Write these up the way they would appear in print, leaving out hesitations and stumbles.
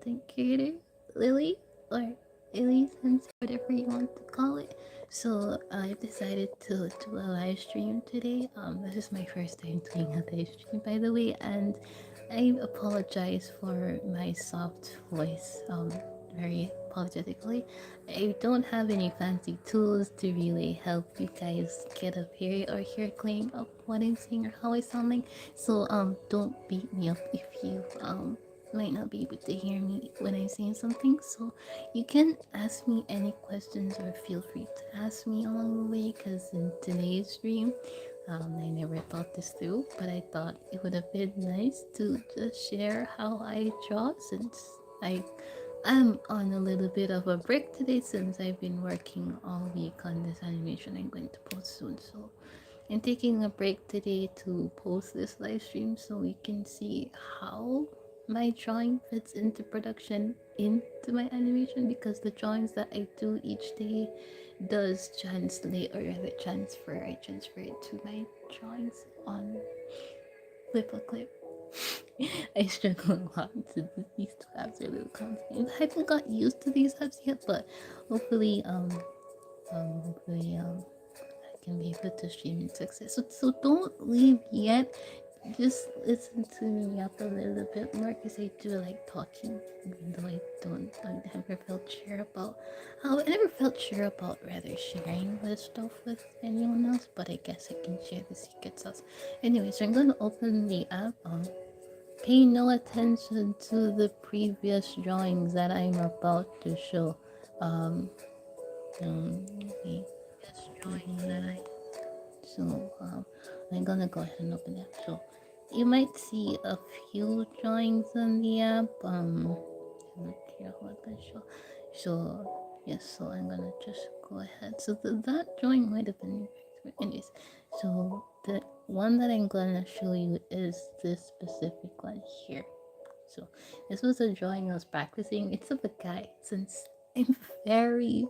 content creator, Lily, or Elise, and whatever you want to call it. So I decided to do a live stream today. This is my first time doing a live stream, by the way, and I apologize for my soft voice. Very apologetically. I don't have any fancy tools to really help you guys get up here or hear clean up what I'm saying or how I sound like. So don't beat me up if you might not be able to hear me when I'm saying something. So you can ask me any questions or feel free to ask me along the way, because in today's stream I never thought this through, but I thought it would have been nice to just share how I draw, since I'm on a little bit of a break today since I've been working all week on this animation I'm going to post soon. So I'm taking a break today to post this live stream so we can see how my drawing fits into production into my animation, because the drawings that I do each day does translate, or rather I transfer it to my drawings on Flip a Clip. I struggle a lot to these two apps are a little complicated. I haven't got used to these apps yet, but hopefully I can be able to stream in success. So don't leave yet. Just listen to me up a little bit more, because I do like talking, even though I never felt sure about I never felt sure about rather sharing this stuff with anyone else, but I guess I can share the secret sauce. Anyway, so I'm gonna open the app. Pay no attention to the previous drawings that I'm about to show. Um, okay. So I'm gonna go ahead and open it. So you might see a few drawings on the app. Look here, what I show. So yes, so I'm gonna just go ahead. So that drawing might have been anyways. So the one that I'm gonna show you is this specific one here. So this was a drawing I was practicing. It's of a guy, since I'm very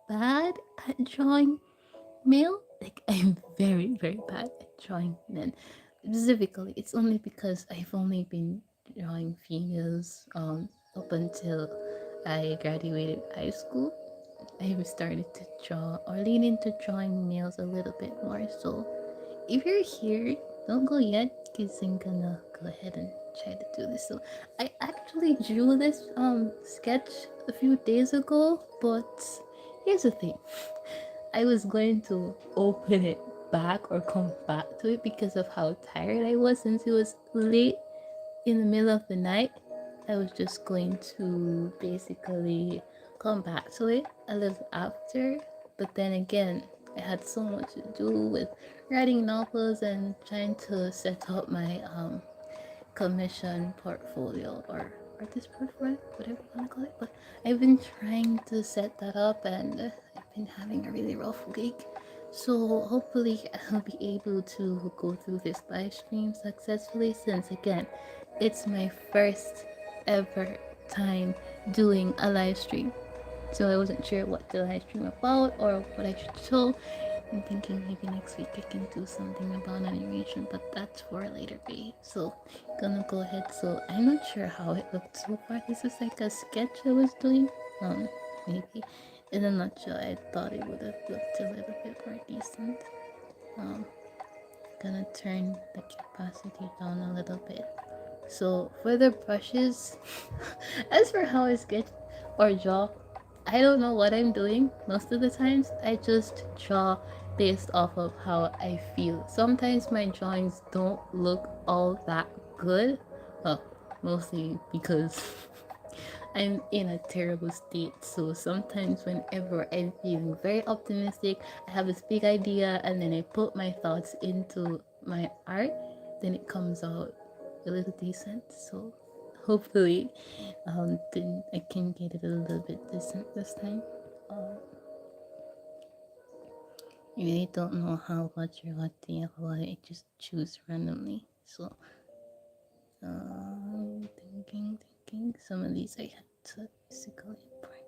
bad at drawing male. Like I'm very bad at drawing men. Specifically, it's only because I've only been drawing females up until I graduated high school. I've started to draw or lean into drawing males a little bit more. So if you're here, don't go yet, because I'm gonna go ahead and try to do this. So I actually drew this sketch a few days ago, but here's the thing. I was going to open it back or come back to it because of how tired I was, since it was late in the middle of the night. I was just going to basically come back to it a little after, but then again, I had so much to do with writing novels and trying to set up my commission portfolio or artist portfolio, whatever you want to call it. But I've been trying to set that up, and I've been having a really rough week. So hopefully I'll be able to go through this live stream successfully, since again, it's my first ever time doing a live stream. So I wasn't sure what the live stream about or what I should show. I'm thinking maybe next week I can do something about animation, but that's for a later day. So gonna go ahead. So I'm not sure how it looked so far. This is like a sketch I was doing. Maybe in a nutshell, I thought it would have looked a little bit more decent. Um, gonna turn the capacity down a little bit. So for the brushes, as for how I sketch or draw, I don't know what I'm doing. Most of the times I just draw based off of how I feel. Sometimes my drawings don't look all that good. Well, mostly because I'm in a terrible state. So sometimes whenever I'm feeling very optimistic, I have this big idea and then I put my thoughts into my art, then it comes out a little decent. So hopefully then I can get it a little bit decent this time. I really don't know how much or what they have about it. I just choose randomly. So thinking some of these I had to basically print.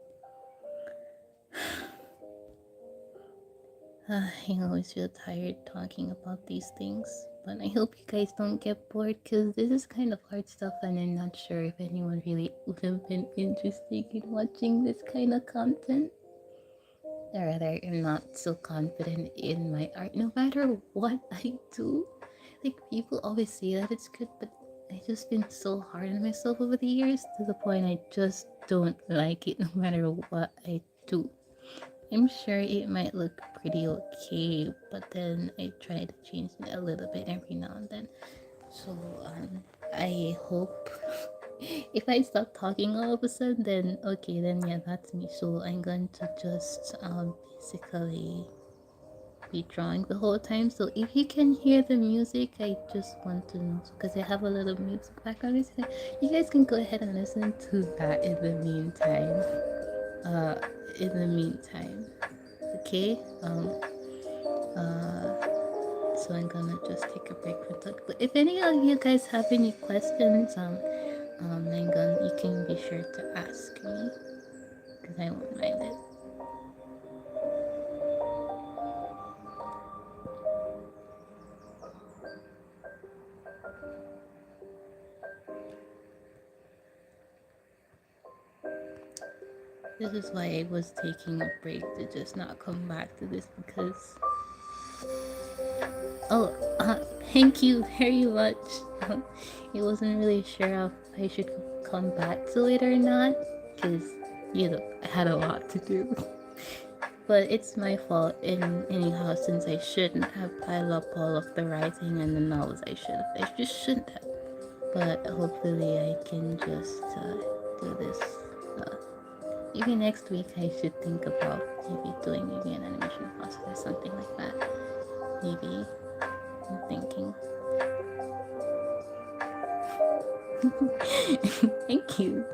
I always feel tired talking about these things But I hope you guys don't get bored because this is kind of hard stuff, and I'm not sure if anyone really would have been interested in watching this kind of content. Or rather, I'm not so confident in my art no matter what I do. Like, people always say that it's good, but I just been so hard on myself over the years to the point I just don't like it no matter what I do. I'm sure it might look pretty okay, but then I try to change it a little bit every now and then. So I hope if I stop talking all of a sudden, then okay, then yeah, that's me. So I'm going to just basically be drawing the whole time. So if you can hear the music, I just want to know because I have a little music background music. You guys can go ahead and listen to that in the meantime. Uh, in the meantime, okay. Uh, so I'm gonna just take a break for talk. But if any of you guys have any questions, then you can be sure to ask me because I won't mind it. This is why I was taking a break to just not come back to this because thank you very much. I wasn't really sure if I should come back to it or not because I had a lot to do. But it's my fault anyhow since I shouldn't have piled up all of the writing and the novels I just shouldn't have. But hopefully I can just do this. Maybe next week I should think about maybe doing maybe an animation class or something like that. Maybe I'm thinking. Thank you.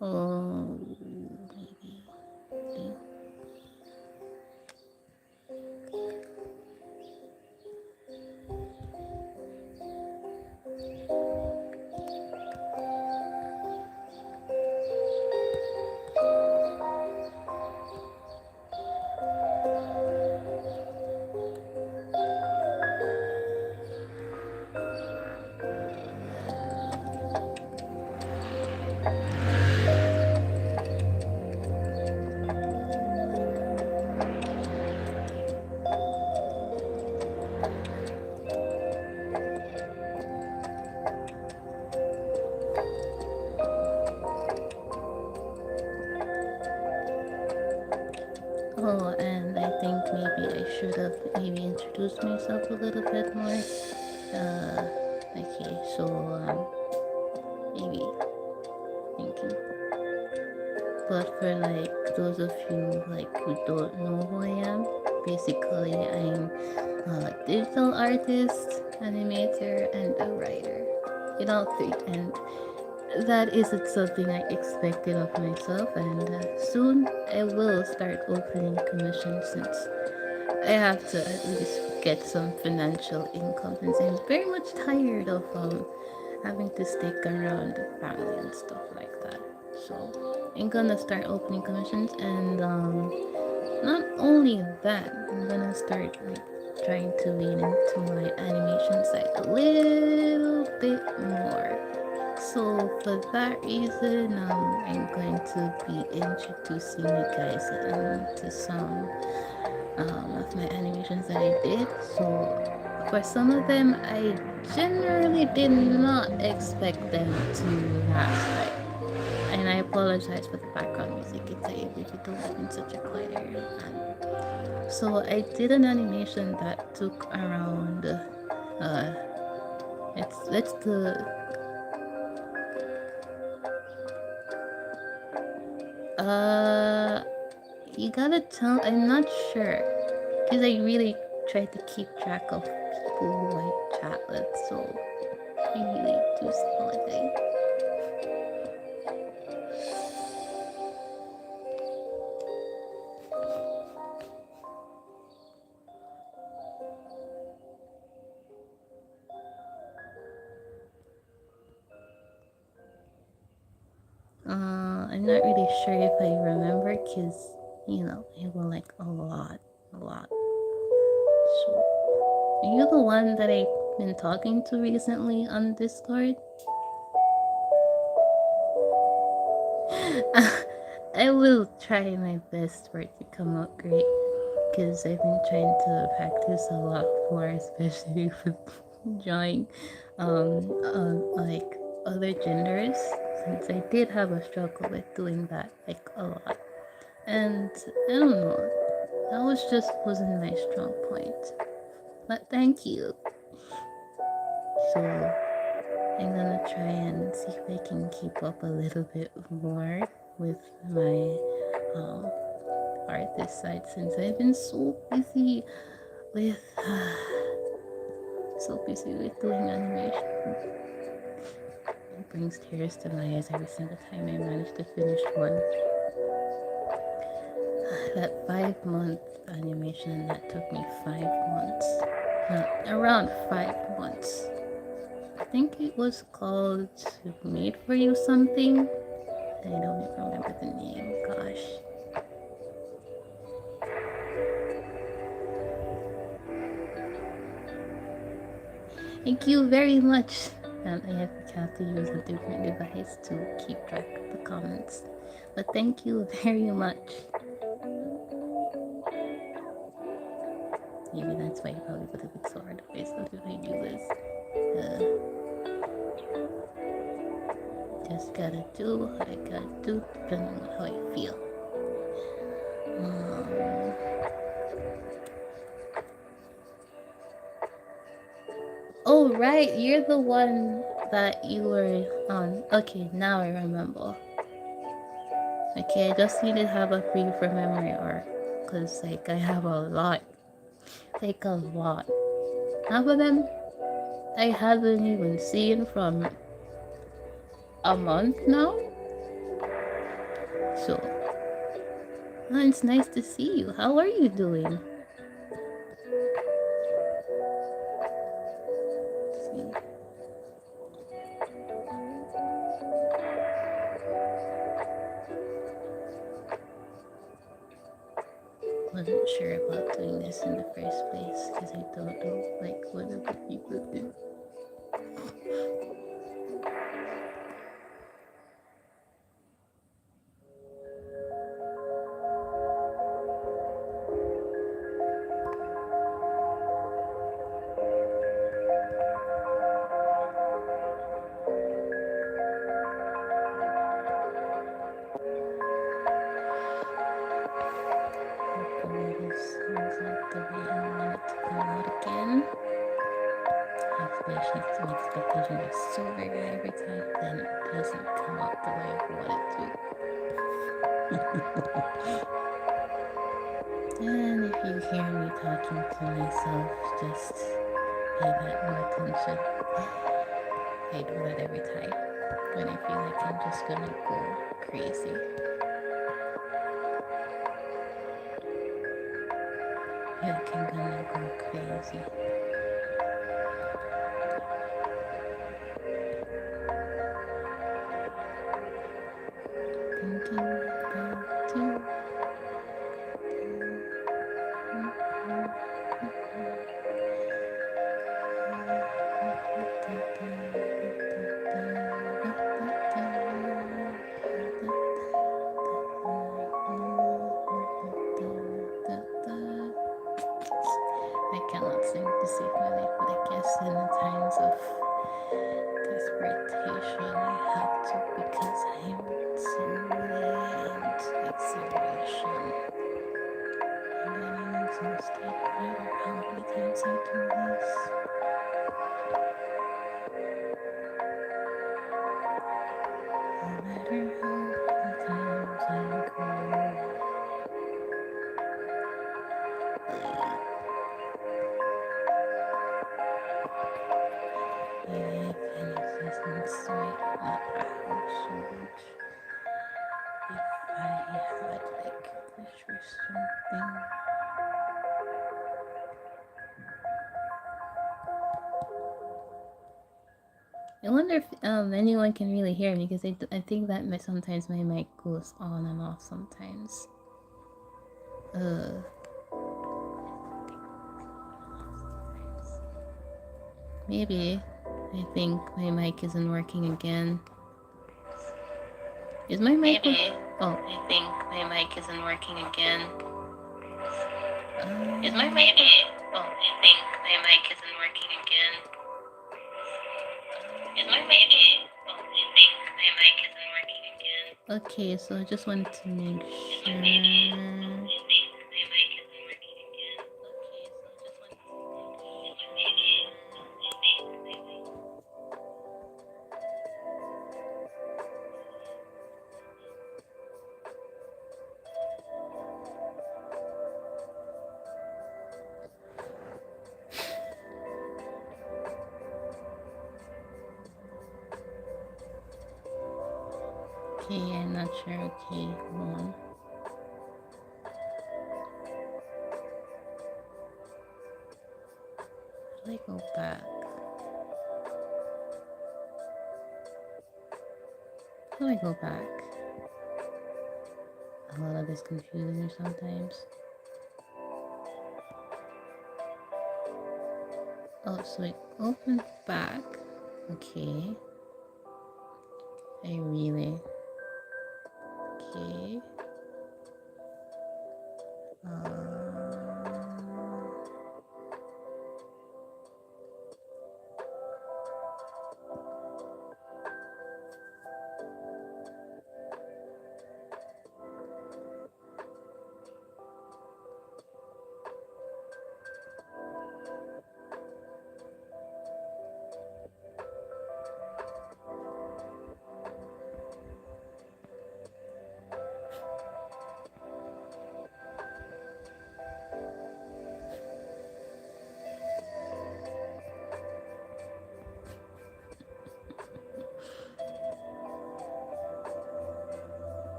So, maybe. Okay. Oh, and I think maybe I should have maybe introduced myself a little bit more. Okay, so maybe thinking. But for like those of you like who don't know who I am, basically I'm a digital artist, animator, and a writer. In all three, and that isn't something I expected of myself. And soon I will start opening commissions since I have to at least get some financial income since I'm very much tired of having to stick around the family and stuff like that. So I'm gonna start opening commissions and not only that, I'm gonna start like trying to lean into my animation side a little bit more. So for that reason, I'm going to be introducing you guys to some of my animations that I did. So for some of them, I generally did not expect them to last. And I apologize for the background music. It's if you don't live in such a quiet area. So I did an animation that took around let's the you gotta tell. I'm not sure because I really tried to keep track of people who I chat with, so I really do apologize. not really sure if I remember because, it was like a lot, a lot. So, are you the one that I've been talking to recently on Discord? I will try my best for it to come out great because I've been trying to practice a lot more, especially with drawing like other genders, since I did have a struggle with doing that like a lot. And I don't know, that wasn't my strong point. But thank you. So I'm gonna try and see if I can keep up a little bit more with my artist side, since I've been so busy with doing animation. It brings tears to my eyes every single time I manage to finish one. That 5-month animation that took me 5 months. Around 5 months. I think it was called Made for You something. I don't even remember the name, gosh. Thank you very much. I have to use a different device to keep track of the comments. But thank you very much. Maybe that's why it probably would have been so hard to face if I do this. Just gotta do what I gotta do depending on how I feel. Oh right, you're the one that you were on. Okay, now I remember. Okay, I just need to have a brief memory arc, cause like I have a lot, like a lot. Half of them I haven't even seen from a month now. So, it's nice to see you. How are you doing? Wasn't sure about doing this in the first place because I don't know like what other people do. Expectation is so very high every time, then it doesn't come out the way I want it to. And if you hear me talking to myself, just pay that no attention. I do that every time when I feel like I'm just gonna go crazy. Like I'm gonna go crazy. I cannot sing to save my life, but I guess in the times of desperation I have to, because I am so into acceleration. I'm getting exhausted no matter how many times I do this. No matter how many times I go. I wonder if anyone can really hear me because I think that sometimes my mic goes on and off sometimes. Maybe. I think my mic isn't working again. Is my mic? Maybe. Oh, I think my mic isn't working again. Is my mic? Oh, I think my mic isn't working again. Is my mic? Oh, I think my mic isn't working again. Okay, so I just wanted to make sure. Okay, I'm not sure. Okay, hold on. How do I go back? How do I go back? A lot of this confuses me sometimes. Oh, so it opened back. Okay. I really. Okay.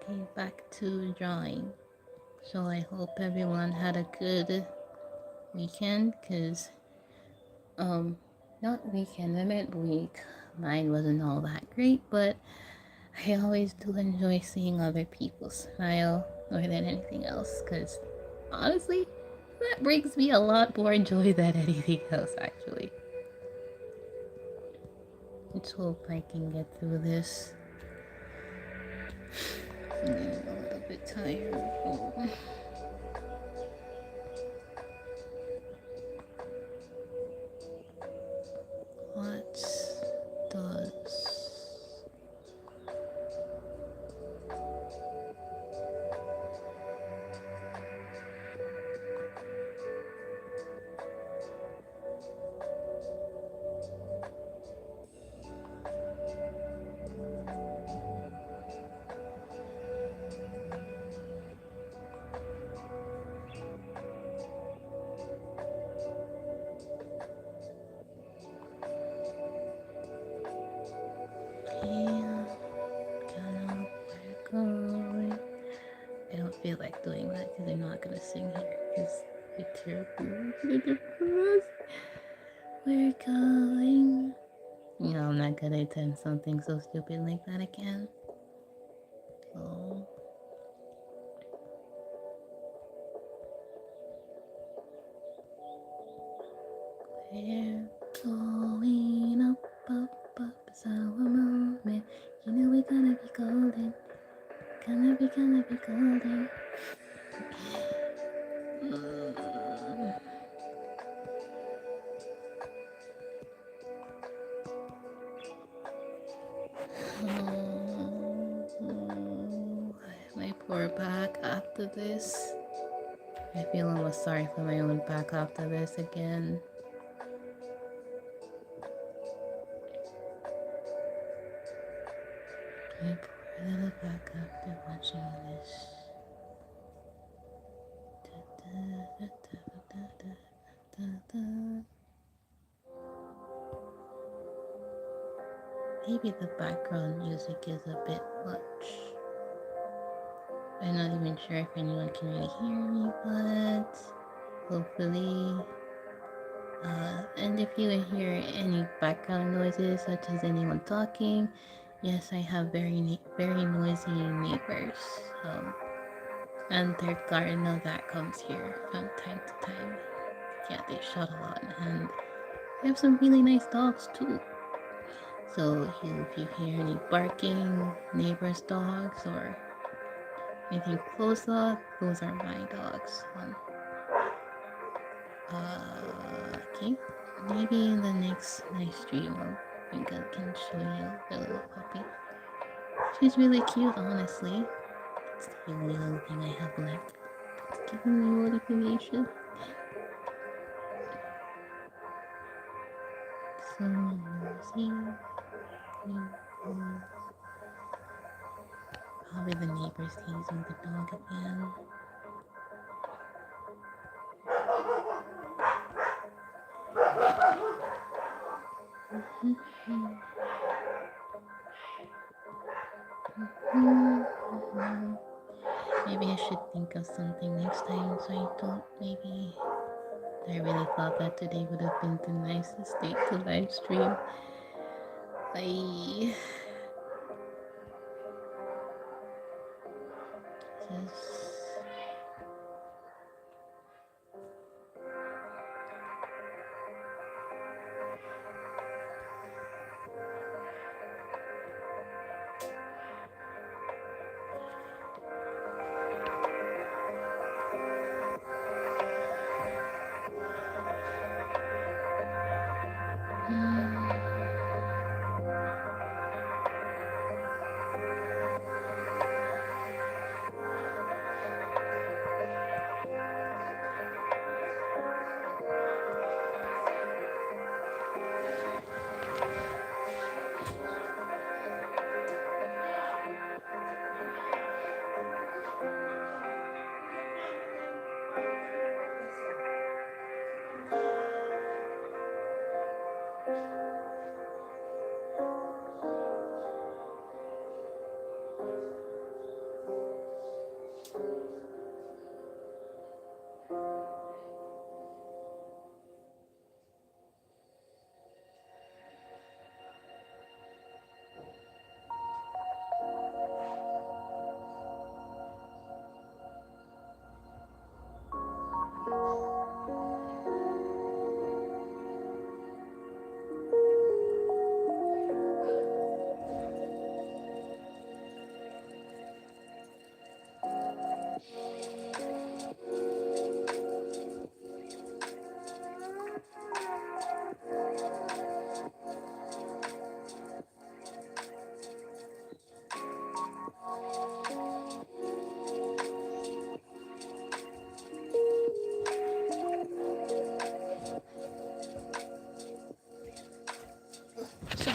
Okay, back to drawing. So I hope everyone had a good weekend, because not weekend, I meant week. Mine wasn't all that great, but I always do enjoy seeing other people smile more than anything else, because honestly, that brings me a lot more joy than anything else, actually. Let's hope I can get through this. I'm getting a little bit tired. Oh. What does I don't feel like doing that because I'm not gonna sing here because it's terrible. We're going. You know, I'm not gonna attempt something so stupid like that again. So. We're going up, it's our moment. You know we're gonna be golden. Gonna be golden. My poor back after this. I feel almost sorry for my own back after this again. My poor little back after watching this. Maybe the background music is a bit much. I'm not even sure if anyone can really hear me, but hopefully. And if you hear any background noises, such as anyone talking, yes, I have very noisy neighbors. And their gardener that comes here from time to time. Yeah, they shot a lot, and they have some really nice dogs too. So if you hear any barking, neighbors' dogs, or anything closer, those are my dogs. Okay, maybe in the next live stream, I think I can show you the little puppy. She's really cute, honestly. It's the only little thing I have left. It's giving me motivation. So nosy. Probably the neighbors teasing the dog again. Maybe I should think of something next time so I don't maybe. I really thought that today would have been the nicest day to live stream. I just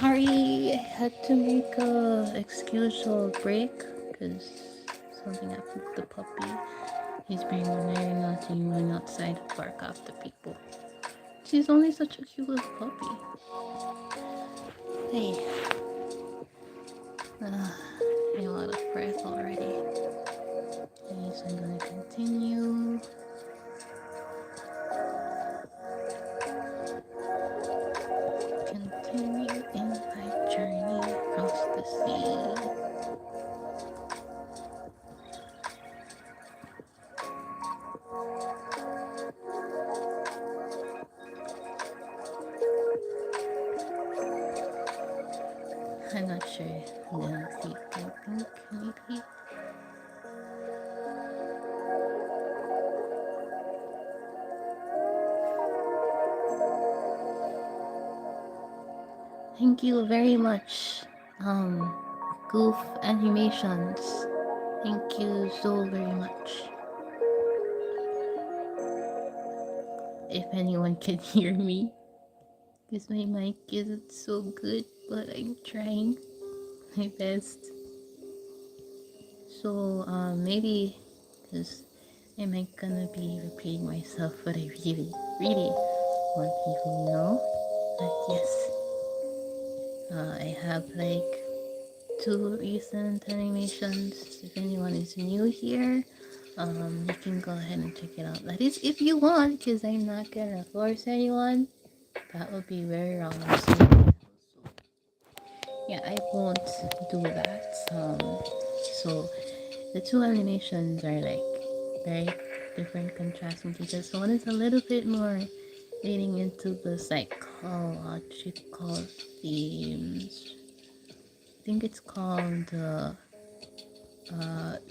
sorry, I had to make a excusal break because something happened with the puppy. He's being very naughty and going outside to bark after people. She's only such a cute little puppy. Hey, I'm out of breath already. Okay, so I'm gonna continue. Continue in my journey across the sea. I'm not sure. I'm gonna see. I think maybe. Thank you very much, Goof Animations. Thank you so very much. if anyone can hear me, because my mic isn't so good, but I'm trying my best. So maybe because am I gonna be repeating myself, but I really, really want people to know that yes, I have like two recent animations. If anyone is new here, you can go ahead and check it out. That is if you want, because I'm not gonna force anyone. That would be very wrong. Yeah, I won't do that. So the two animations are like very different, contrasting features. So one is a little bit more leading into the psychological themes. I think it's called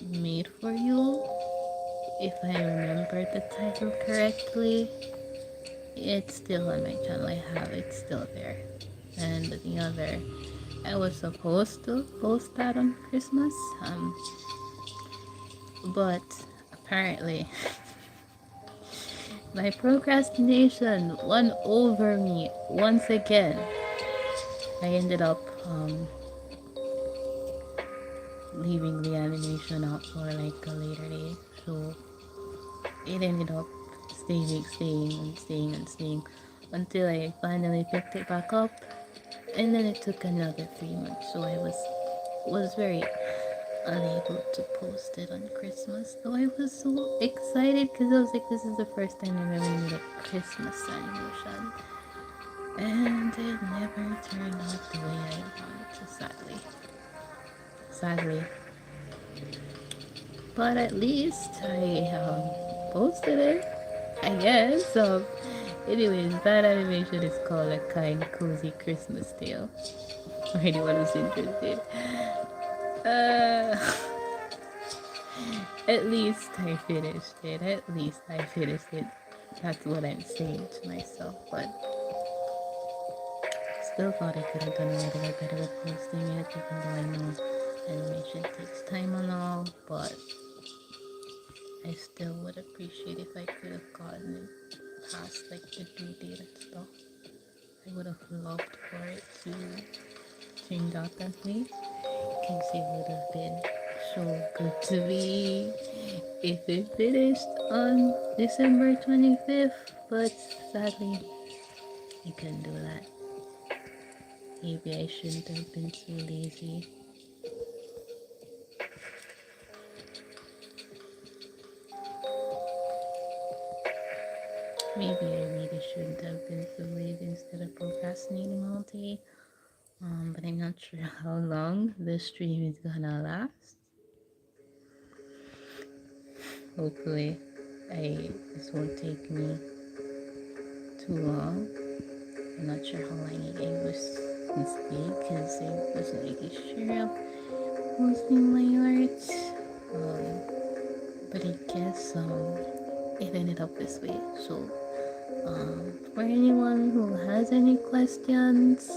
Made for You, if I remember the title correctly. It's still on my channel. I have it still there. And the other, I was supposed to post that on Christmas, but apparently my procrastination won over me once again. I ended up leaving the animation out for like a later day, so it ended up staying until I finally picked it back up, and then it took another 3 months. So I was very unable to post it on Christmas. Though I was so excited because I was like, this is the first time I've ever made a Christmas animation, and it never turned out the way I wanted to, sadly. But at least I posted it, I guess. Anyways, that animation is called A Kind Cozy Christmas Tale. For anyone who's interested. Uh, at least I finished it. That's what I'm saying to myself. But still thought I could have done a little bit better with posting it, even though I know animation takes time and all. But I still would appreciate if I could have gotten it past like the due date and stuff. I would have loved for it to turn out that way, because it would have been so good to me if it finished on December 25th, but sadly I couldn't do that. Maybe I shouldn't have been so lazy. Maybe I really shouldn't have been so lazy instead of procrastinating all day. But I'm not sure how long this stream is gonna last. Hopefully, this won't take me too long. I'm not sure how long it was this week because I wasn't really sure of posting my art. But I guess it ended up this way. So for anyone who has any questions,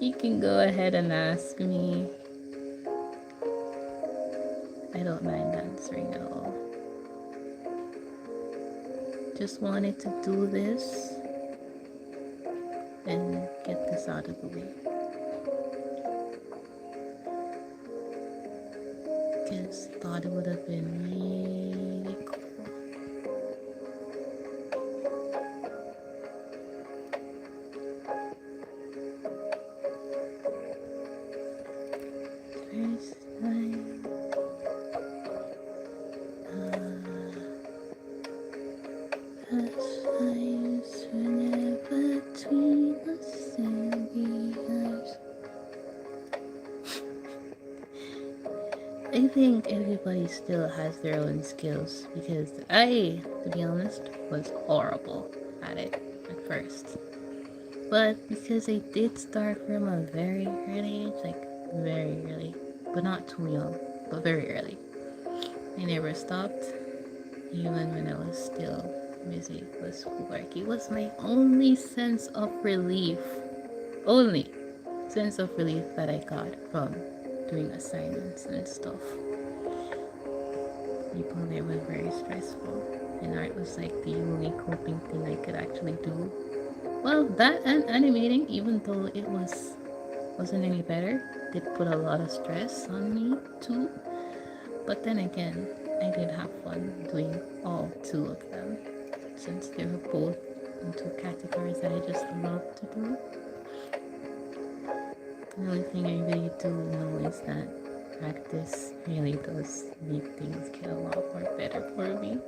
you can go ahead and ask me. I don't mind answering at all. Just wanted to do this and get this out of the way. Because thought it would have been really cool. First time. Past times whenever between us and behind. I think everybody still has their own skills, because I, to be honest, was horrible at it at first. But because I did start from a very early age, like very early, but not too young, but very early, I never stopped, even when I was still busy with schoolwork. It was my only sense of relief that I got from doing assignments and stuff. People, they were very stressful. and art was like the only coping thing I could actually do. Well, that and animating, even though it wasn't any better, did put a lot of stress on me too. But then again, I did have fun doing all two of them, since they were both into categories that I just love to do. The only thing I really do know is that practice really does make things get a lot more better for me.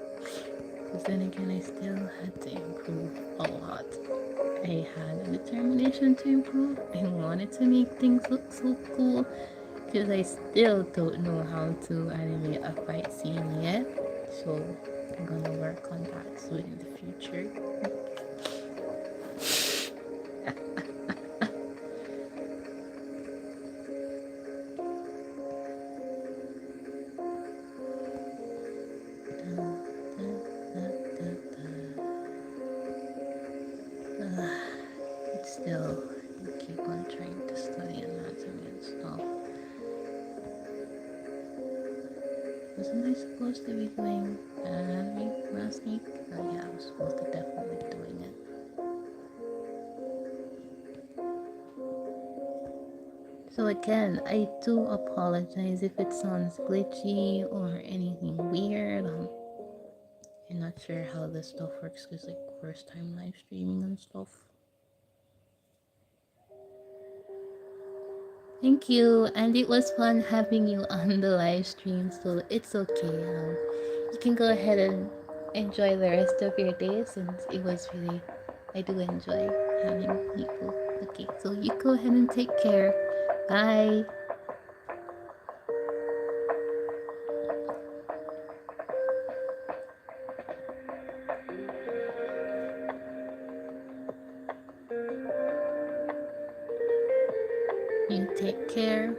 Because then again, I still had to improve a lot. I had a determination to improve. I wanted to make things look so cool. Because I still don't know how to animate a fight scene yet. So I'm gonna work on that soon in the future. It's still, I keep on trying to study anatomy and stuff. Wasn't I supposed to be doing anatomy last week? Oh yeah, I was supposed to definitely be doing it. So again, I do apologize if it sounds glitchy or anything weird. I'm not sure how this stuff works because like first time live streaming and stuff. Thank you, and it was fun having you on the live stream. So it's okay. You can go ahead and enjoy the rest of your day since it was really. I do enjoy having people. Okay, so you go ahead and take care. Bye. You take care.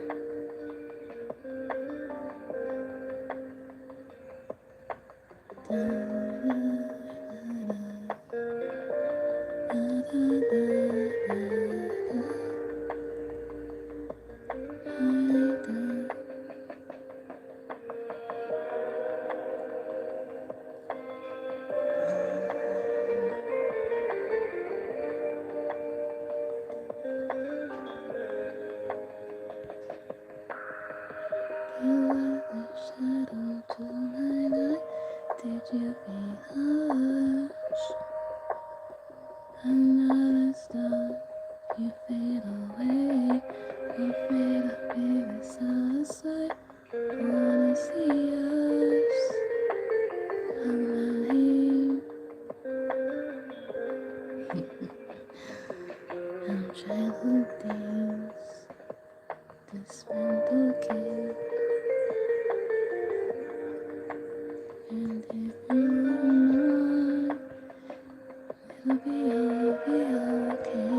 You are the shadow to my light. Did you feel hush? Another star, you fade away. Afraid of being outside. Wanna see us? I'm not here. I'm childhood days to spend okay. And if you're not, it'll be okay.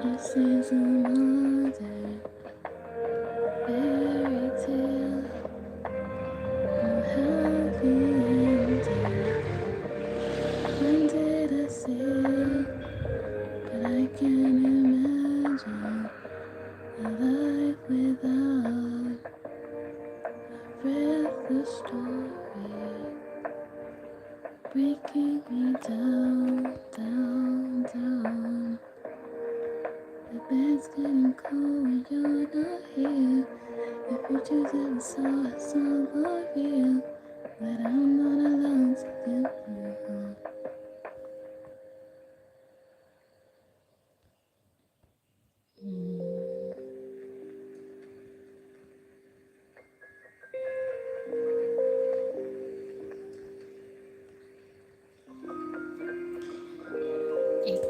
This is another fairy tale. No happy ending. When did I say? But I can't imagine a life without a breathless story. Breaking me down, down, down. The bed's getting cold when you're not here. If you choose it, it's all a song of you. But I'm not alone to give you.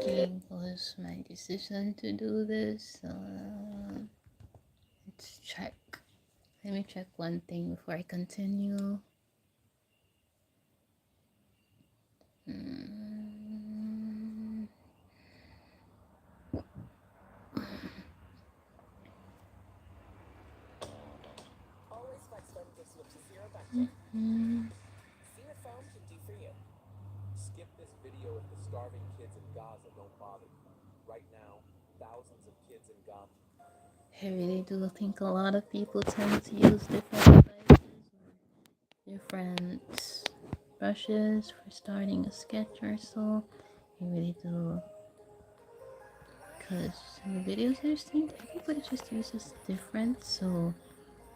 It was my decision to do this. Let's check. Let me check one thing before I continue. Always FlexFund gives you up to zero budget. See what phone can do for you. Skip this video if the starving kids in Gaza don't bother you. Right now, thousands of kids in Gaza. I really do think a lot of people tend to use different devices or different brushes for starting a sketch or so. I really do. Because in the videos I've seen, everybody just uses different, so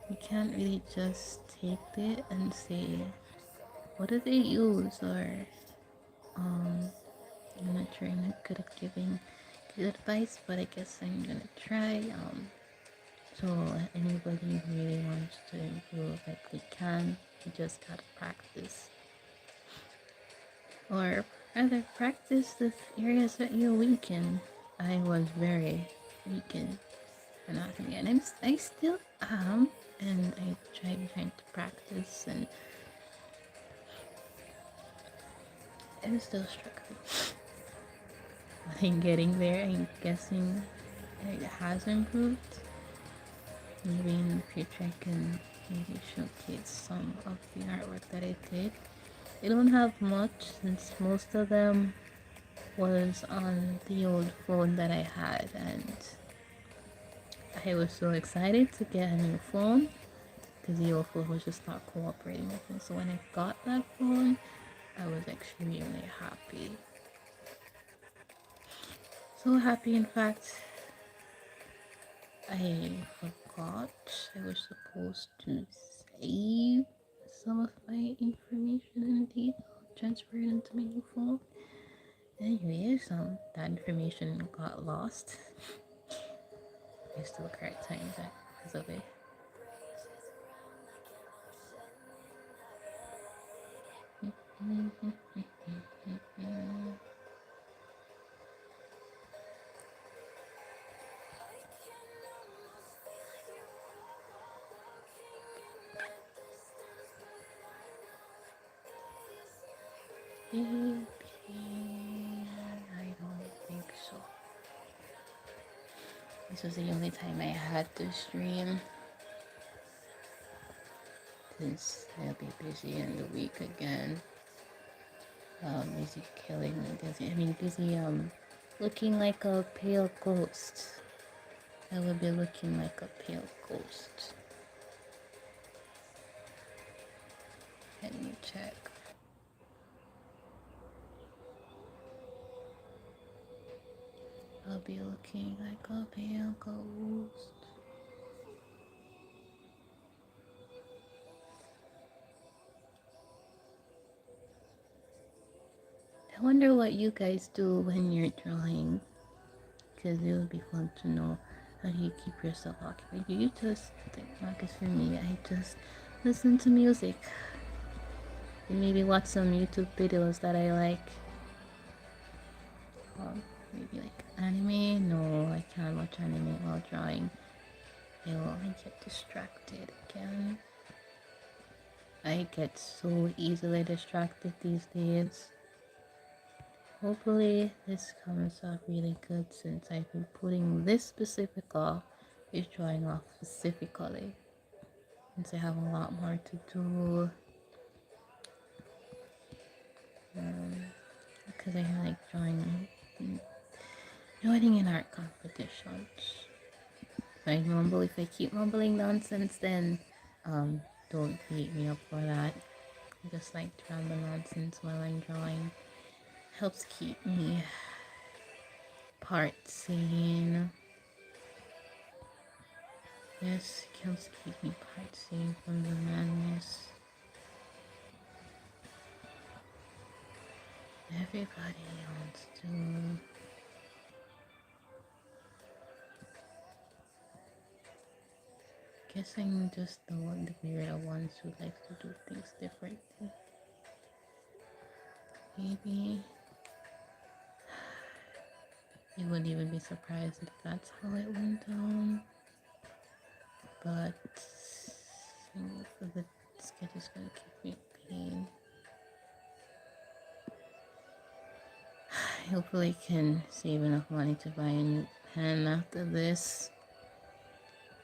you can't really just take it and say, what do they use? Or, um, I'm not sure I'm not good at giving good advice, but I guess I'm gonna try. So anybody who really wants to improve, like they can, you just gotta practice. Or rather, practice the areas that you're weak in. I was very weak in anatomy, and I still am, and I trying to practice, and I'm still struggling. But I'm getting there. I'm guessing it has improved. Maybe in the future I can maybe showcase some of the artwork that I did. I don't have much since most of them was on the old phone that I had, and I was so excited to get a new phone because the old phone was just not cooperating with me. So when I got that phone, I was extremely happy. So happy, in fact, I forgot I was supposed to save some of my information in the transfer it into my new phone. Anyways, that information got lost. I still cry times that because of it. Baby, I don't think so. This was the only time I had to stream since I'll be busy in the week again. Busy killing, busy looking like a pale ghost. I will be looking like a pale ghost. Let me check. I'll be looking like a pale ghost. I wonder what you guys do when you're drawing, because it would be fun to know how do you keep yourself occupied. You just, like for me, I just listen to music and maybe watch some YouTube videos that I like. Maybe like anime. No, I can't watch anime while drawing. I get distracted again. I get so easily distracted these days. Hopefully this comes out really good since I've been putting this specific off, is drawing off specifically. Since I have a lot more to do. Because I like joining in art competitions. If I keep mumbling nonsense, then don't beat me up for that. I just like to ramble nonsense while I'm drawing. Helps keep me part sane. Yes, helps keep me part sane from the madness. Everybody wants to. Guess I'm just the weird ones who likes to do things differently. Maybe you wouldn't even be surprised if that's how it went down. But the sketch is gonna keep me in pain. Hopefully I can save enough money to buy a new pen after this.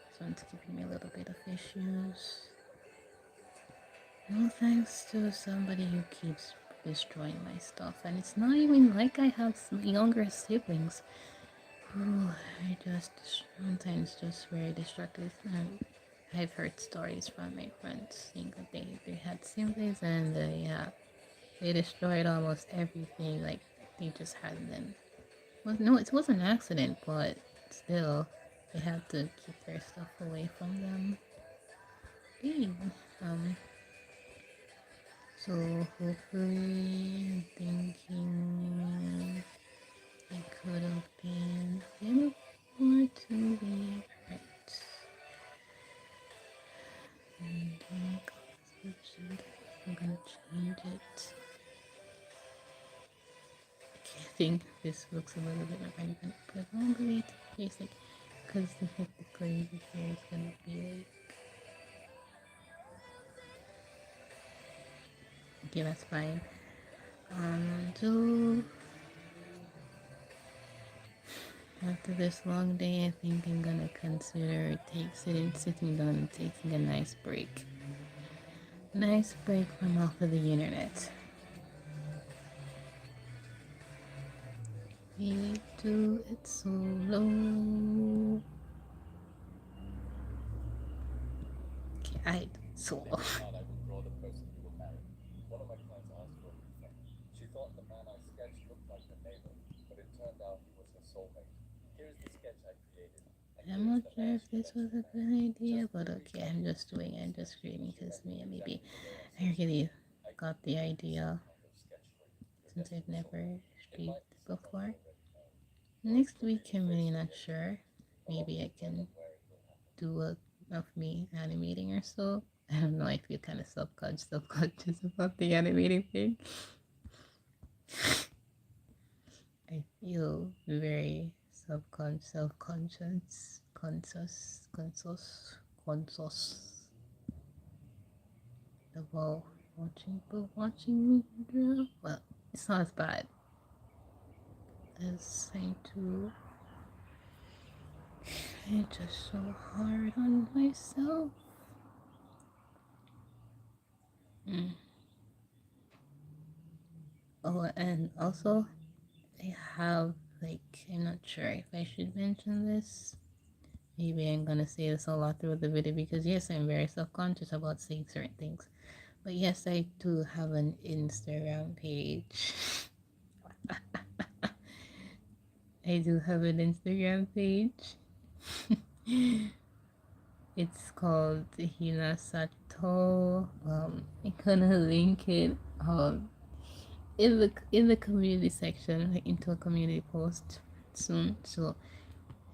This one's giving me a little bit of issues. No thanks to somebody who keeps destroying my stuff. And it's not even like I have some younger siblings Oh, I just sometimes just very distracted. I've heard stories from my friends saying that they had siblings and yeah, they destroyed almost everything. Like they just had them. Well, no, it was an accident, but still, they had to keep their stuff away from them. Dang. Um. So hopefully, I'm thinking it could have been a little more to the right. And I'm gonna change it. Okay, I think this looks a little bit more vibrant, but I'm going to basic because the crazy hair is gonna be like. Okay, that's fine. So after this long day, I think I'm gonna consider sitting down and taking a nice break. Nice break from off of the internet. We do it solo. Okay, I do it solo. Next card, I will draw the person you will marry. One of my clients asked for a refund. She thought the man I sketched looked like her neighbor, but it turned out he was her soulmate. Here is the sketch I created. I'm not sure if this was a good idea, but okay, I'm just screaming because maybe I really got the idea since I've never streamed before. Next week, I'm really not sure. Maybe I can do a of me animating or so. I don't know. I feel kind of self-conscious about the animating thing. I feel very self-conscious, conscious about watching me draw. Well, it's not as bad as I do. It's just so hard on myself. Oh, and also, I have, like, I'm not sure if I should mention this. Maybe I'm gonna say this a lot throughout the video because, yes, I'm very self conscious about saying certain things. But yes, I do have an Instagram page. I do have an Instagram page. It's called Hina Sato. I'm gonna link it in the community section, like into a community post soon. So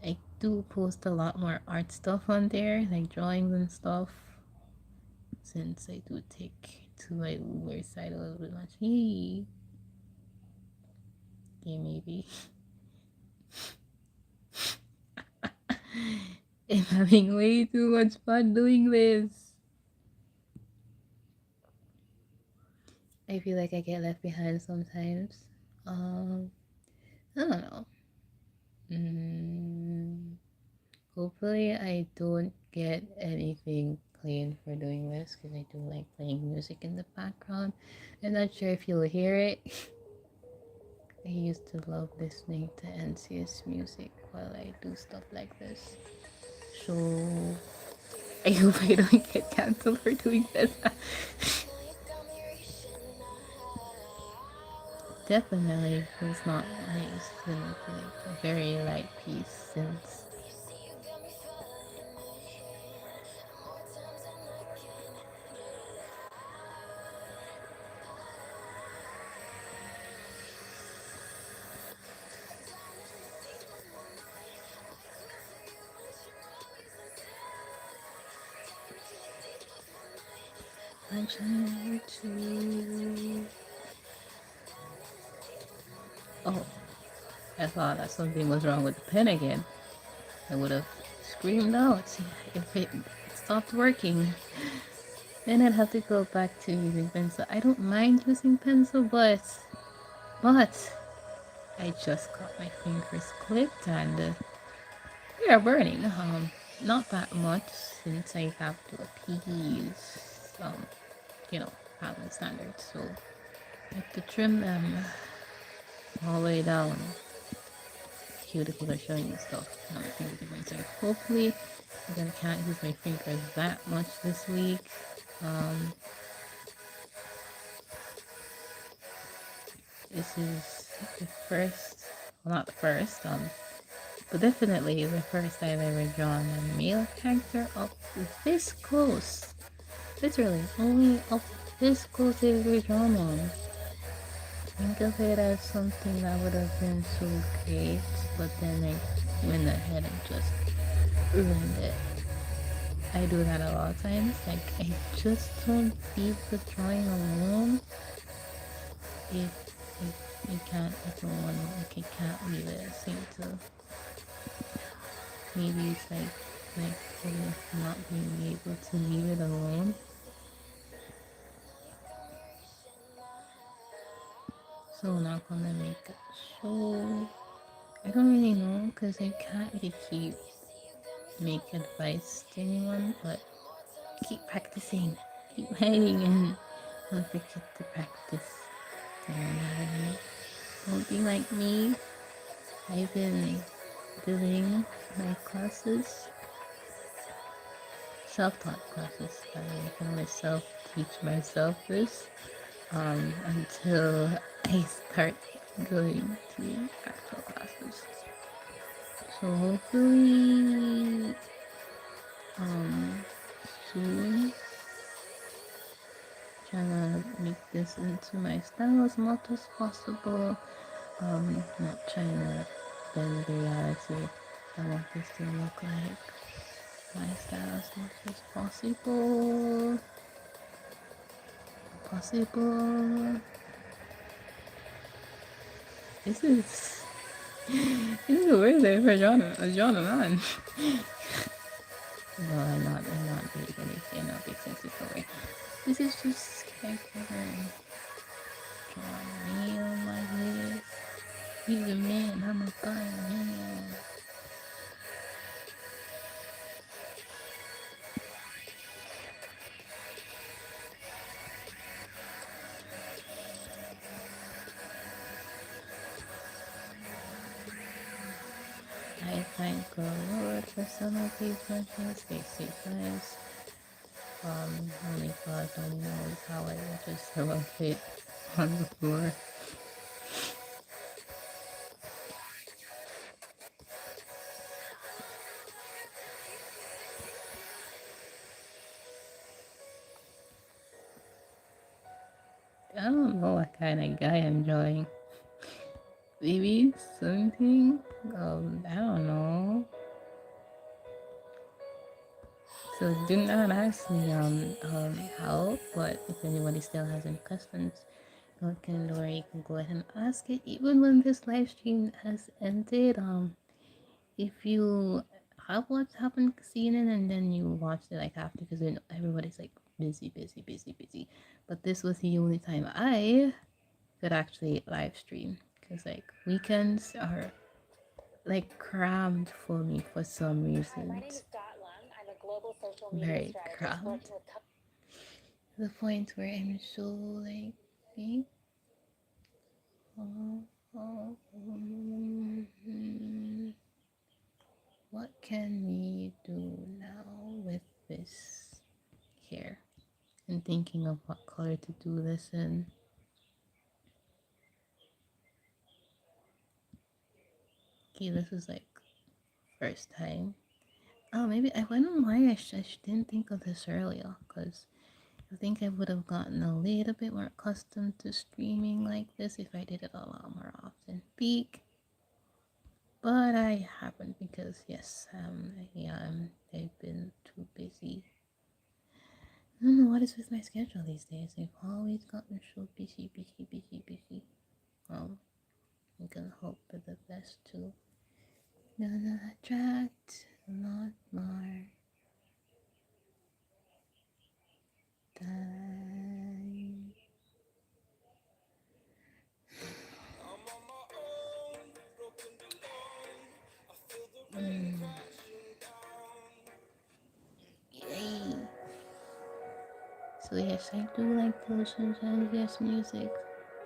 I do post a lot more art stuff on there, like drawings and stuff. Since I do take to my Uber side a little bit much. Hey, yeah, maybe. I'm having way too much fun doing this. I feel like I get left behind sometimes. I don't know. Hopefully, I don't get anything clean for doing this because I do like playing music in the background. I'm not sure if you'll hear it. I used to love listening to NCS music while I do stuff like this. So I hope I don't get cancelled for doing this. Definitely was not nice and like a very light piece since I'm trying to. Oh, I thought that something was wrong with the pen again. I would have screamed out if it stopped working. Then I'd have to go back to using pencil. I don't mind using pencil, but I just got my fingers clipped and they are burning. Not that much since I have to appease, family standards. So I have to trim them all the way down. cuticles are showing me stuff. My fingers are going to hopefully I'm gonna can't use my fingers that much this week. Um, this is the first, well, not the first, but definitely the first I've ever drawn a male character up this close. Literally, only up this close I've ever drawn one. Think of it as something that would have been so great, but then I went ahead and just ruined it. I do that a lot of times. Like, I just don't leave the drawing alone if you can't, if no one, like, I can't leave it. I seem to, maybe it's like not being able to leave it alone. So we're not gonna make it. So I don't really know because I can't really make advice to anyone, but keep practicing, keep hiding, and don't forget to practice. Don't be like me. I've been doing my classes, self-taught classes. I can only self-teach myself this until I start going to actual classes. So hopefully, soon, trying to make this into my style as much as possible. Not trying to bend reality. I want this to look like my style as much as possible. This is this is a weird day for a man. No, I'm not big anything, I'm not big sensitive for it. This is just regular drawing me on my head. He's a man, I'm a fine man. I thank the Lord for some of these mentions. They say guys. Only God only knows how I would just throw a fit on the floor. I don't know what kind of guy I'm drawing. Maybe something. I don't know. So do not ask me how, but if anybody still has any questions, you can go ahead and ask it. Even when this live stream has ended, if you haven't seen it and then you watched it like after, because everybody's like busy. But this was the only time I could actually live stream because like weekends are like crammed for me for some reasons. Very crammed. To the point where I'm so like, think, oh, what can we do now with this hair? And thinking of what color to do this in. Okay, this is like first time. Oh, maybe I don't know why I didn't think of this earlier, because I think I would have gotten a little bit more accustomed to streaming like this if I did it a lot more often. Peak, but I haven't because yes, I've been too busy. I don't know what is with my schedule these days. I've always gotten so busy. I'm gonna hope for the best too. Gonna attract a lot more time. Yay! So yes, I do like to listen to jazz music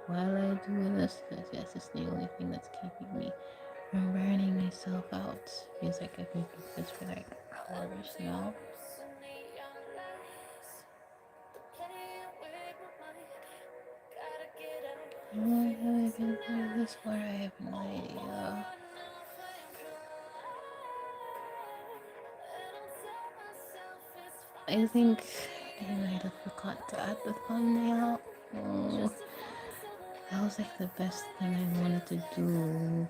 while I do this because yes, it's the only thing that's keeping me I'm burning myself out. Feels like I could do this for like hours now. Why have I been doing this for? I have no idea. I think I might have forgot to add the thumbnail. Oh, that was like the best thing I wanted to do.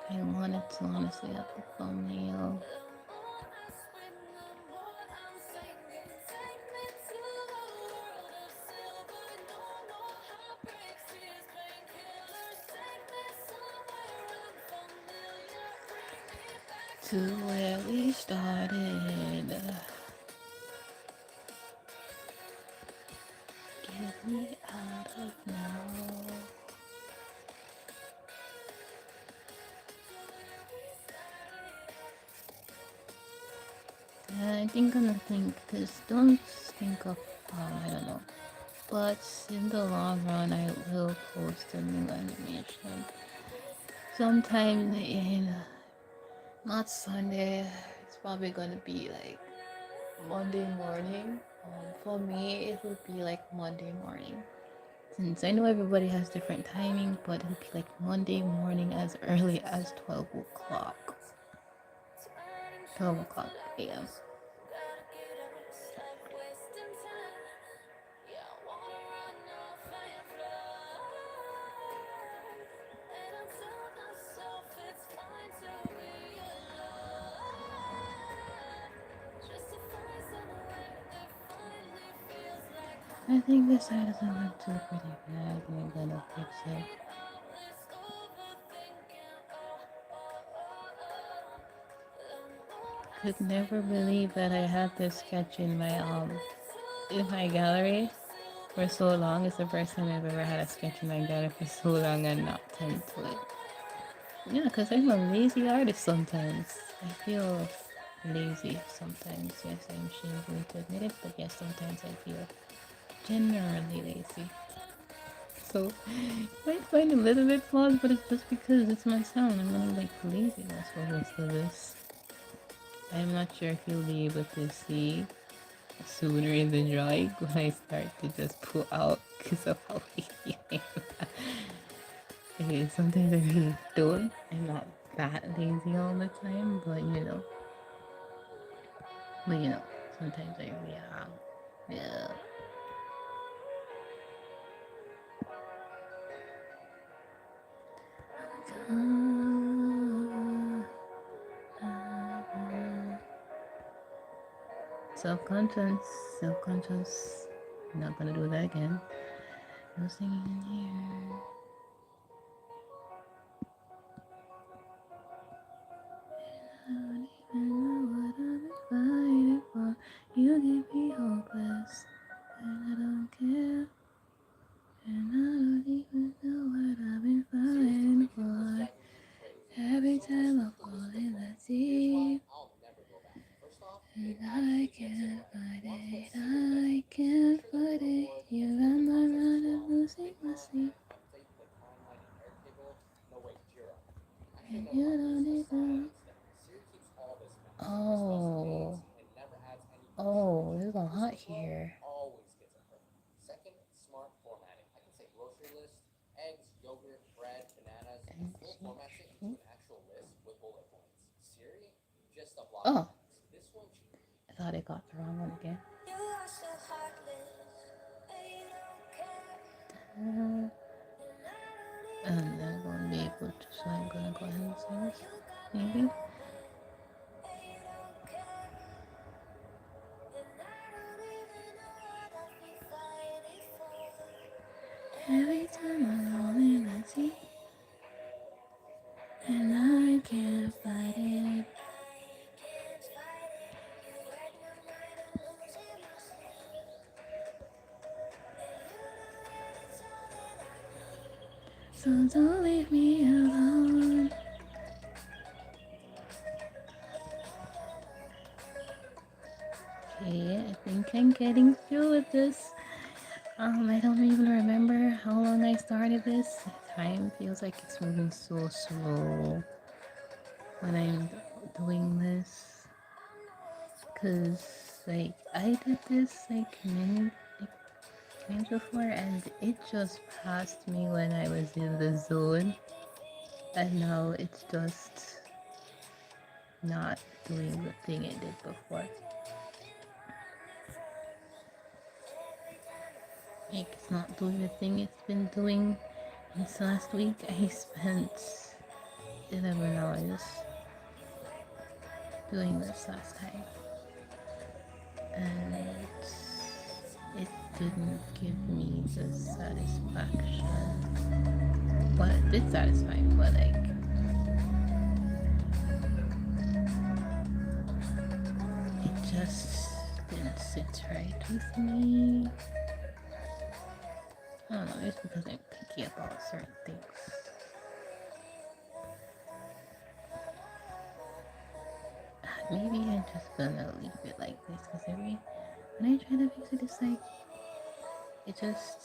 I wanted to honestly add the thumbnail. To where we started. Get me out of now. I think I'm gonna think, because don't think of, I don't know. But in the long run, I will post a new animation. Sometime in, not Sunday, it's probably gonna be like Monday morning. For me, it would be like Monday morning. Since I know everybody has different timing, but it would be like Monday morning as early as 12 o'clock. 12 o'clock a.m. I think this side doesn't look too pretty bad. I'm gonna fix it. Could never believe that I had this sketch in my gallery for so long. It's the first time I've ever had a sketch in my gallery for so long and not tend to it. Yeah, because I'm a lazy artist sometimes. I feel lazy sometimes. Yes, I'm ashamed to admit it, but yes, sometimes I feel generally lazy. So you might find a little bit flawed, but it's just because it's my sound. I'm gonna like laziness for most of this. I'm not sure if you'll be able to see sooner in the drawing when I start to just pull out because of how lazy I am. Okay, sometimes I really don't. I'm not that lazy all the time, but sometimes I really am. Yeah. Self-conscious, self-conscious. Not gonna do that again. No singing in here. I don't even know what I've been fighting for. You give me hopeless, and I don't care. And I don't even know what I've been fighting for. Every time I fall in the deep, and I can't fight it, I can't fight it. You got my mind and losing my sleep. And you don't even. Oh. Oh, it's a hot here. Always gets it perfect. Second, smart formatting. I can say grocery list, eggs, yogurt, bread, bananas, and full formats it into an actual list with bullet points. Siri, just a block Oh, of text. This one, I thought I got the wrong one again. And I won't be able to, so I'm gonna go ahead and say this. Maybe. Every time I'm rolling, I see, and I can't fight it. So don't leave me alone. Okay, I think I'm getting through with this. I don't even remember how long I started this. Time feels like it's moving so slow when I'm doing this. Cause like I did this like times before and it just passed me when I was in the zone. And now it's just not doing the thing it did before. Like it's not doing the thing it's been doing. This last week I spent 11 hours doing this last time. And it didn't give me the satisfaction. But it's satisfying, but like it just didn't sit right with me. I don't know, it's because I'm picky about certain things. Maybe I'm just gonna leave it like this because when I try to fix it, it's like it just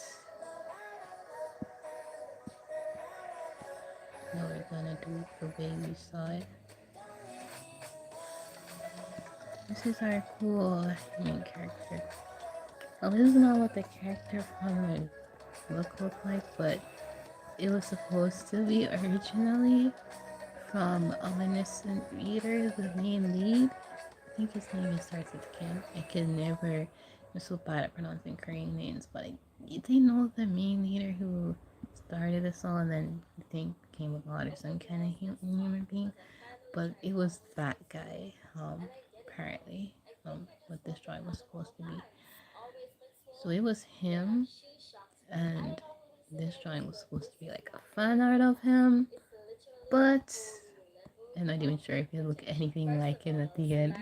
no, we're gonna do it the way we saw it. This is our cool main character. Well, this is not what the character from the book looked like, but it was supposed to be originally from Omniscient Reader, the main lead. I think his name starts with Kim. I can never. I'm so bad at pronouncing Korean names, but they know the main leader who started this all and then I think became a god or some kind of human being. But it was that guy, apparently, what this drawing was supposed to be. So it was him, and this drawing was supposed to be like a fan art of him, but I'm not even sure if it looked anything like him at the end.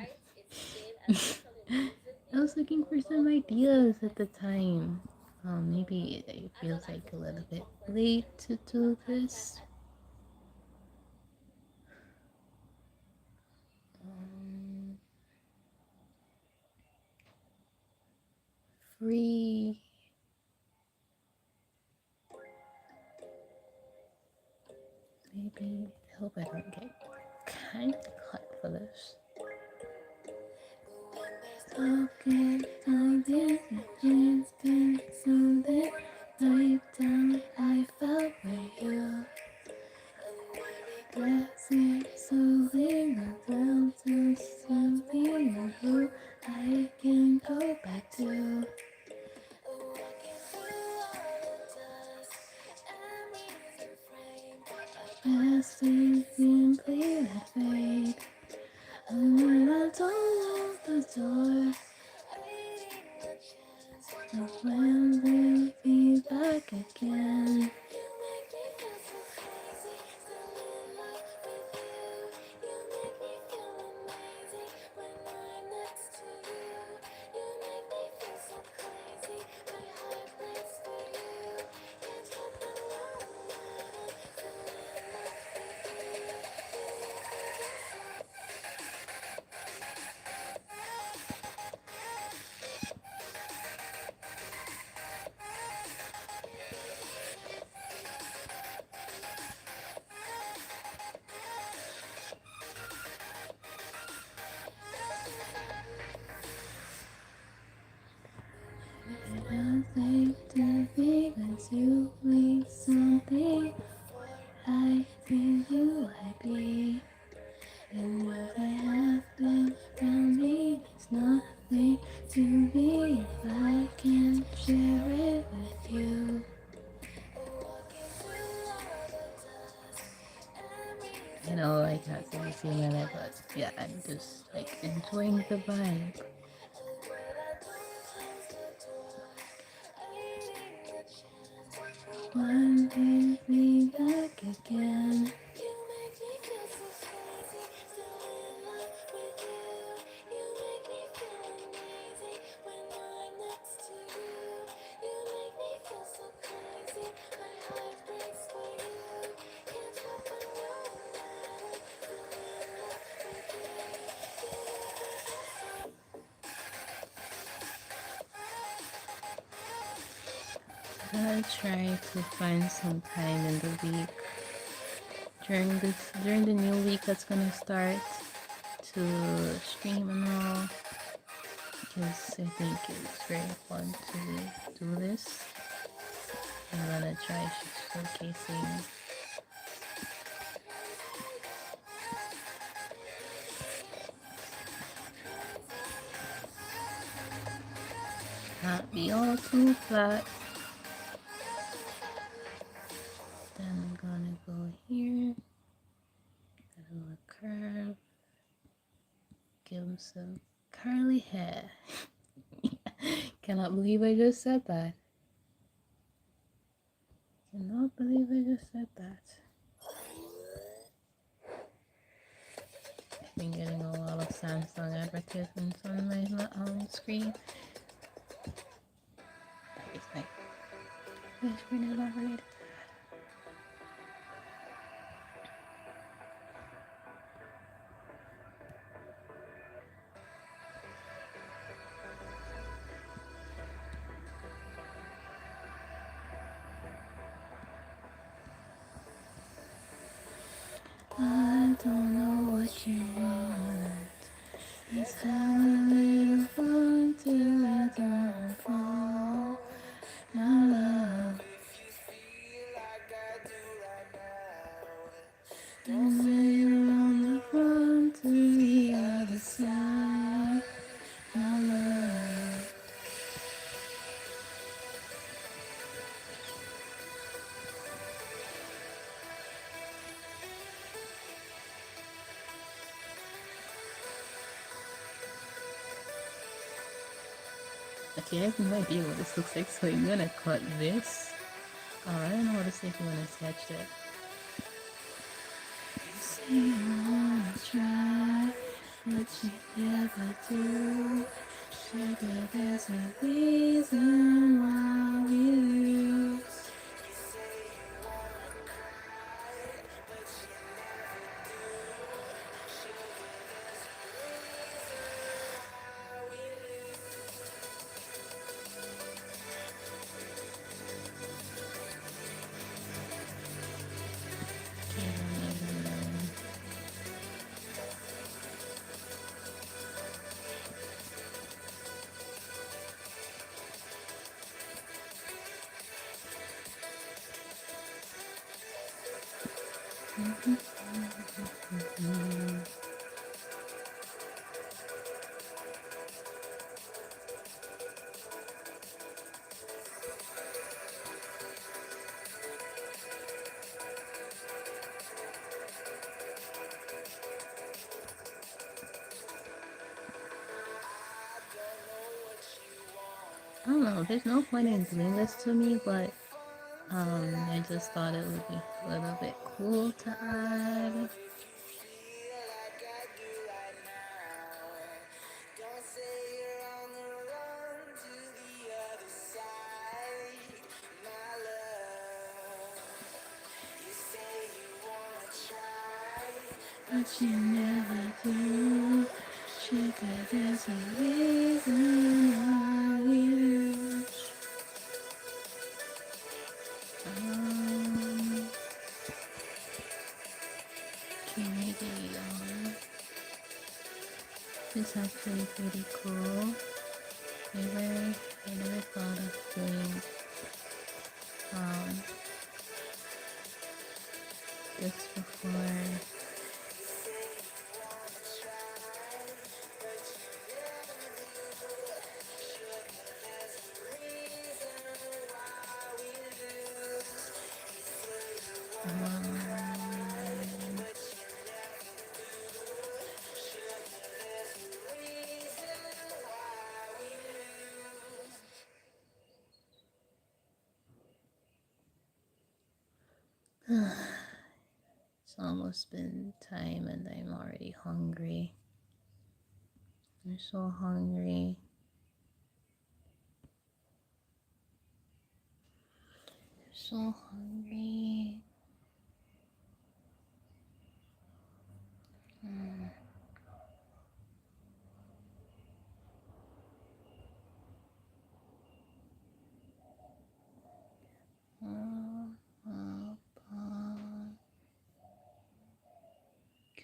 I was looking for some ideas at the time. Maybe it feels like a little bit late to do this. Free. Maybe. I hope I don't get kind of cut for this. Talking, something, something, deep down, I felt with you. Blessing, slowly, down to something who I can go back to. Blessing, simply let fade. And when I don't lock the door, that's when we'll be back again. I don't think to be as you mean something. I feel you I be. And what I have been around me means nothing to me if I can't share it with you. I know I can't say the same minute, but yeah, I'm just like enjoying the vibe. One day me back again. Gonna try to find some time in the week during the new week that's gonna start to stream and all, because I think it's very fun to do this. I'm gonna try showcasing not be all too flat. Then I'm gonna go here, do a curve, give him some curly hair. Cannot believe I just said that. Cannot believe I just said that. I've been getting a lot of Samsung advertisements on my screen. It's my screen is not related. I don't know what you want. Let's have a little fun till I don't fall. My love. Don't say you're on the run to the other side. My love. Okay, I have no idea what this looks like, so I'm gonna cut this. I don't know how to say if you wanna sketch that. You say you wanna try, but you never do. Sugar, there's a reason why we lose. I don't know, there's no point in doing this to me, but I just thought it would be a little bit cool to add. But you never do. Sugar, there's a reason why we lose. Okay, maybe it's actually pretty cool. I never thought of doing um this before. It's almost been time and I'm already hungry. I'm so hungry. I'm so hungry.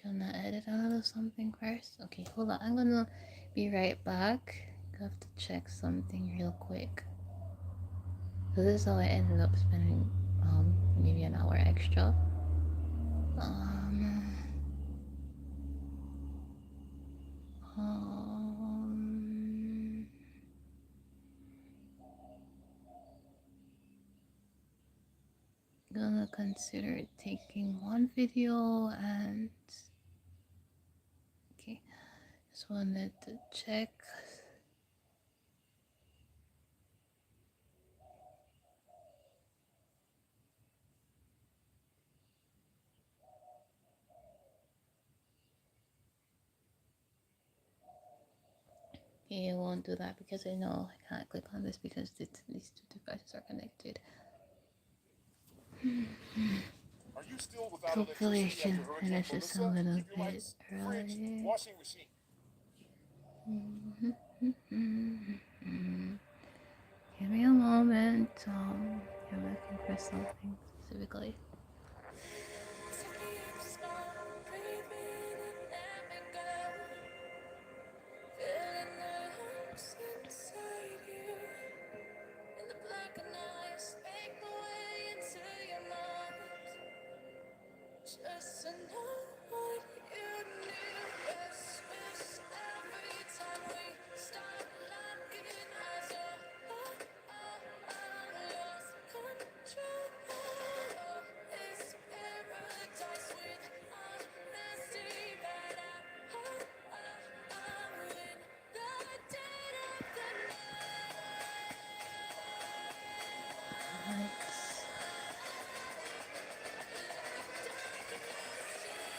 Gonna edit a little something first. Okay, hold on. I'm gonna be right back. I have to check something real quick. So this is how I ended up spending maybe an hour extra. Um, um gonna consider taking one video and okay, just wanted to check. Okay, I won't do that because I know I can't click on this because these two devices are connected. Are you still without Hopefully I electricity can after Hurricane finish this a Melissa? little Keep your bit lights, fridge, early. washing machine. Give me a moment. I'm looking for something specifically.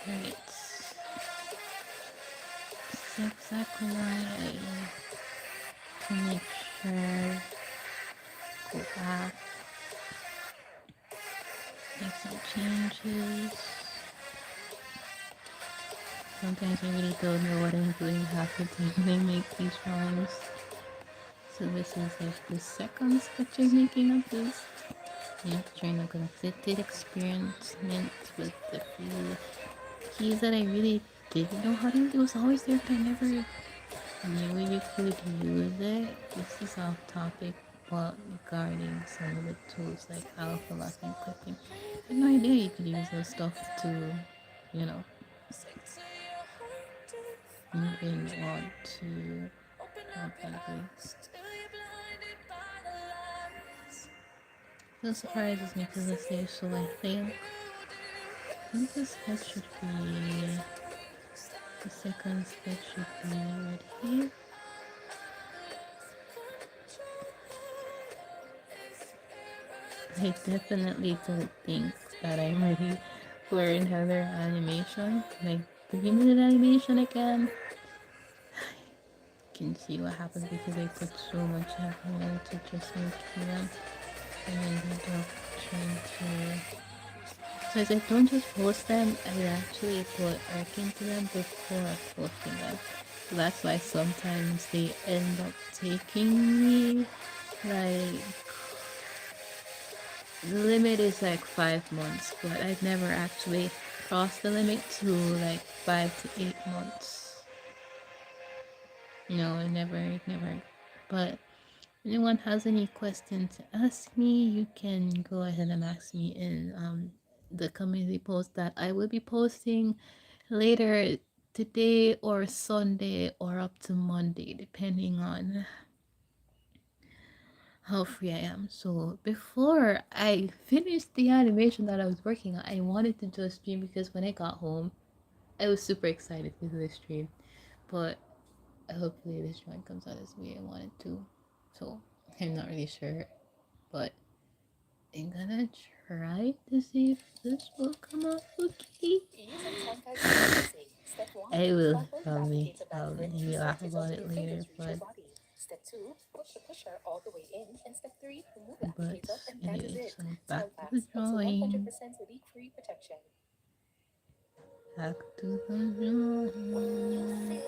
Right. It's exactly right. To make sure, go back, make some changes. Sometimes I really don't know what I'm doing half the time when I make these drawings. So this is like the second sketch I'm making of this. Yeah, trying to get that experiment with the few keys that I really didn't know how to use. It was always there, but I never knew you could use it. This is off topic, but regarding some of the tools like alpha lock and clipping, I had no idea you could use those stuff to, you know, even want to. Oh, probably. This surprises me because I say so. I think the sketch should be the second sketch should be right here. I definitely don't think that I'm ready for another animation. Like the limited animation again. You can see what happens because I put so much effort into just making them, and I ended up trying to. So as I don't just post them, I actually put work into them before posting them. So that's why sometimes they end up taking me like the limit is like 5 months, but I've never actually crossed the limit to like 5 to 8 months. No, I never. But if anyone has any questions to ask me, you can go ahead and ask me in the community post that I will be posting later today or Sunday or up to Monday, depending on how free I am. So before I finished the animation that I was working on, I wanted to just stream because when I got home, I was super excited to do this stream. But hopefully this drawing comes out as the way I wanted to. So I'm not really sure, but I'm gonna try to see if this will come out okay. I will probably maybe laugh about it later, but anyway, so back to the drawing. Back to the drawing.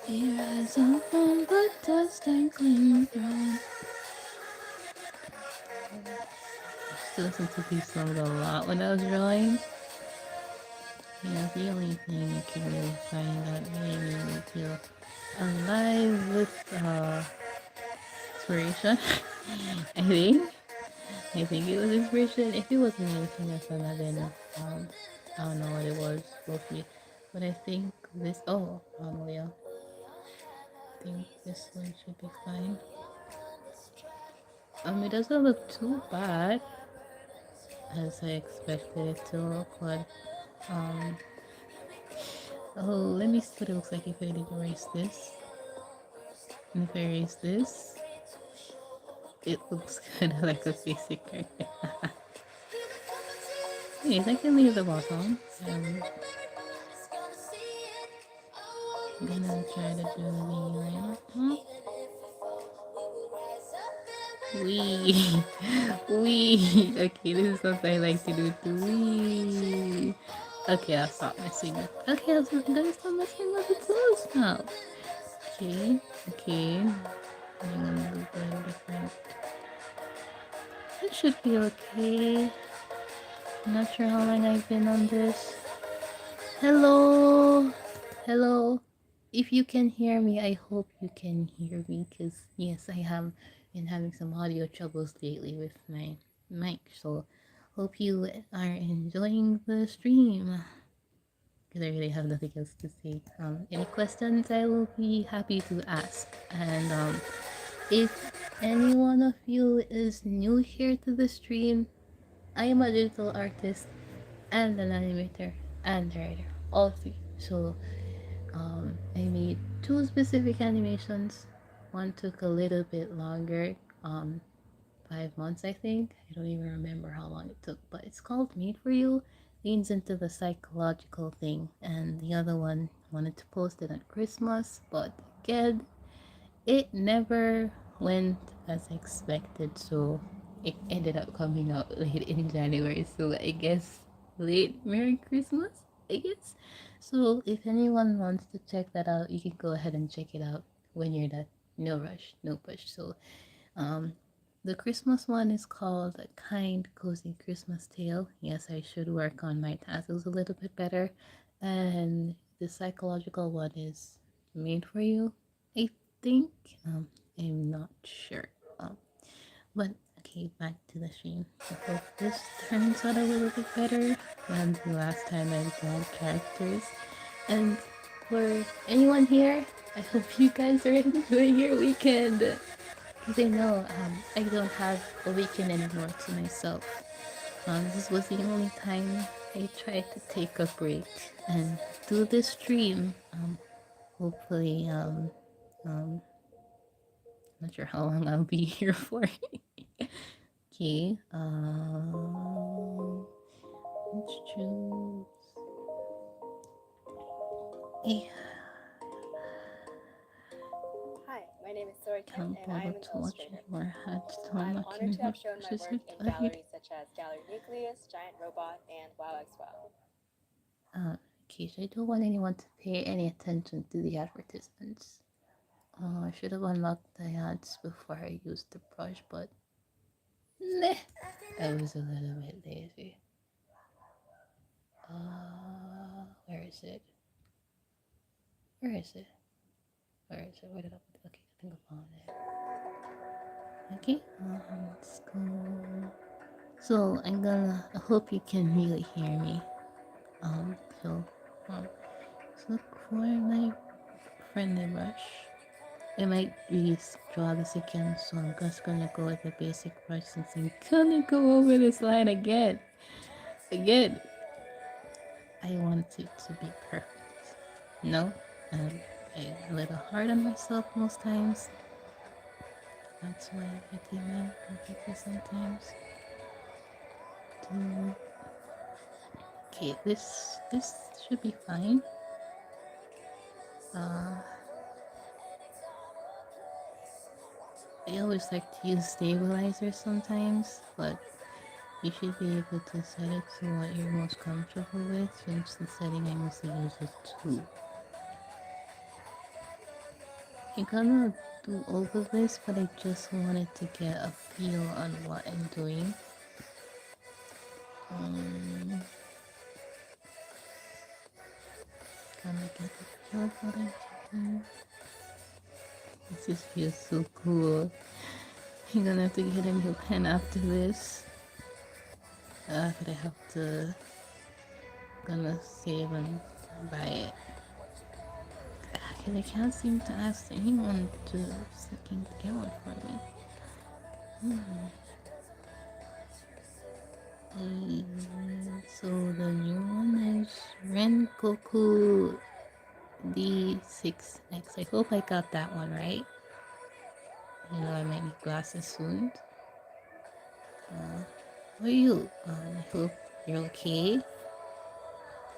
We rise up from the dust and clean ground. I used to listen to these songs a lot when I was drawing. Yeah, the only thing I can really find that made me feel alive with inspiration. I think. I think it was inspiration. If it wasn't anything else, then I don't know what it was supposed to be. But I think this. Oh, yeah. I think this one should be fine. It doesn't look too bad as I expected it to look, but um, oh, let me see what it looks like if I did erase this. And if I erase this, it looks kind of like a basic character. Anyways, I can leave the bottom. I'm gonna try to do the line. Wee. Wee. Okay, this is something I like to do too. Wee. Okay, I'll stop messing with. Okay, I'm gonna stop messing with the clothes now. Okay, okay. I'm gonna do that different. It should be okay. I'm not sure how long I've been on this. Hello, hello. If you can hear me, I hope you can hear me because yes, I have been having some audio troubles lately with my mic. So hope you are enjoying the stream because I really have nothing else to say. Any questions, I will be happy to ask. And if any one of you is new here to the stream, I am a digital artist and an animator and a writer, all three. So I made two specific animations. One took a little bit longer, 5 months I think. I don't even remember how long it took, but it's called Made for You. Leans into the psychological thing, and the other one wanted to post it at Christmas, but again, it never went as expected, so it ended up coming out late in January. So I guess late Merry Christmas, I guess. So if anyone wants to check that out, you can go ahead and check it out when you're done. No rush, no push. So um the Christmas one is called A Kind Cozy Christmas Tale. Yes, I should work on my tassels a little bit better. And the psychological one is Made for You, I think. I'm not sure. But okay, back to the stream. I hope this turns out a little bit better than the last time I drawn characters. And for anyone here, I hope you guys are enjoying your weekend. Because I know I don't have a weekend anymore to myself. This was the only time I tried to take a break and do this stream. Hopefully, not sure how long I'll be here for. Okay, let's choose. Yeah, Hi, my name is Sora Kim, can't and I bother am an to watch illustrator. anymore. I had to start I'm looking honored to her have shown my pushes work it in galleries such as Gallery Nucleus, Giant Robot, and Wow X Wow. Okay, so I don't want anyone to pay any attention to the advertisements. I should have unlocked the ads before I used the brush, but meh, I was a little bit lazy. Where is it? Where is it? Where is it? Where did I put it? Okay, I think I found it. Okay, let's go. So I hope you can really hear me. So, let's look for my friendly brush. I might redraw this again, so I'm just gonna go with the basic brush since I'm gonna go over this line again. Again, I want it to be perfect. No, I'm a little hard on myself most times. That's why I get mad completely sometimes. To okay, this should be fine. Uh, I always like to use stabilizer sometimes, but you should be able to set it to what you're most comfortable with, since the setting I mostly use is 2. I'm gonna do over this, but I just wanted to get a feel on what I'm doing. Gonna get the feel of what I'm doing. This just feels so cool. I'm gonna have to get a new pen after this. But I have to gonna save and buy it. Cause I can't seem to ask anyone to fucking get one for me. So the new one is Rengoku D6X. I hope I got that one right. I know I might need glasses soon. How are you? I hope you're okay.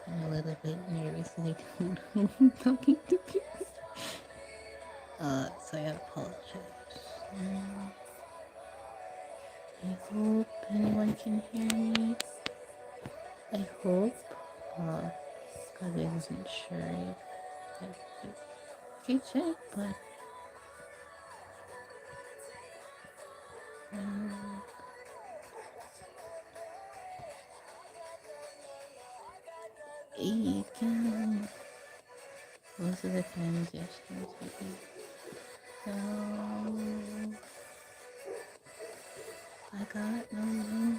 I'm a little bit nervous because I don't know who I'm talking to. So I apologize. I hope anyone can hear me. I hope. Because I wasn't sure if I could check, but you can. Most of the times, yes, maybe. So I got no.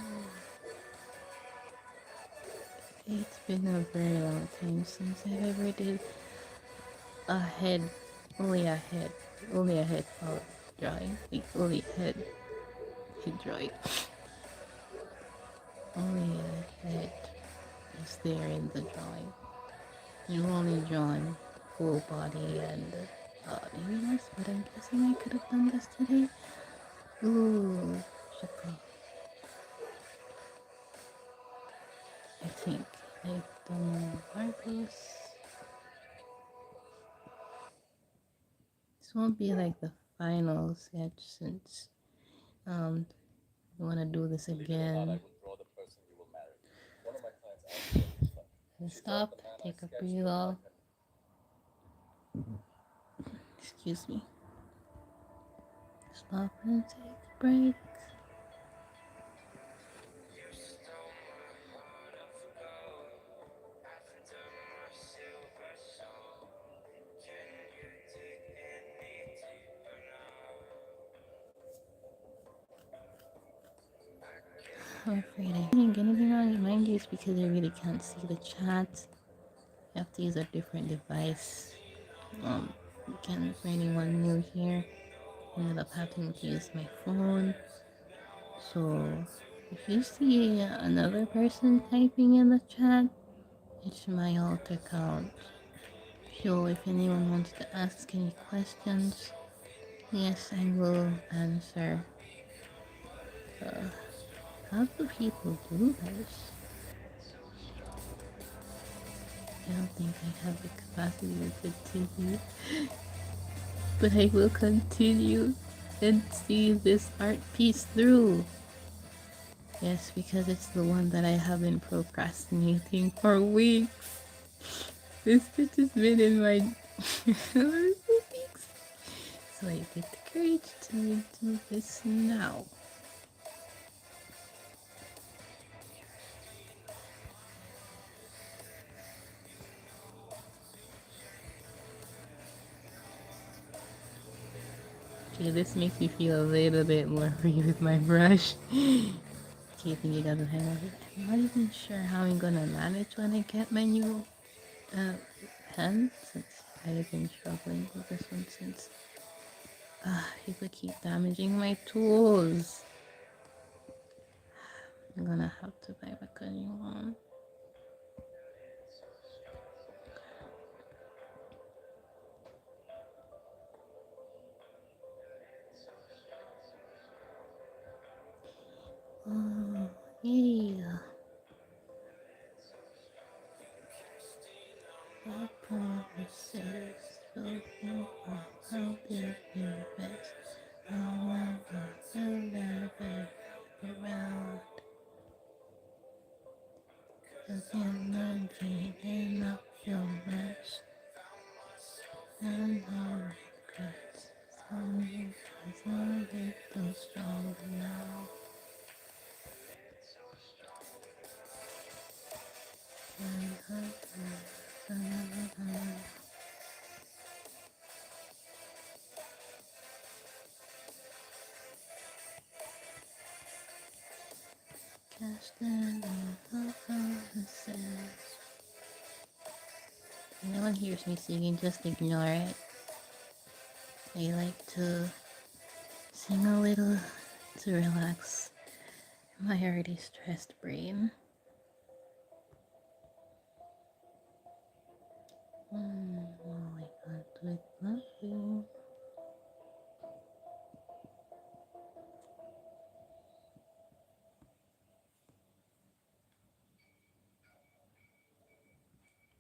It's been a very long time since I ever did a head, only a head, drawing, like only head drawing. Only a head is there in the drawing. You've only drawn full body and ears, but I'm guessing I could have done this today. Ooh, Shaka. I think I've done Marcus. This won't be like the final sketch since I want to do this Believe it or not, I again. would draw the person you will marry. One of my clients asked for a refund. She Stop, thought the man I take a sketched breathe looked off. like a Excuse me. Stop and take a break. I'm afraid I didn't get anything wrong. Mind you, it's because I really can't see the chat. I have to use a different device. Again, for anyone new here, I ended up having to use my phone. So, if you see another person typing in the chat, it's my alt account. So, if anyone wants to ask any questions, yes, I will answer. How do people do this? I don't think I have the capacity to continue, but I will continue and see this art piece through. Yes, because it's the one that I have been procrastinating for weeks. This bitch has been in my for weeks. So I get the courage to do this now. Okay, this makes me feel a little bit more free with my brush. Okay, I think you got the hang of it. I'm not even sure how I'm gonna manage when I get my new pen, since I have been struggling with this one since people keep damaging my tools. I'm gonna have to buy back a new one. Oh, yeah. I promises so you I'll give you best. I want to never around. Cause you're not cleaning up your mess. And no regrets. Some you guys are a little stronger now. Casting all promises. If no one hears me singing, just ignore it. I like to sing a little to relax my already stressed brain. Oh my god, I love you.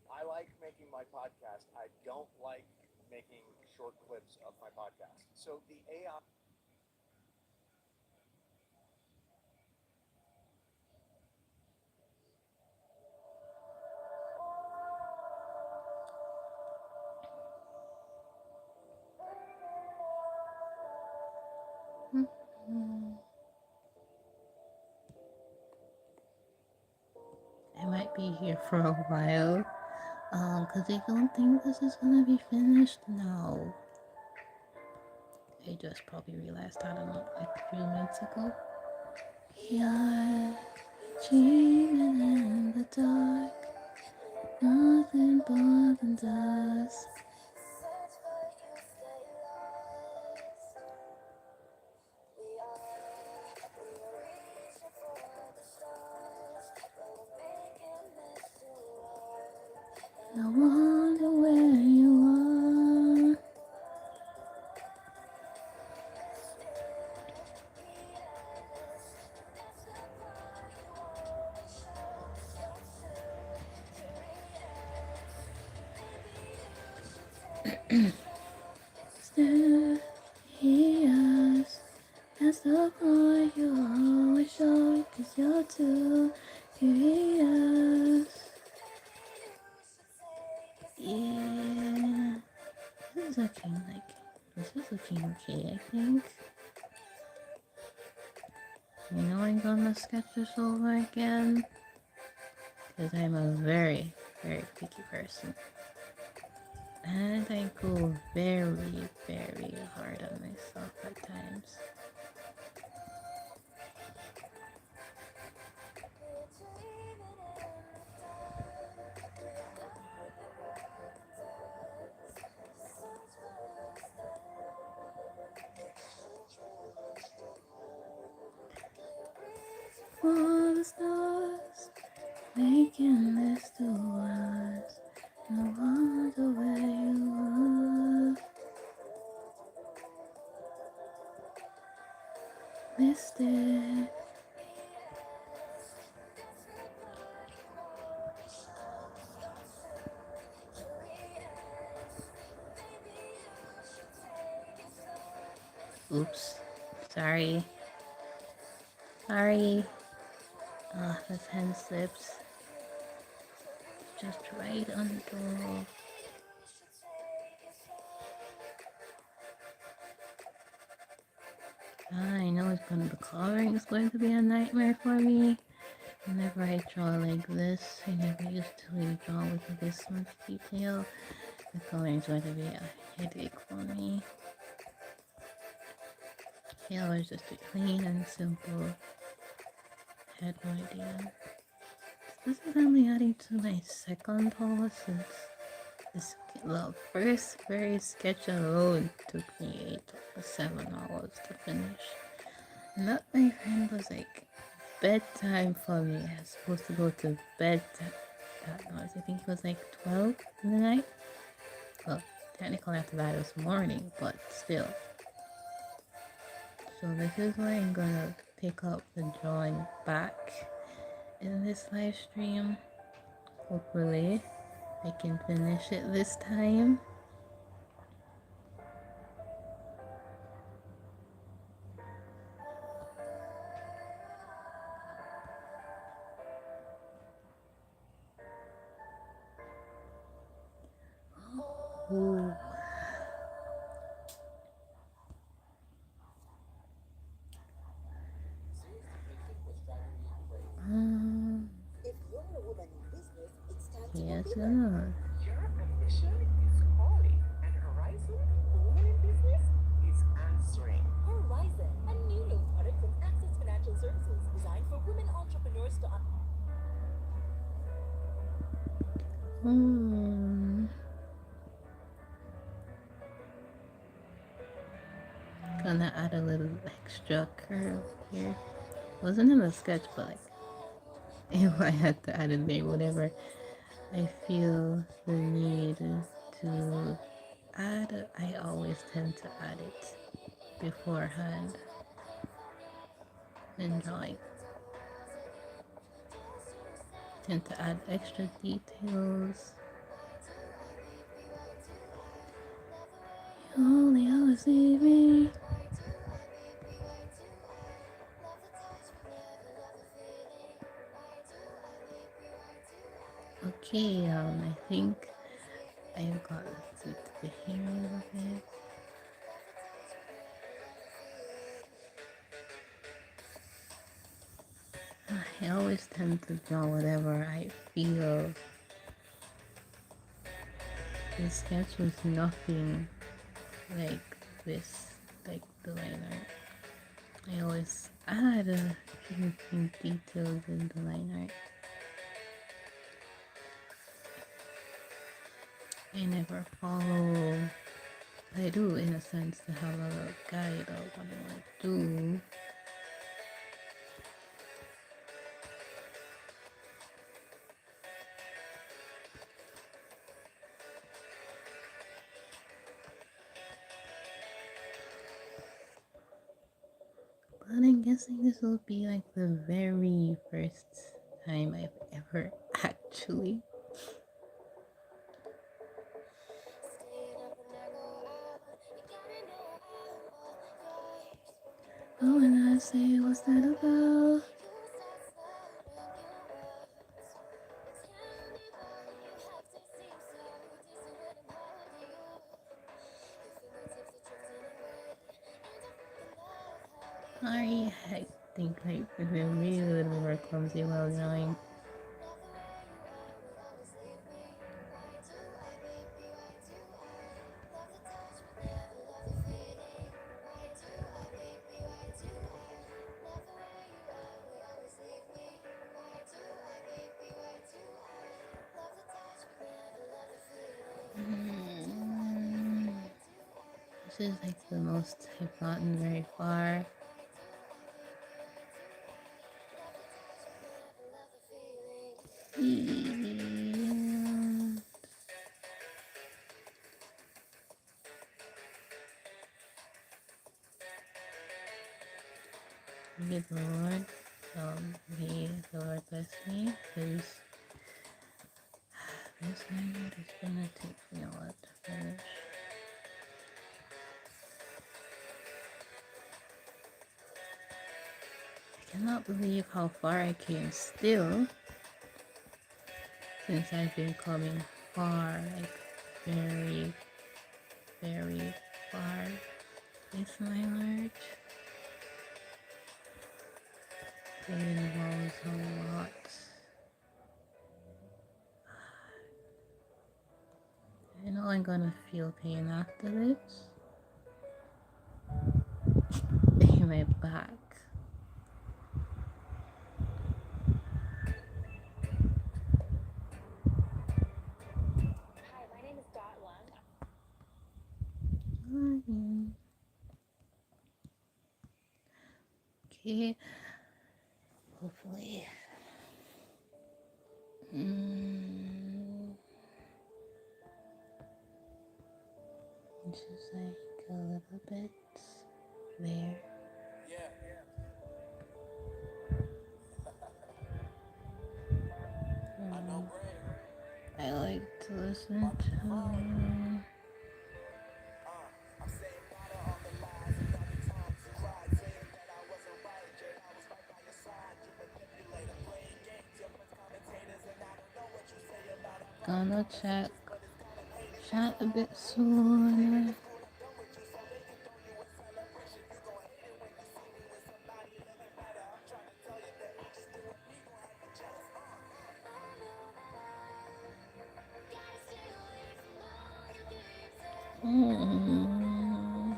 I like making my podcast. I don't like making short clips of my podcast. So the AI. I might be here for a while. Cause I don't think this is gonna be finished now. I just probably realized, I don't know, like a few minutes ago. Yeah, dreaming in the dark, nothing but the dust. I wonder where you are. Still, he is. That's the boy you always show, cause you're too curious. Yeah. This is looking okay, I think. You know I'm gonna sketch this over again. Because I'm a very, very picky person. And I go very, very hard on myself at times. For the stars, making this to us. No wonder where you are. Missed it. Oops. Sorry. Sorry. Ah, the pen slips. Just right on the door. I know the coloring is going to be a nightmare for me. Whenever I draw like this, I never used to really draw with this much detail. The coloring is going to be a headache for me. I always just do clean and simple. Had no idea. This is only adding to my second haul since the first very sketch alone took me 7 hours to finish. And that, my friend, was like bedtime for me. I was supposed to go to bed that noise. I think it was like 12 in the night. Well, technically after that it was morning, but still. So this is what I'm gonna pick up the drawing back in this live stream. Hopefully, I can finish it this time. Ooh. Siri's depiction was driving me crazy. If you're a woman in business, it's time to go Yes, bigger. Your ambition is calling, and Horizon, the woman in business, is answering. Horizon, a new loan product from Access Financial Services designed for women entrepreneurs to Gonna add a little extra curve here. Wasn't in the sketch, but like if I had to add it there, whatever. I feel the need to add. I always tend to add it beforehand in drawing. Tend to add extra details. You only always leave me. Okay, I think I've got to the hair a little bit. I always tend to draw whatever I feel. This sketch was nothing like this, like the line art. I always add a few details in the line art. I never follow. I do, in a sense, to have a guide of what I want to do. But I'm guessing this will be like the very first time I've ever actually. Oh, and I say, what's that about? Sorry, I think like I've been really a little more clumsy while drawing. This is like the most I've gotten very far. Good Lord, may the Lord bless me, because this minute is gonna take me a lot to finish. I cannot believe how far I came still, since I've been coming far, like very, very far with my art. It involves a lot. I know I'm gonna feel pain after this in my back. Hi, my name is Dot Lund. Okay, hopefully. Just like a little bit there. Yeah. to listen to. Gonna chat a bit soon. Mm.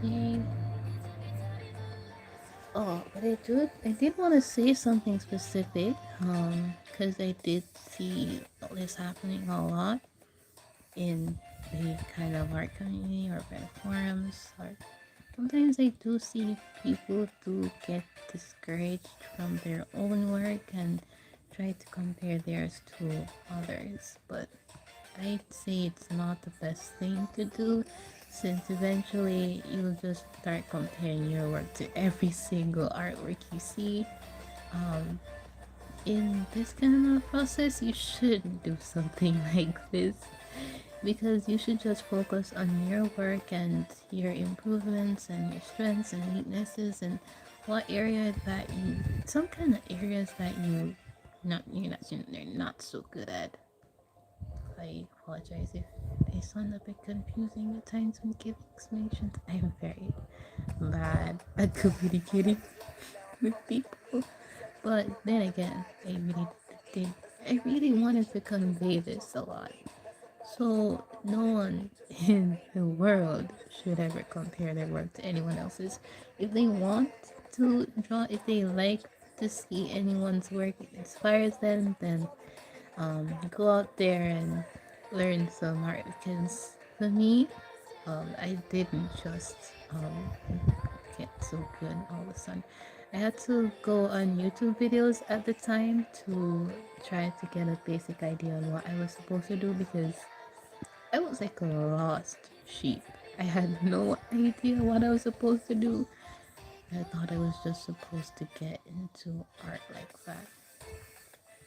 See. Oh, but I did want to say something specific, because I did see this happening a lot in the kind of art community or red forums, or sometimes I do see people do get discouraged from their own work and try to compare theirs to others, but I'd say it's not the best thing to do, since eventually you'll just start comparing your work to every single artwork you see. Um, in this kind of process, you shouldn't do something like this, because you should just focus on your work and your improvements and your strengths and weaknesses, and what area that you, some kind of areas that you're not so good at. I apologize if they sound a bit confusing at times when giving explanations. I'm very bad at communicating with people. But then again, did. I really wanted to convey this a lot. So no one in the world should ever compare their work to anyone else's. If they want to draw, if they like to see anyone's work inspires them, then go out there and learn some art, because for me, I didn't just get so good all of a sudden. I had to go on YouTube videos at the time to try to get a basic idea on what I was supposed to do, because I was like a lost sheep. I had no idea what I was supposed to do. I thought I was just supposed to get into art like that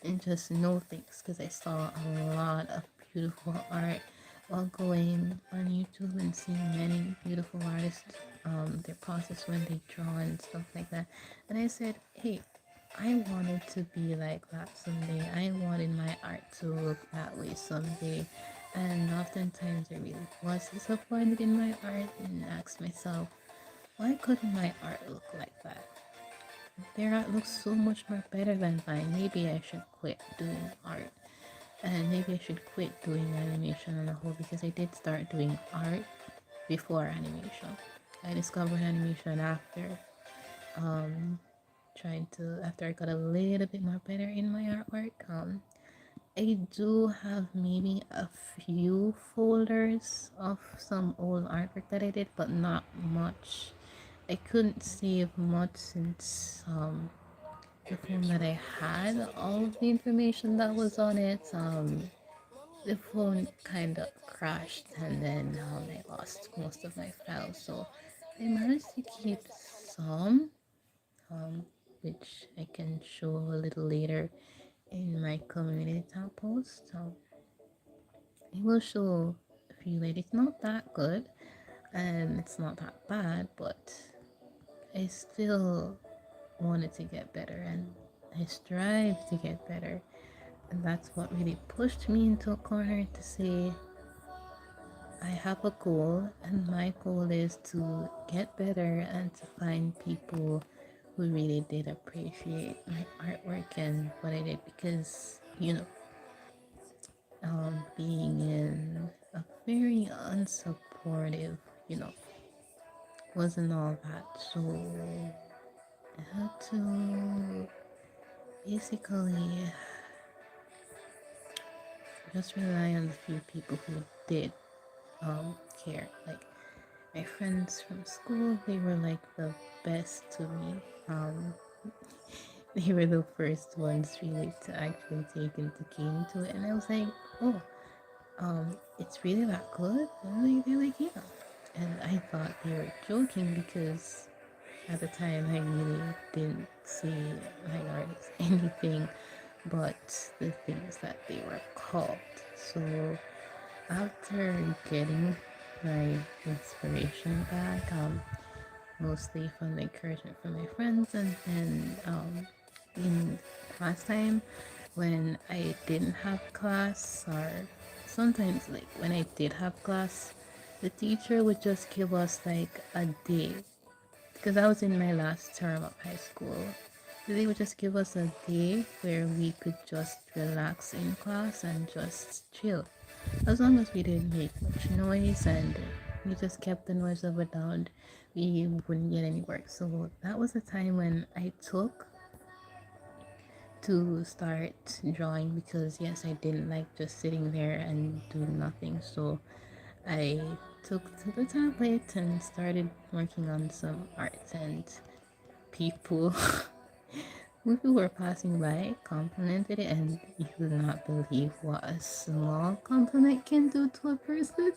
and just know things, because I saw a lot of beautiful art while going on YouTube and seeing many beautiful artists, their process when they draw and stuff like that. And I said, hey, I wanted to be like that someday. I wanted my art to look that way someday. And oftentimes I really was disappointed in my art and asked myself, why couldn't my art look like that? Their art looks so much more better than mine. Maybe I should quit doing art. And maybe I should quit doing animation on a whole, because I did start doing art before animation. I discovered animation after after I got a little bit more better in my artwork. I do have maybe a few folders of some old artwork that I did, but not much. I couldn't save much since the phone that I had, all of the information that was on it, the phone kind of crashed, and then I lost most of my files. So I managed to keep some, which I can show a little later in my community tab post. I will show a few later. It's not that good and it's not that bad, but I still wanted to get better, and I strive to get better. And that's what really pushed me into a corner to say, I have a goal, and my goal is to get better and to find people who really did appreciate my artwork and what I did, because, being in a very unsupportive, you know, wasn't all that. So I had to basically just rely on the few people who did care. Like my friends from school, they were like the best to me. They were the first ones really to actually take into keen to it, and I was like, oh, it's really that good. And they're like, yeah. And I thought they were joking because at the time I really didn't see my art as anything but the things that they were called. So after getting my inspiration back, mostly from the encouragement from my friends, and then in past time when I didn't have class, or sometimes like when I did have class, the teacher would just give us like a day, because I was in my last term of high school. They would just give us a day where we could just relax in class and just chill. As long as we didn't make much noise and we just kept the noise level down, we wouldn't get any work. So that was the time when I took to start drawing, because yes, I didn't like just sitting there and doing nothing. So I took to the tablet and started working on some art, and people people were passing by complimented it, and you would not believe what a small compliment can do to a person.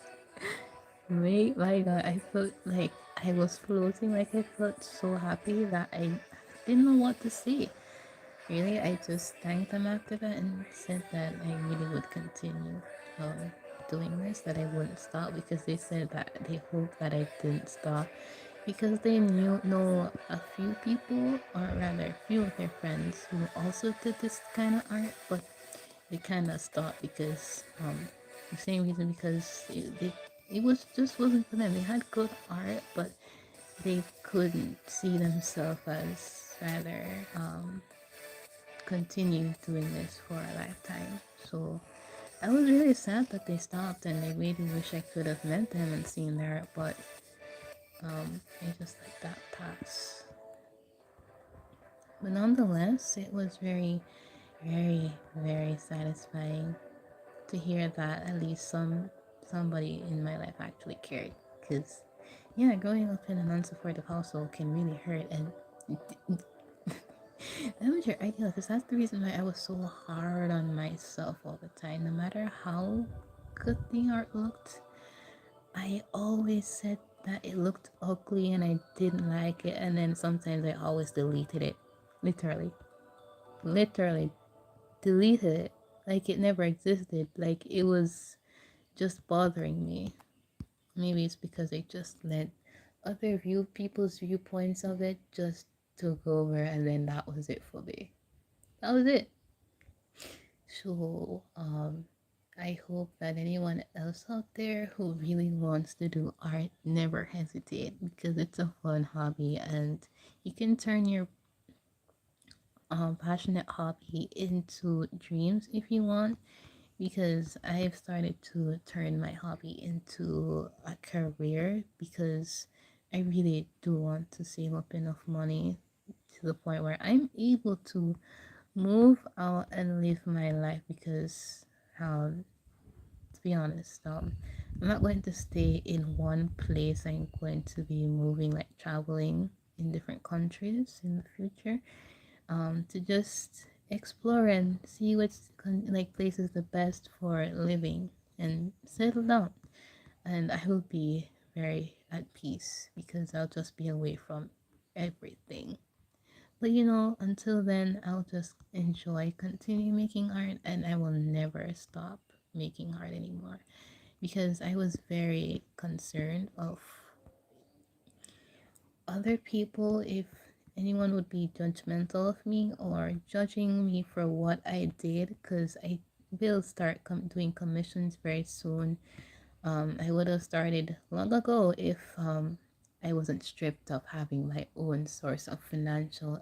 Wait, my God, I felt like I was floating. Like I felt so happy that I didn't know what to say. Really, I just thanked them after that and said that I really would continue doing this, that I wouldn't stop, because they said that they hoped that I didn't stop because they know a few people, or rather a few of their friends who also did this kind of art, but they kind of stopped because the same reason, because it was just wasn't for them. They had good art, but they couldn't see themselves as rather continue doing this for a lifetime. So I was really sad that they stopped, and I really wish I could have met them and seen their art, but I just let that pass. But nonetheless, it was very, very, very satisfying to hear that at least somebody in my life actually cared. Because yeah, growing up in an unsupportive household can really hurt, and that was your idea, because that's the reason why I was so hard on myself all the time. No matter how good the art looked, I always said that it looked ugly and I didn't like it, and then sometimes I always deleted it. Literally. Literally deleted it. Like it never existed. Like it was just bothering me. Maybe it's because I just let other people's viewpoints of it just took over, and then that was it for me. That was it. So I hope that anyone else out there who really wants to do art never hesitate, because it's a fun hobby, and you can turn your passionate hobby into dreams if you want, because I've started to turn my hobby into a career, because I really do want to save up enough money to the point where I'm able to move out and live my life, because to be honest, I'm not going to stay in one place. I'm going to be moving, like traveling in different countries in the future, to just explore and see like places the best for living and settle down. And I will be very at peace, because I'll just be away from everything. But until then, I'll just enjoy continue making art, and I will never stop making art anymore, because I was very concerned of other people, if anyone would be judgmental of me or judging me for what I did, because I will start doing commissions very soon. I would have started long ago if I wasn't stripped of having my own source of financial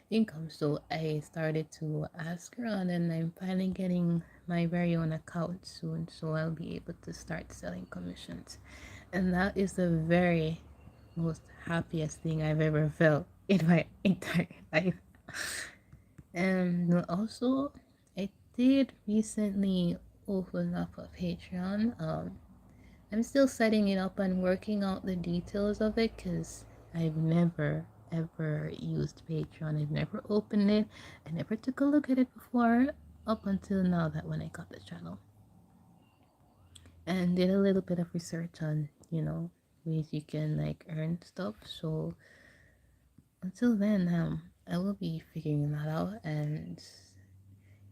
income. So I started to ask around, and I'm finally getting my very own account soon. So I'll be able to start selling commissions. And that is the very most happiest thing I've ever felt in my entire life. And also, I did recently open up a Patreon. I'm still setting it up and working out the details of it, because I've never ever used Patreon. I've never opened it. I never took a look at it before, up until now, that when I got the channel and did a little bit of research on ways you can like earn stuff. So until then, I will be figuring that out. And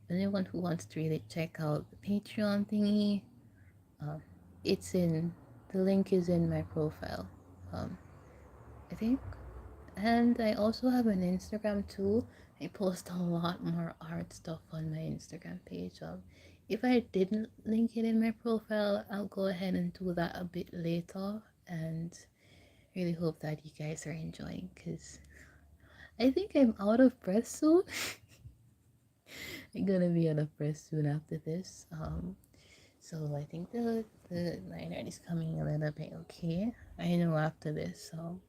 anyone who wants to really check out the Patreon thingy, um, it's in the link is in my profile. Um, I think, and I also have an Instagram too. I post a lot more art stuff on my Instagram page. If I didn't link it in my profile, I'll go ahead and do that a bit later. And really hope that you guys are enjoying, because I think I'm out of breath soon. I'm gonna be out of breath soon after this. So I think the line art is coming a little bit okay. I know after this, so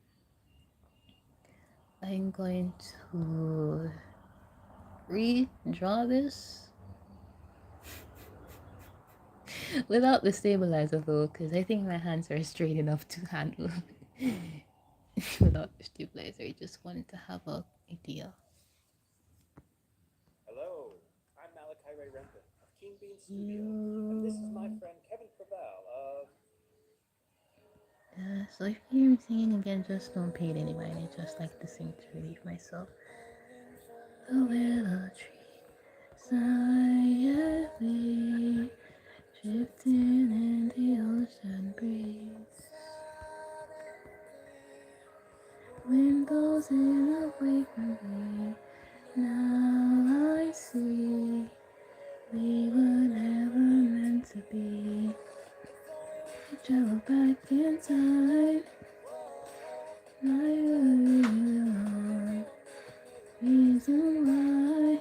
I'm going to redraw this without the stabilizer though, because I think my hands are straight enough to handle without the stabilizer. I just wanted to have a idea. Hello, I'm Malachi Ray Renton of King Bean Studio, and this is my friend Kevin Craval of... So if you hear me singing again, just don't pay it any mind. I just like to sing to relieve myself. The willow tree, silently drifting in the ocean breeze. Wind blows in away from me. Now I see we were never meant to be. We travel back in time. My reason why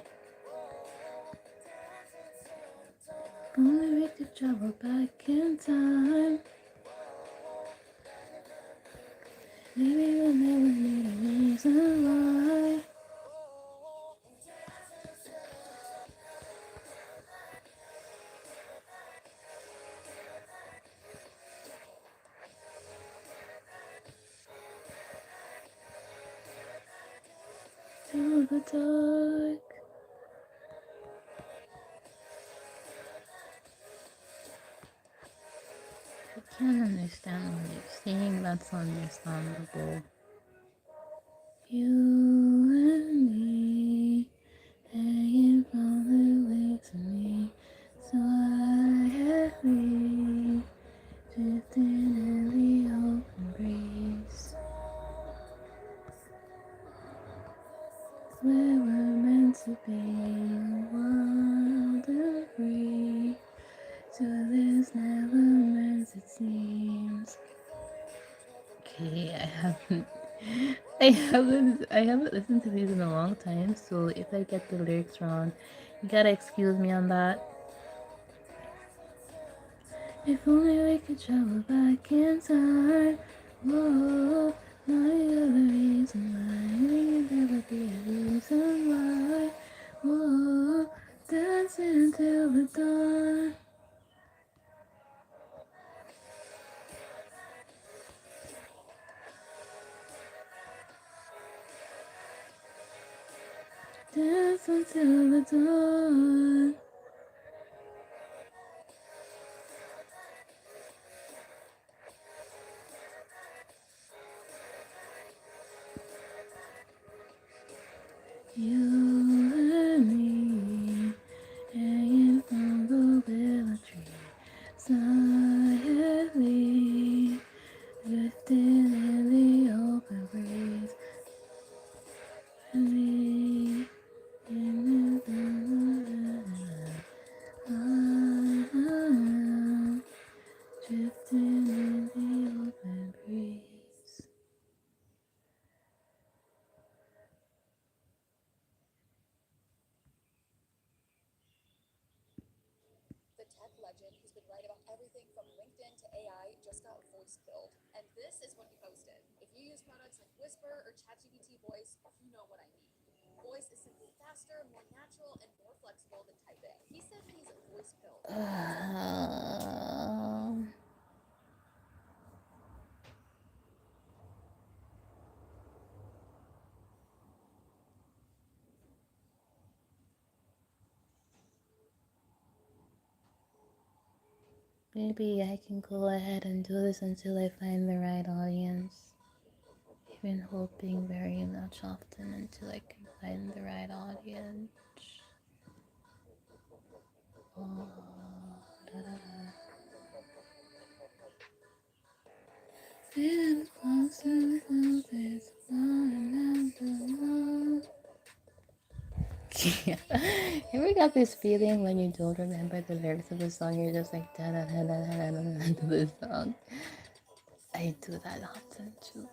only we could travel back in time. Maybe we'll never need a reason why. Through the dark. I can't understand what you're saying. That's understandable. You and me, hanging from the wings of me, so I heavy, drifting in the open breeze. Where we're meant to be, wild and free, so this never meant it seems. Okay, I haven't listened to these in a long time, so if I get the lyrics wrong, you gotta excuse me on that. If only we could travel back in time. Whoa, not the other reason why we could never be a reason why. Whoa, dancing until the dawn. Dance until the dawn. You and me, hanging from the willow tree, silently drifting in the open breeze. And me, drifting in the open breeze. The tech legend who's been right about everything from LinkedIn to AI just got voice killed. And this is what he posted. If you use products like Whisper or ChatGPT Voice, you know what I mean. Voice is simply faster, more natural, and more flexible than typing. He says he's voice killed. Maybe I can go ahead and do this until I find the right audience. I've been hoping very much often until I can find the right audience. Oh, da, da, da. Yeah. Ever got this feeling when you don't remember the lyrics of the song, you're just like da da da da da da da to the song? I do that often too.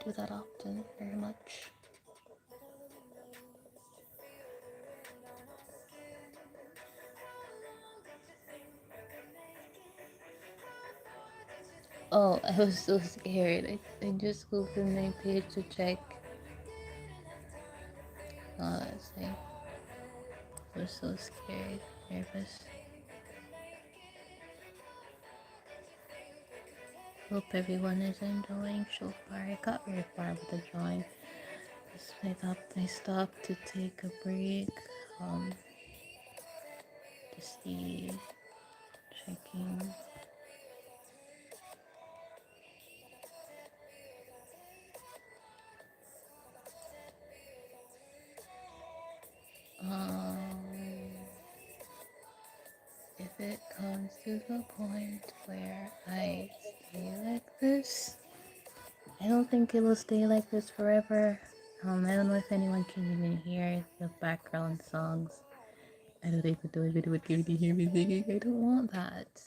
Do that often, very much. Oh, I was so scared. I just opened my page to check. Oh, let's see. I was so scared, nervous. Hope everyone is enjoying so far. I got very far with the drawing. I stopped to take a break. To see, checking. If it comes to the point where I stay like this, I don't think it will stay like this forever. I don't know if anyone can even hear the background songs. I don't even know if anyone can even hear me singing. I don't want that.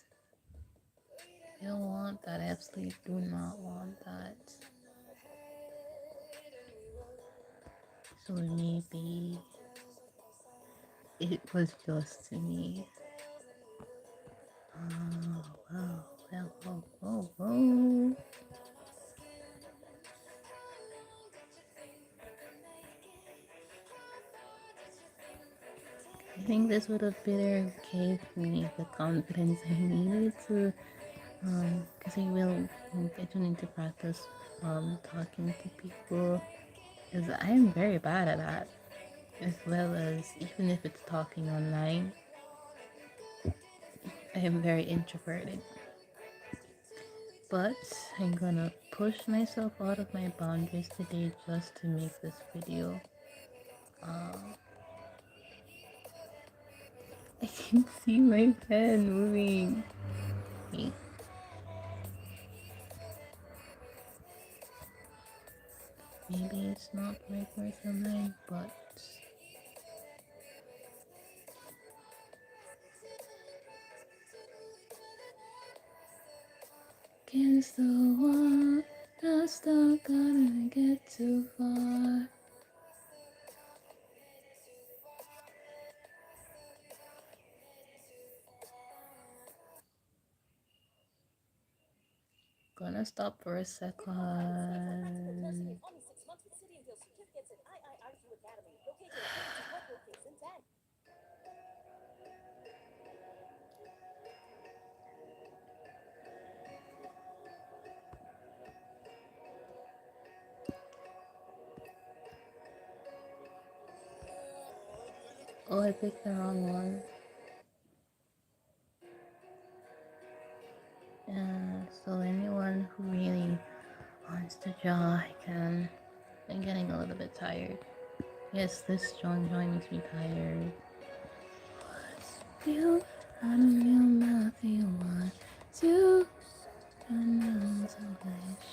I don't want that. I absolutely do not want that. So maybe it was just me. Oh, whoa, well, whoa, whoa, whoa. I think this would have better gave me the confidence I needed to, because I do need to practice talking to people, because I am very bad at that, as well as even if it's talking online, I am very introverted. But I'm gonna push myself out of my boundaries today just to make this video. I can see my pen moving. Wait. Maybe it's not right where the line, but against the wall, just not gonna get too far. Gonna stop for a second. Only 6 months with City and Guild certificates at IIRQ Academy, located at 52 Park Road, in 10. Oh, I picked the wrong one. Yeah, so anyone who really wants to draw, I can. I'm getting a little bit tired. Yes, this drawing makes me tired. You out of your mouth, you want to turn around so much.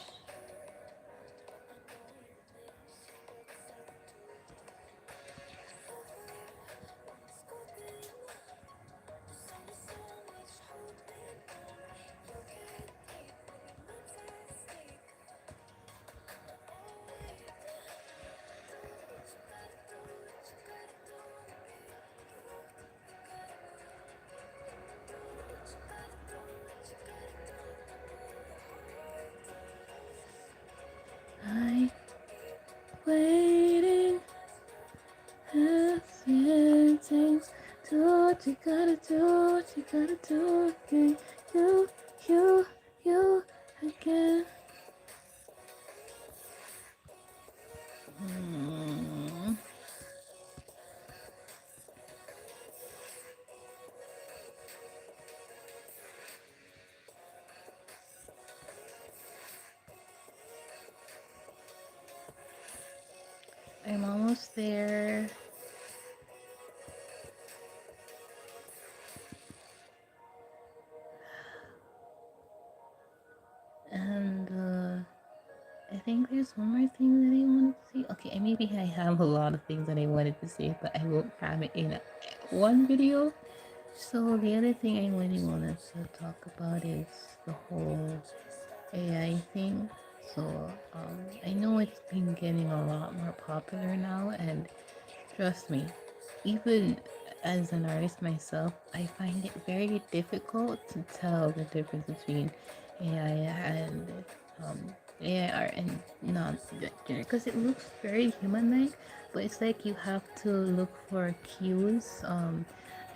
I waiting, hesitating. Do what you gotta do, what you gotta do again. You again. I'm almost there. And I think there's one more thing that I wanted to say. Okay, maybe I have a lot of things that I wanted to say, but I won't cram it in one video. So the other thing I really wanted to talk about is the whole AI thing. So I know it's been getting a lot more popular now, and trust me, even as an artist myself, I find it very difficult to tell the difference between AI and AI art and non because it looks very human-like, but it's like you have to look for cues.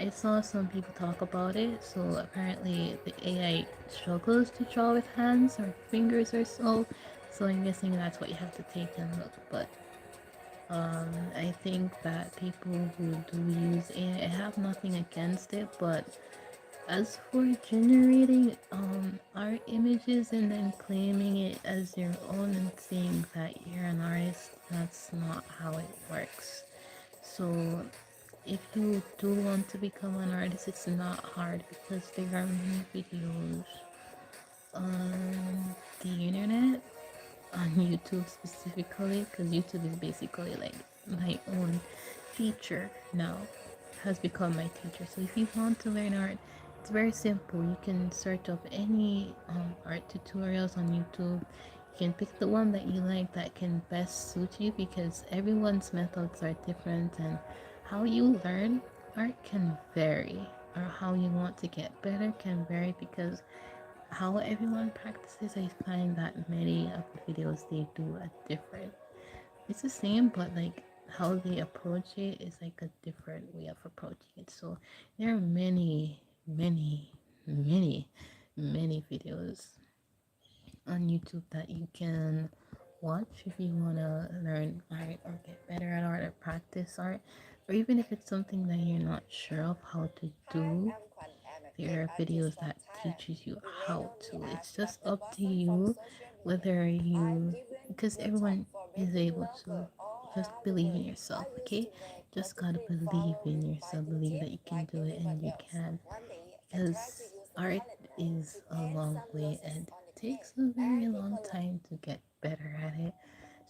I saw some people talk about it, so apparently the AI struggles to draw with hands or fingers or so. So I'm guessing that's what you have to take and look, but I think that people who do use AI, I have nothing against it, but as for generating art images and then claiming it as your own and saying that you're an artist, that's not how it works. So if you do want to become an artist, it's not hard because there are many videos on the internet, on YouTube specifically, because YouTube is basically like my own teacher now, has become my teacher. So if you want to learn art, it's very simple. You can search up any art tutorials on YouTube. You can pick the one that you like that can best suit you because everyone's methods are different and how you learn art can vary, or how you want to get better can vary because how everyone practices, I find that many of the videos they do are different. It's the same, but like how they approach it is like a different way of approaching it. So there are many videos on YouTube that you can watch if you want to learn art or get better at art or practice art, or even if it's something that you're not sure of how to do, there are videos that teaches you how to. It's just up to you whether you, because everyone is able to, just believe in yourself, okay? Just gotta believe in yourself, believe that you can do it and you can, because art is a long way and it takes a very long time to get better at it.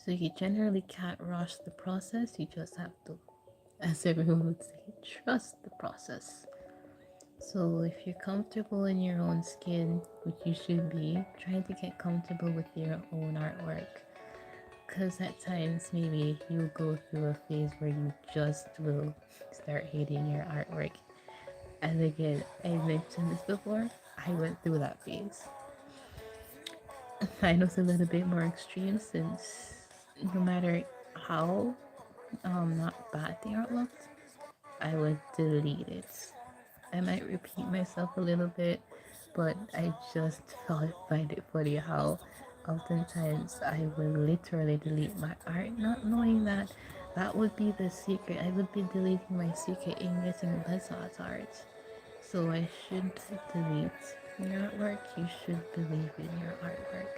So you generally can't rush the process, you just have to, as everyone would say, trust the process. So if you're comfortable in your own skin, which you should be, try to get comfortable with your own artwork. Because at times maybe you'll go through a phase where you just will start hating your artwork. And again, I mentioned this before, I went through that phase. Mine was a little bit more extreme since no matter how not bad the art looked, I would delete it. I might repeat myself a little bit, but I just find it funny how oftentimes I will literally delete my art, not knowing that that would be the secret. I would be deleting my secret in getting Blizzard's art. So I should delete your artwork. You should believe in your artwork.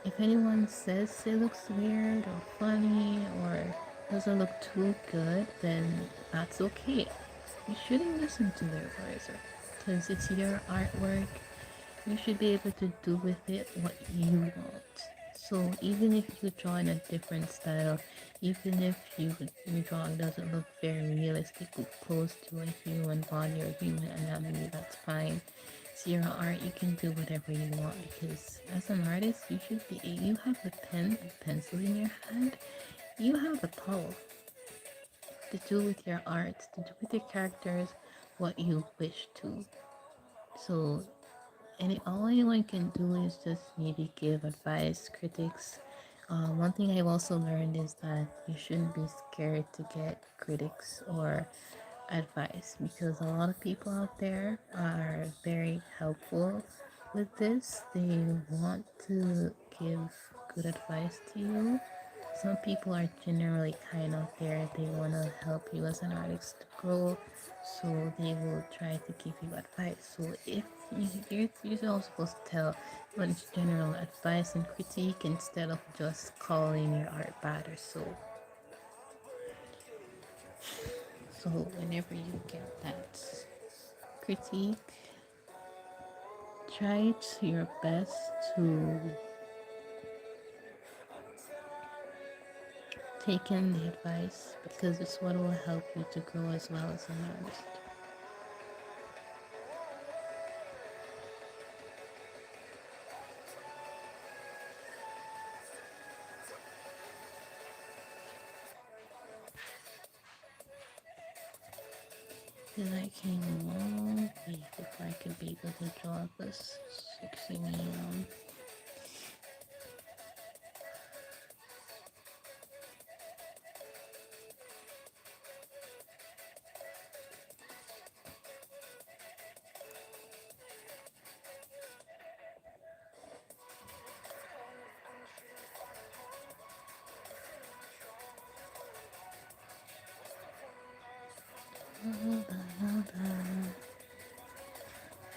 If anyone says it looks weird or funny or doesn't look too good, then that's okay. You shouldn't listen to their words because it's your artwork. You should be able to do with it what you want. So even if you draw in a different style, even if your drawing doesn't look very realistically close to a human body or human anatomy, that's fine. It's your art. You can do whatever you want because as an artist, you should be. You have a pen and pencil in your hand. You have a power to do with your art, to do with your characters what you wish to. So all anyone can do is just maybe give advice, critics. One thing I've also learned is that you shouldn't be scared to get critics or advice because a lot of people out there are very helpful with this. They want to give good advice to you. Some people are generally kind out there. They want to help you as an artist to grow, so they will try to give you advice. So if you're all supposed to tell when it's general advice and critique instead of just calling your art bad or so. So whenever you get that critique, try your best to take in the advice because it's what will help you to grow as well as an artist. Because I came a long way before I could be able to draw this sexy neon.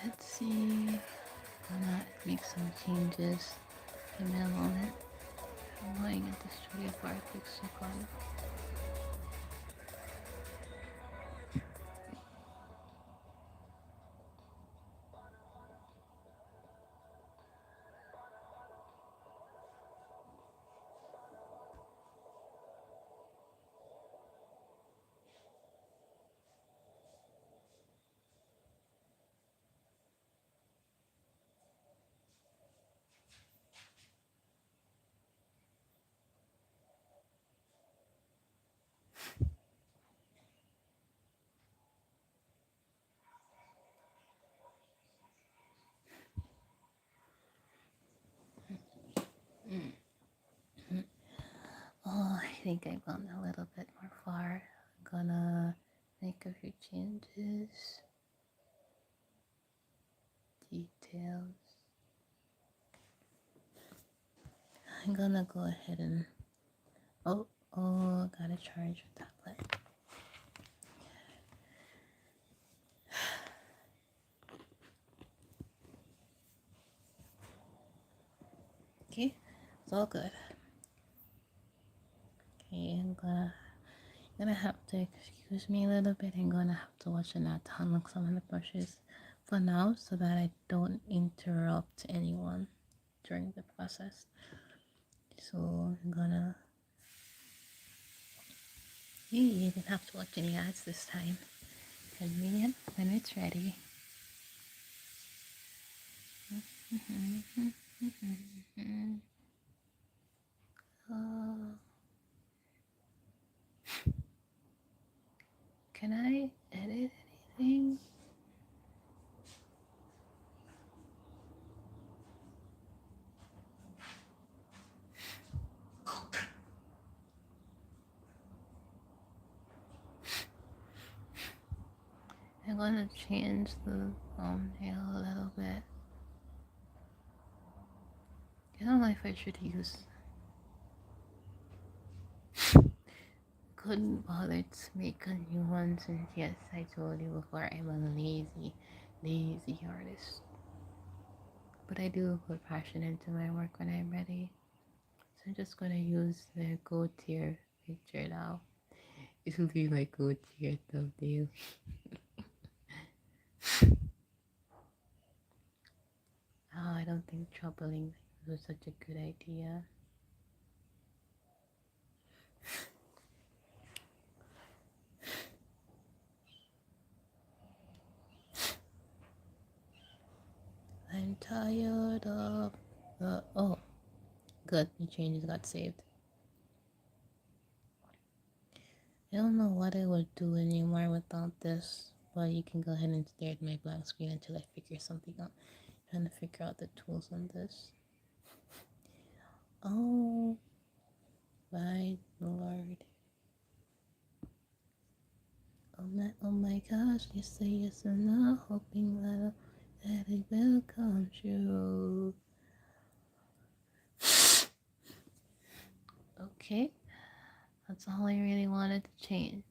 Let's see. I'm gonna make some changes. Give me a moment. I'm going at the studio for a quick second. Oh, I think I've gone a little bit more far. I'm gonna make a few changes. Details. I'm gonna go ahead and gotta charge the tablet. Okay, it's all good. Okay, gonna have to excuse me a little bit. I'm gonna have to watch and not unlock some of the brushes for now so that I don't interrupt anyone during the process. So I'm gonna you didn't have to watch any ads this time. Convenient when it's ready. Can I edit anything? I'm gonna change the thumbnail a little bit. I don't know if I should use. Couldn't bother to make a new one since yes, I told you before I'm a lazy artist. But I do put passion into my work when I'm ready. So I'm just gonna use the Go Tier picture now. It'll be my Go Tier thumbnail. Oh, I don't think troubling was such a good idea. I'm tired of oh, good, the changes got saved. I don't know what I would do anymore without this, but you can go ahead and stare at my blank screen until I figure something out. I'm trying to figure out the tools on this. Oh, my lord. Oh my gosh, you say yes or no, hoping that it will come true. Okay, that's all I really wanted to change.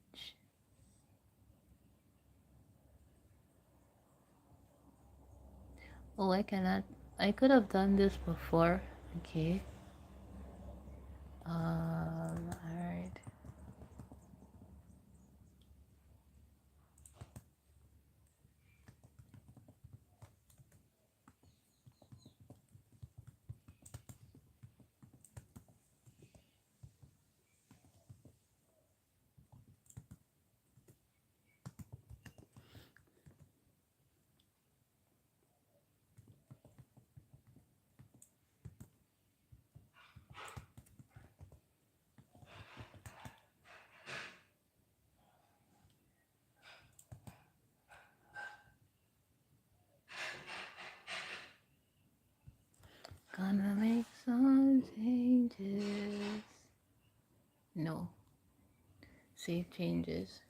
Oh, I could have done this before. Okay. Alright. Gonna make some changes. No. Save changes.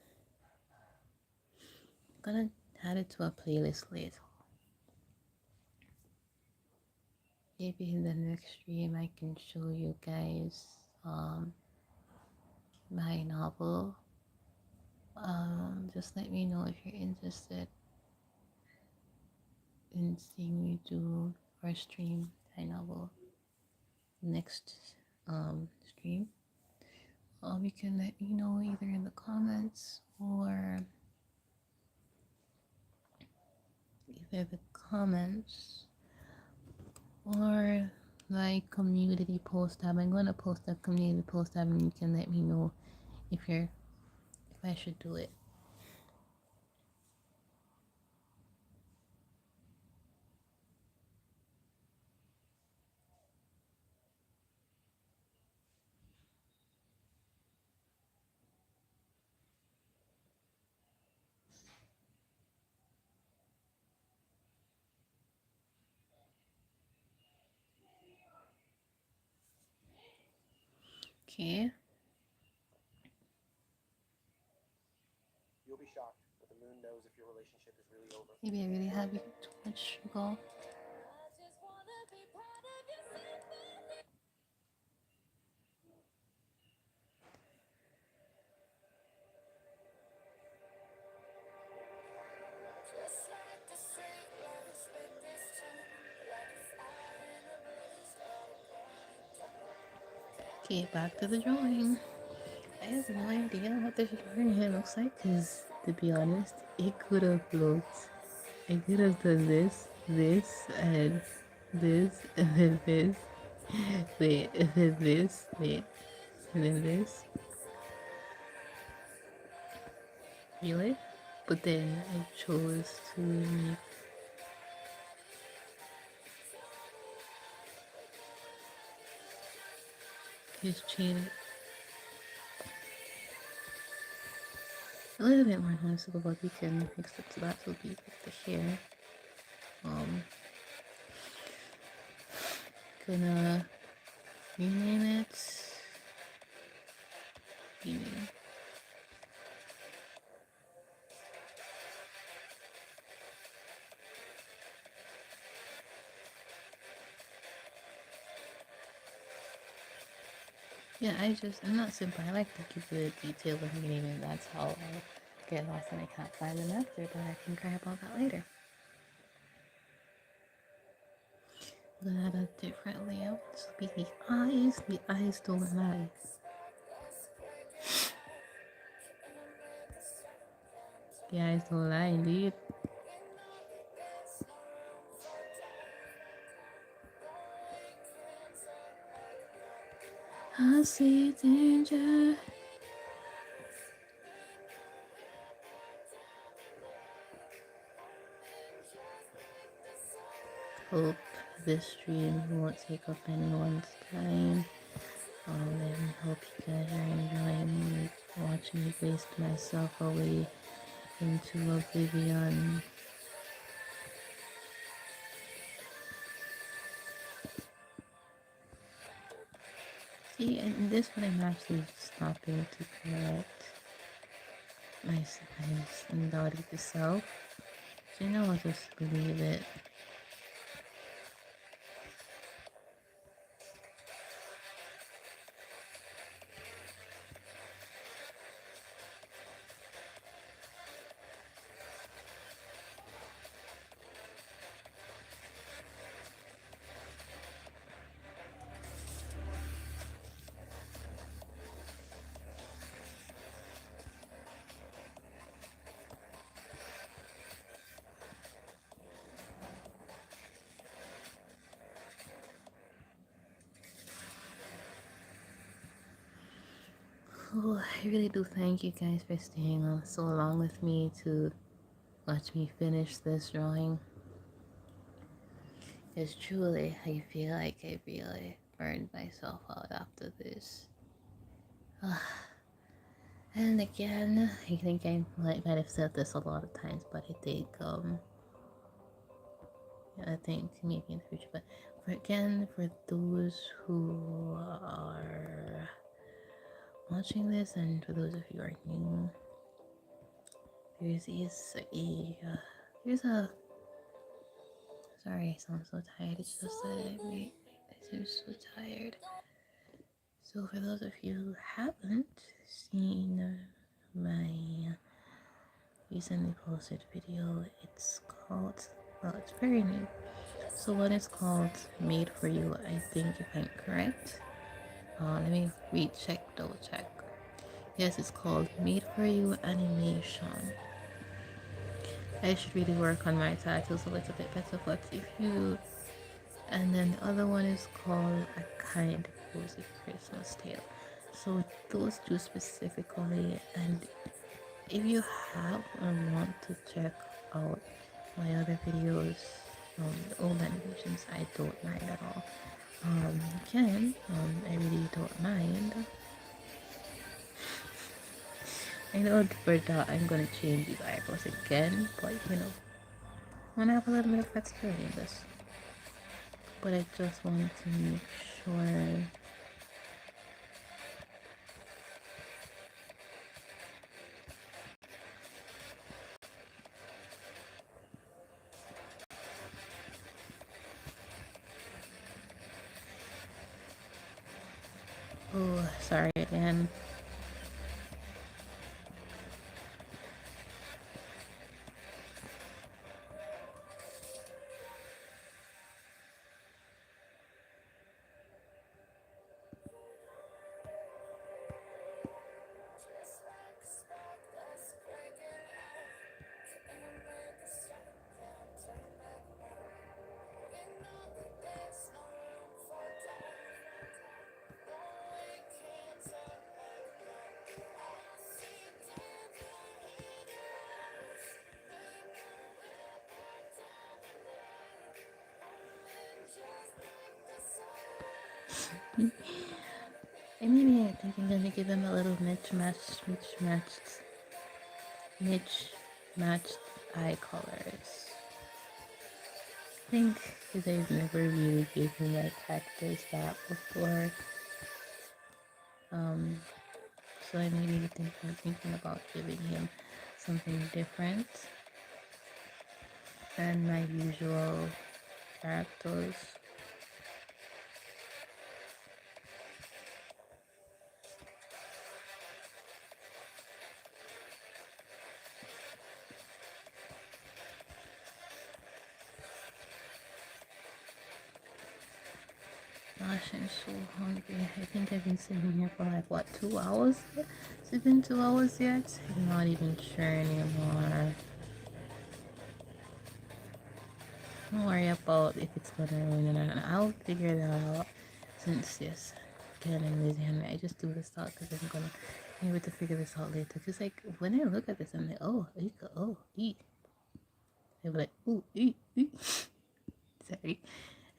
Gonna add it to a playlist later. Maybe in the next stream I can show you guys my novel. Just let me know if you're interested in seeing me do or stream my novel next stream. You can let me know either in the comments or my community post tab. I'm gonna post a community post tab and you can let me know if I should do it. Okay. You'll be shocked, but the moon knows if your relationship is really over. Maybe I really have too much sugar. Okay, back to the drawing. I have no idea what this drawing here looks like because, to be honest, it could have looked. I could have done this, and this, and then this. Wait, and then this, wait, and then this. Really? But then I chose to make his chain a little bit more noticeable, but we can fix it so that will be like the hair. Gonna rename it. Rename. Yeah, I'm not simple. I like to keep the detail when renaming. That's how I get lost and I can't find them after, but I can cry about that later. I'm gonna have a different layout. This will be the eyes. The eyes don't lie. The eyes don't lie, indeed. I see danger. Hope this stream won't take up anyone's time. And hope you guys are enjoying me watching me waste myself away into oblivion. See, and this one I'm actually stopping to correct my embodied self. So you know I'll just leave it. Oh, I really do thank you guys for staying on so long with me to watch me finish this drawing. Because truly, I feel like I really burned myself out after this. And again, I think I might have said this a lot of times, but I think I think maybe in the future. But for those who are watching this, and for those of you who are new, there's a sorry, I sound so tired. It's just that I'm so tired. So for those of you who haven't seen my recently posted video, it's called, well, it's very new. So one is called Made for You, I think, if I'm correct. Let me recheck, double check. Yes, it's called Made for You Animation. I should really work on my titles a little bit better, but if you, and then the other one is called A Kind Cozy Christmas Tale. So those two specifically, and if you have or want to check out my other videos, the old animations, I don't mind at all. You can, I really don't mind. I know for that I'm gonna change these eyebrows again, but I wanna have a little bit of flexibility in this. But I just want to make sure. Oh, sorry again. And maybe I think I'm gonna give him a little Mitch matched eye colors. I think because I've never really given my characters that before. Um, so I maybe I'm thinking about giving him something different than my usual characters. Gosh, I'm so hungry. I think I've been sitting here for like what, 2 hours? Has it been 2 hours yet? I'm not even sure anymore. Don't worry about if it's gonna rain or not. I'll figure that out since yes, again I'm lazy and I just do this thought because I'm gonna be able to figure this out later. Because like when I look at this, I'm like, oh, eat. I'm like, ooh, eat. Sorry.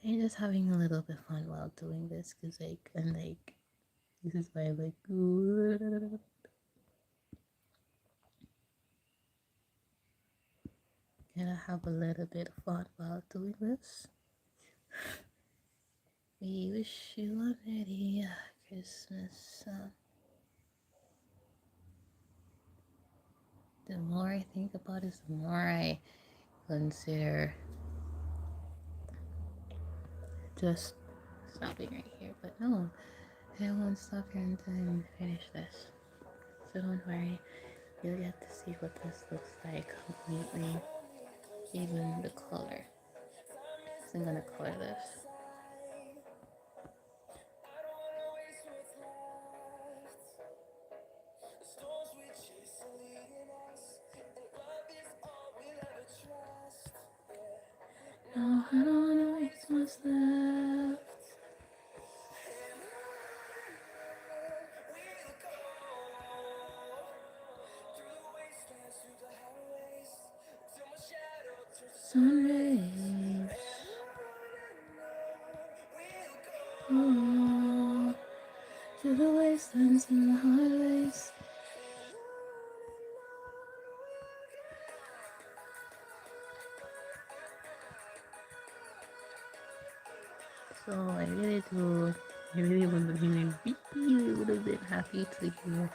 I'm just having a little bit fun while doing this because like I'm like this is why I'm like ooh. Gonna have a little bit of fun while doing this. We wish you a Merry Christmas. The more I think about it, the more I consider just stopping right here. But no, I won't stop here until I finish this. So don't worry, you'll get to see what this looks like completely, even the color. So I'm gonna color this. No, I don't wanna waste what's left. Sun rays. Oh, through the wastelands and the highways. So I really would have been happy to hear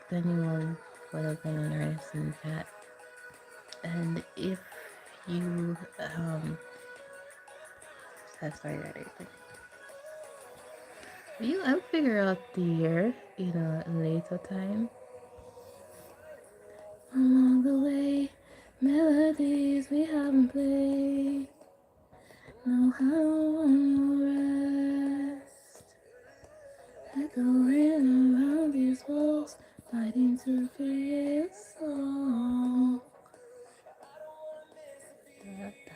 if anyone would have been interested in that. And if you have started everything, you I'll figure out the year in a later time. Along the way, melodies we haven't played. Know how to rest. Echoing around these walls, fighting to create a song. Da, da.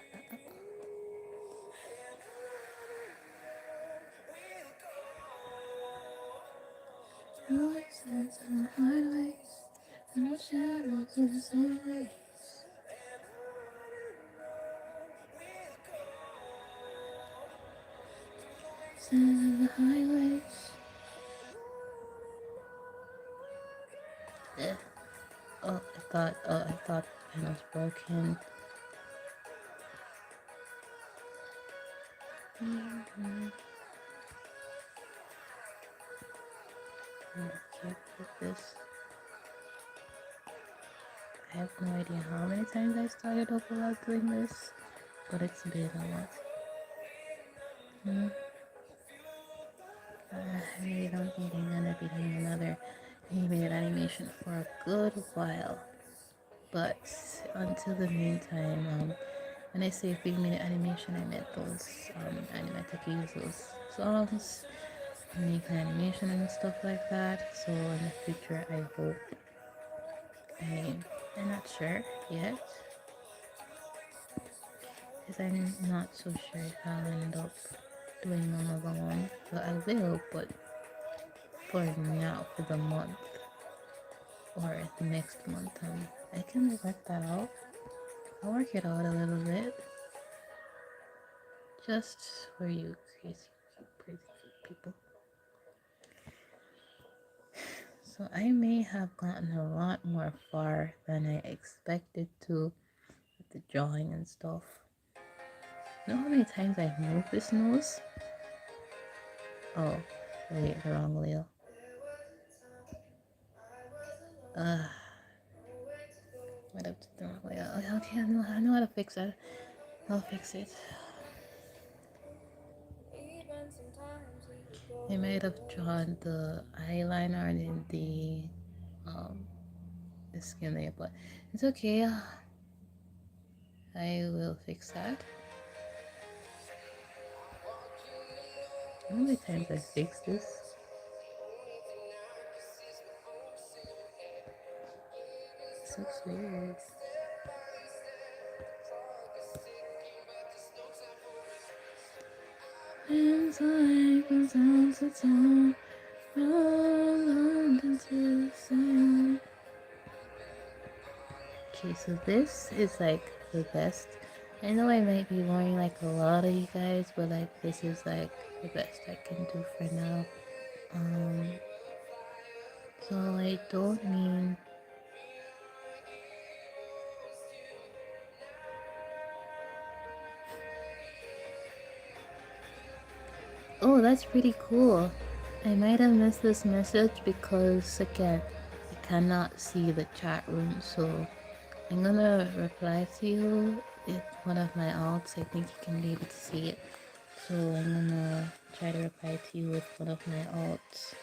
Voices and highways, and the shadows of the sun rays. Voices the highways. Eh. I thought it was broken. Can't put this. I have no idea how many times I started off without doing this, but it's been a lot. I really don't think I'm gonna be doing another animated animation for a good while. But until the meantime, when I say 3 minute animation, I meant those animatic use those songs, make an animation and stuff like that. So in the future, I hope. I mean, I'm not sure yet, because I'm not so sure if I'll end up doing another one. But I will. But for now, for the month or the next month, I can work that out. I'll work it out a little bit, just for you crazy people. So I may have gotten a lot more far than I expected to with the drawing and stuff. You know how many times I've moved this nose? Oh, wait, the wrong wheel. What up to the wrong wheel? Okay, I know how to fix it. I'll fix it. I might have drawn the eyeliner in the skin there, but it's okay. I will fix that. How many times I fixed this? So sweet. And time from town to town, from London to Siam. Okay, so this is like the best. I know I might be boring like a lot of you guys, but like this is like the best I can do for now. Um, so I don't mean. Oh, that's pretty cool. I might have missed this message because again, I cannot see the chat room, so I'm gonna reply to you if one of my alts. I think you can be able to see it. So I'm gonna try to reply to you with one of my alts.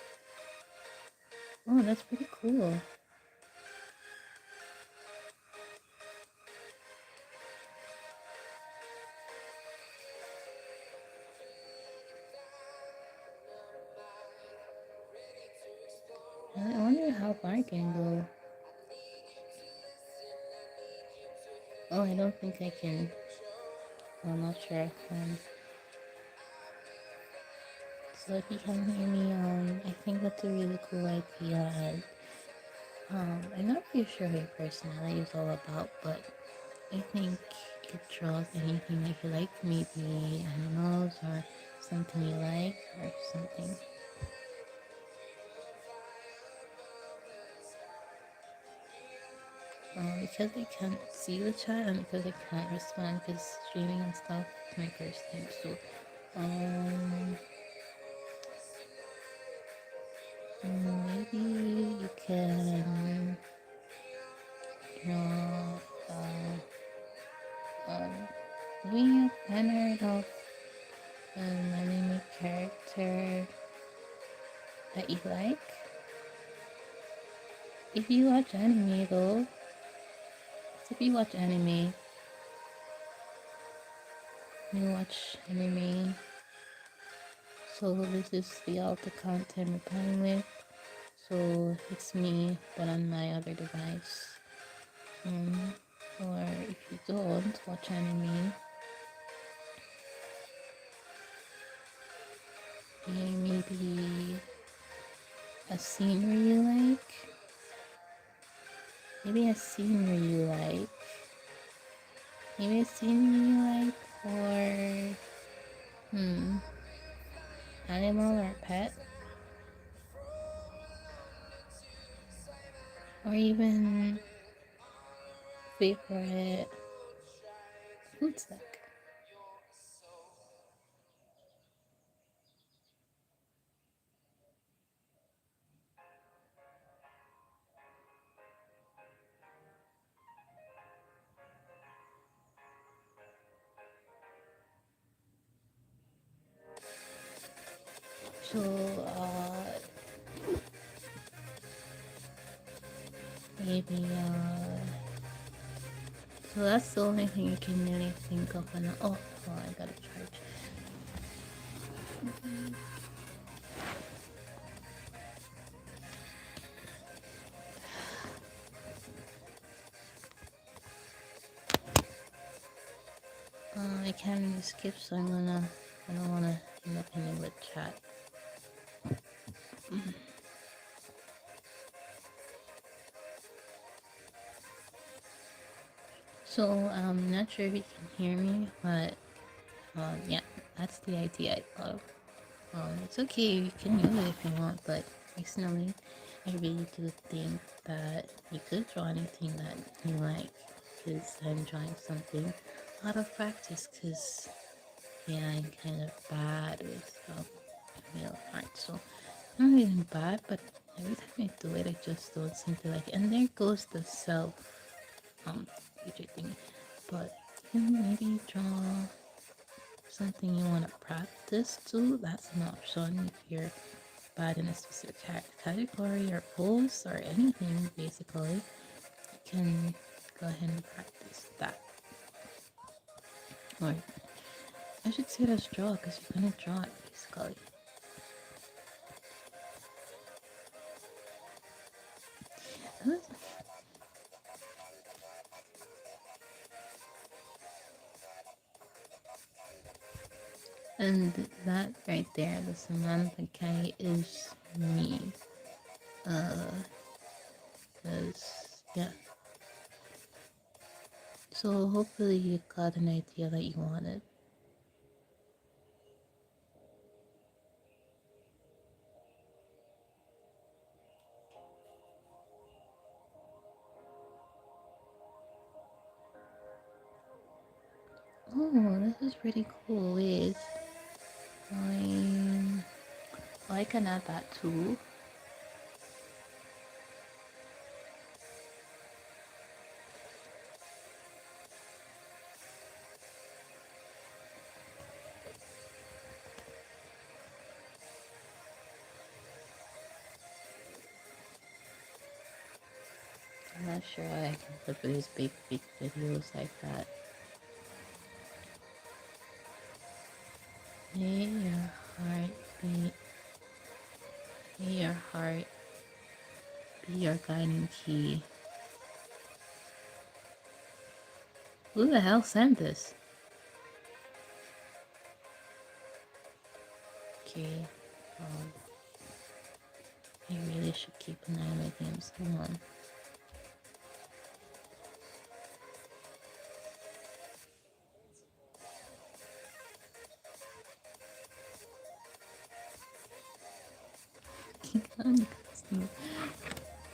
Oh, that's pretty cool. I wonder how far I can go. Oh, I don't think I can. I'm not sure. So if you can hear me, I think that's a really cool idea, and I'm not really sure what your personality is all about, but I think it draws anything that you like, maybe animals or something you like or something. Because I can't see the chat and because I can't respond because streaming and stuff, it's my first time, so Um, maybe you can draw maybe a banner of an anime character that you like. If you watch anime though, if you watch anime, you watch anime. So this is the alt account I'm replying with. So it's me, but on my other device. Or if you don't watch anime, maybe a scenery you like. Maybe a scenery you like. Maybe a scenery you like, or animal or pet, or even favorite food snack. So, maybe, so that's the only thing you can really think of. And oh, I gotta charge. I can't really skip, so I don't wanna end up ending with chat. So, I'm not sure if you can hear me, but yeah, that's the idea of. It's okay, you can mute it if you want, but personally, I really do think that you could draw anything that you like, because I'm drawing something out of practice, because yeah, I'm kind of bad with real art, so I'm not even bad, but every time I do it, I just don't seem to like it. And there goes the self feature thing, but you can maybe draw something you want to practice too. That's an option if you're bad in a specific category or pose or anything. Basically, you can go ahead and practice that. Or I should say that's draw, because you're gonna draw it basically. And that right there, the Samantha K, is me. Cause yeah. So hopefully you got an idea that you wanted. Oh, this is pretty cool. Wait, I can add that too. I'm not sure I can put these big videos like that. May your heart beat. May your heart be your guiding key. Who the hell sent this? Okay, I really should keep an eye on my games. Hold on.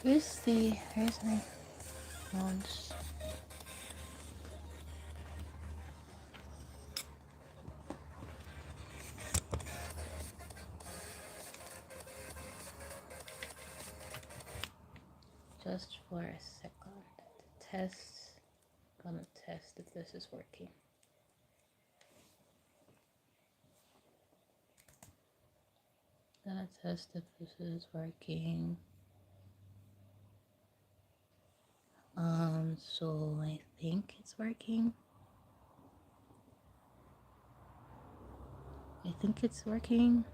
Where's my launch? just for a second. Test. Gonna test if this is working. Gonna test if this is working. So I think it's working. I think it's working.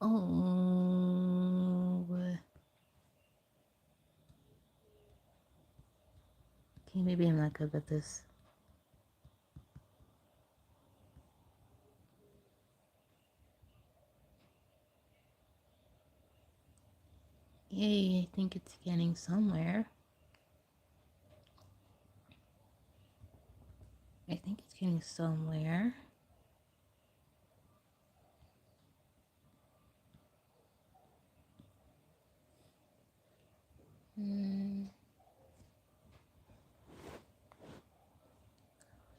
Oh. Okay, maybe I'm not good with this. Yay, I think it's getting somewhere. I think it's getting somewhere.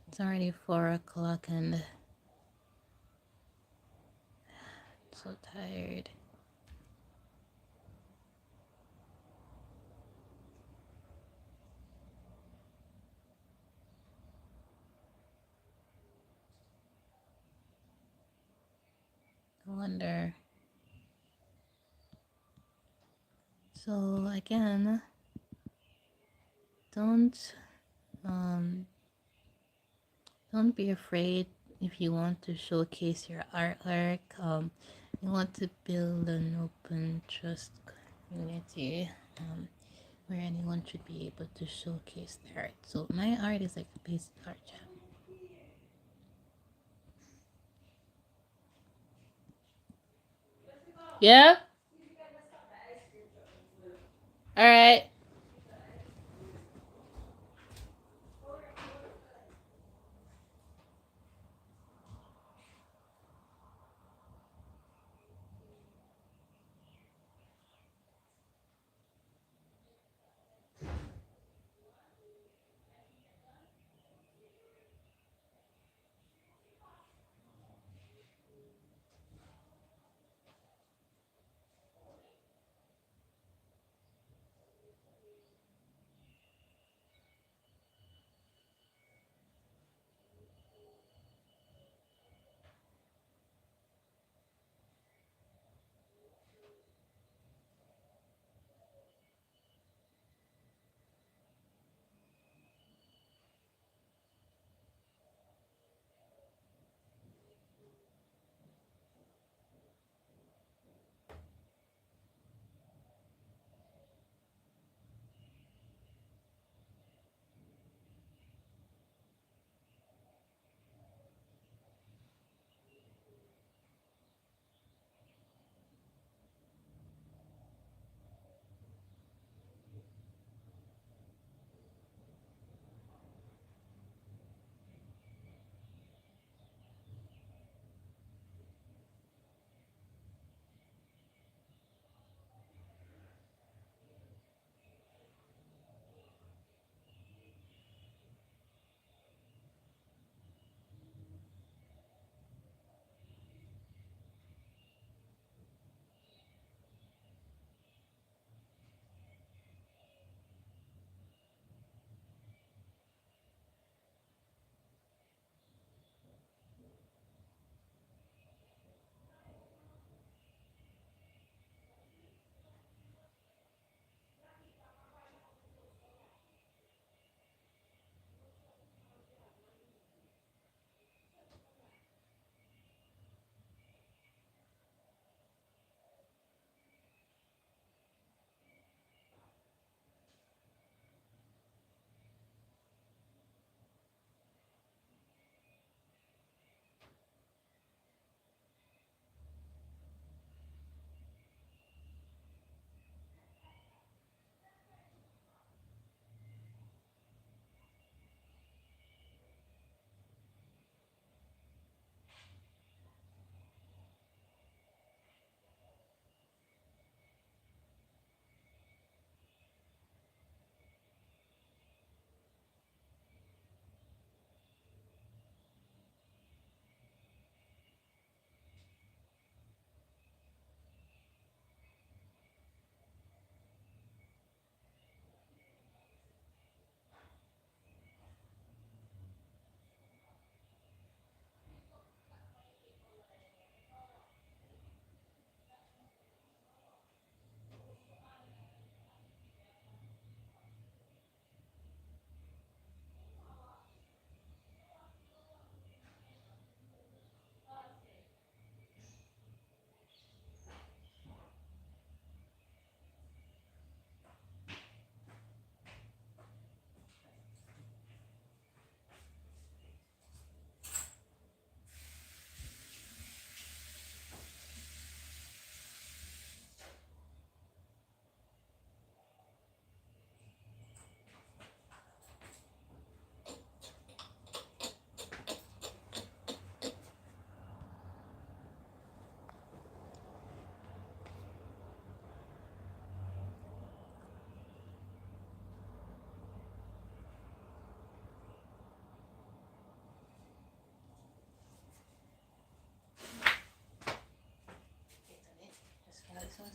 It's already 4 o'clock and I'm so tired. I wonder. So again, don't be afraid if you want to showcase your artwork. You want to build an open trust community where anyone should be able to showcase their art. So my art is like a basic art chat. Yeah? All right.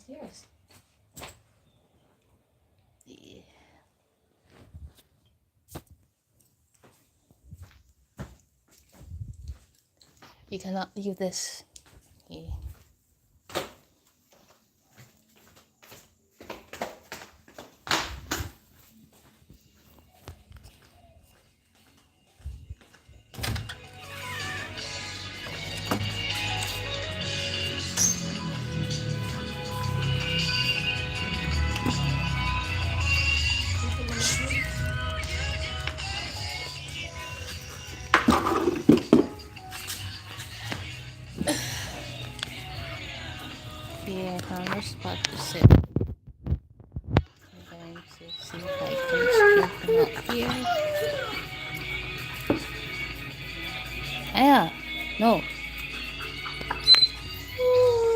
downstairs. Yeah. You cannot leave this. Yeah. Yeah, I found a spot to sit. I'm going to see if I can stream from up here. Aya! No!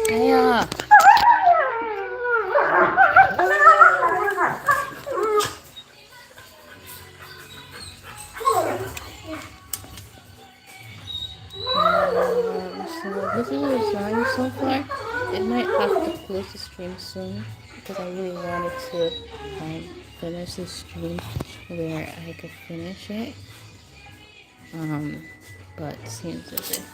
Aya! So this is what it's drawing so far. It might have to close the stream soon because I really wanted to finish the stream where I could finish it. But seems as if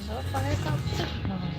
so far it's up to time.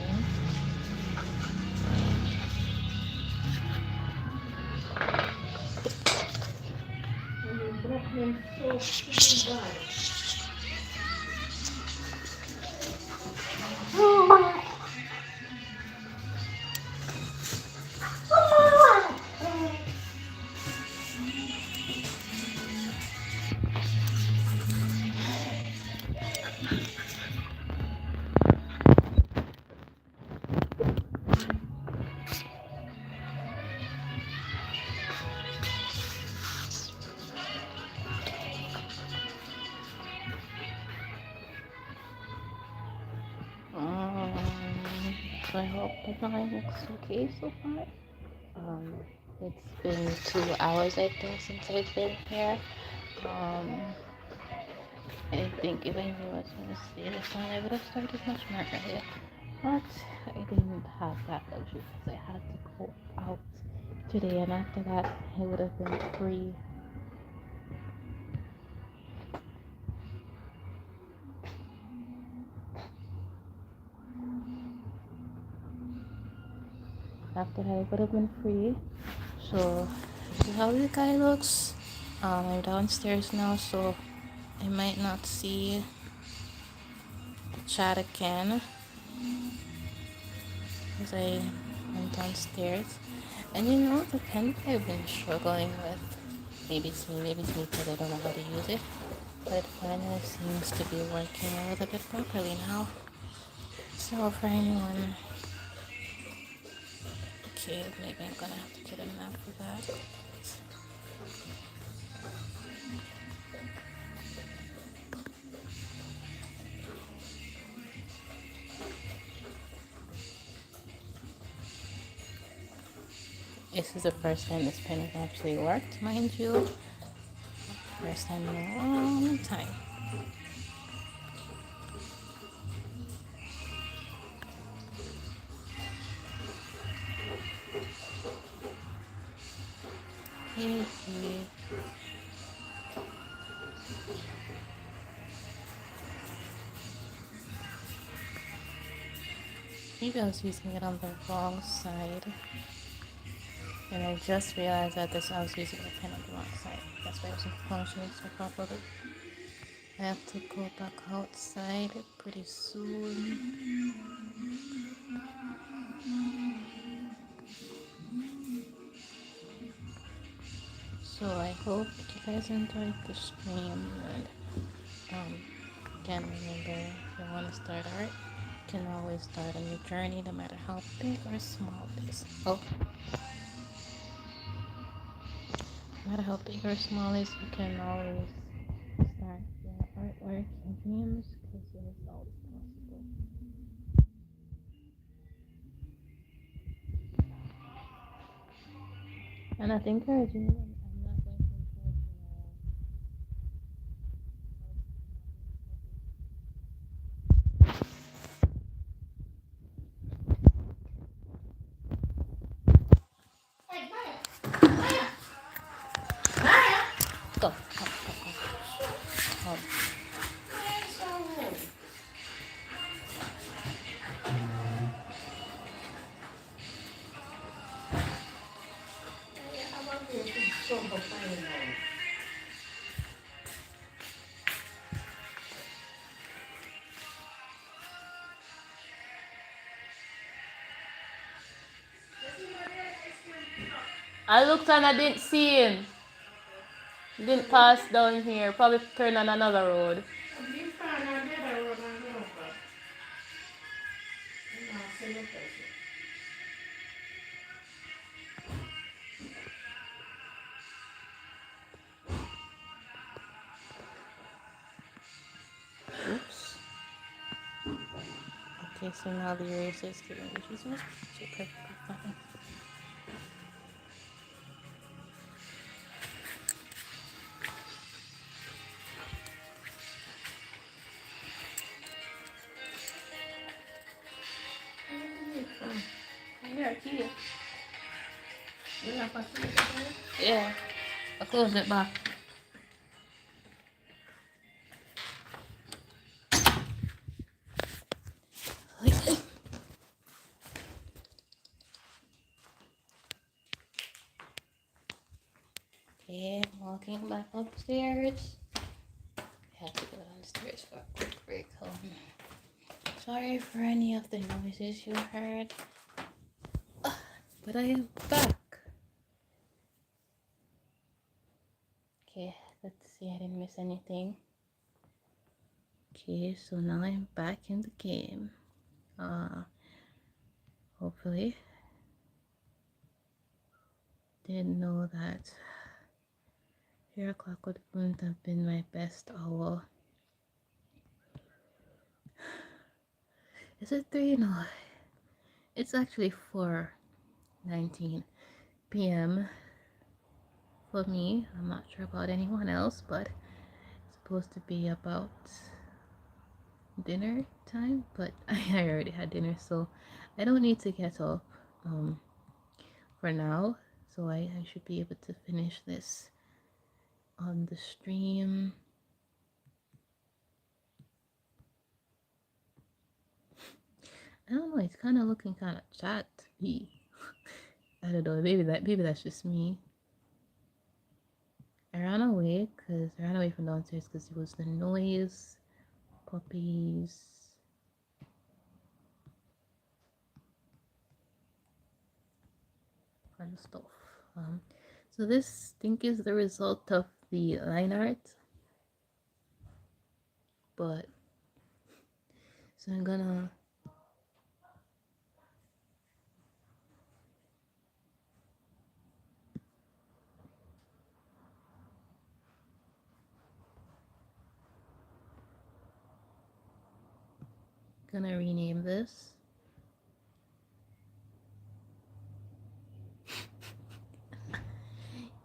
So I hope the line looks okay so far. It's been 2 hours I think since I've been here. I think if I knew I was gonna stay this long I would have started much more earlier. But I didn't have that luxury because I had to go out today, and after that I would have been free. After that I would have been free. So this is how the guy looks. I'm downstairs now, so I might not see chat again because I went downstairs. And you know the pen that I've been struggling with. Maybe it's me because I don't know how to use it. But it finally seems to be working a little bit properly now. So for anyone, okay, maybe I'm gonna have to get a map for that. This is the first time this pen has actually worked, mind you. First time in a long time. Maybe I was using it on the wrong side. And I just realized that I was using the pen on the wrong side. That's why it wasn't functioning so properly. I have to go back outside pretty soon. So I hope you guys enjoyed the stream, and again, remember, if you want to start art, you can always start on your journey, no matter how big or small it is. Oh, no matter how big or small it is, you can always start your artwork and dreams, because it is always possible. I'm not encouraging you. I'm not going to encourage you. Go. Hold. I looked and I didn't see him. He didn't pass down here. Probably turn on another road. Oops. Okay, so now the eraser is giving me Jesus. So perfectly fine. Here, here. Yeah. I closed it back. Okay, walking back upstairs. I had to go downstairs for a quick break home. Sorry for any of the noises you heard. But I am back. Okay, let's see, I didn't miss anything. Okay, so now I'm back in the game. Hopefully. Didn't know that 3 o'clock wouldn't have been my best hour. Is it 3? No. It's actually 4:19 p.m. for me. I'm not sure about anyone else, but it's supposed to be about dinner time, but I already had dinner, so I don't need to get up for now. So I should be able to finish this on the stream. I don't know, it's kind of looking kind of chatty. I don't know, maybe that's just me. I ran away from downstairs because it was the noise, puppies, kind of stuff. So this I think is the result of the line art, but so I'm gonna rename this.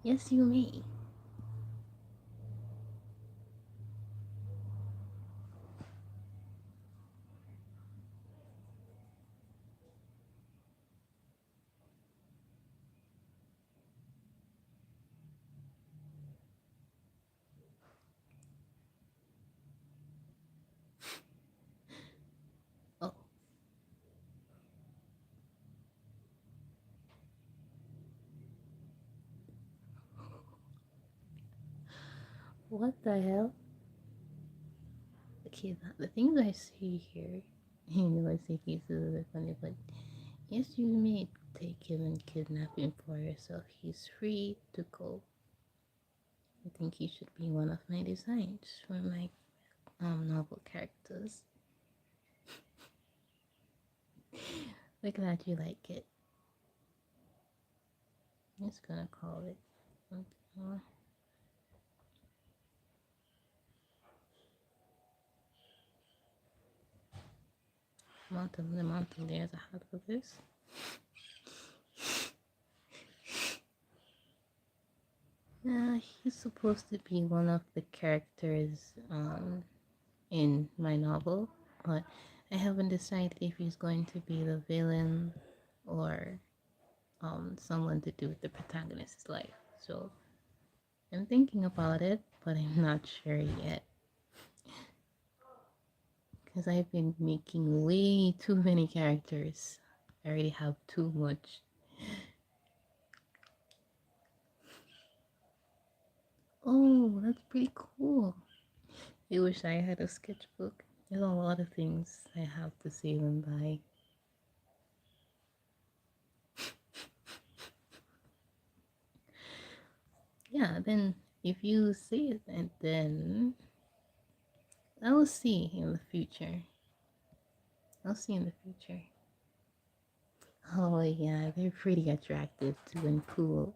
Yes, you may. Oh, what the hell? Okay, the things I see here, you know, I see pieces are funny, but yes, you may take him and kidnap him for yourself. He's free to go. I think he should be one of my designs for my novel characters. We're glad you like it. I'm just gonna call it. Mountain, there's a hat for this. He's supposed to be one of the characters in my novel, but I haven't decided if he's going to be the villain or someone to do with the protagonist's life. So I'm thinking about it, but I'm not sure yet. Because I've been making way too many characters. I already have too much. Oh, that's pretty cool. I wish I had a sketchbook. There's a lot of things I have to save and buy. Yeah, then if you see it, and then I will see in the future. I'll see in the future. Oh yeah, they're pretty attractive too and cool.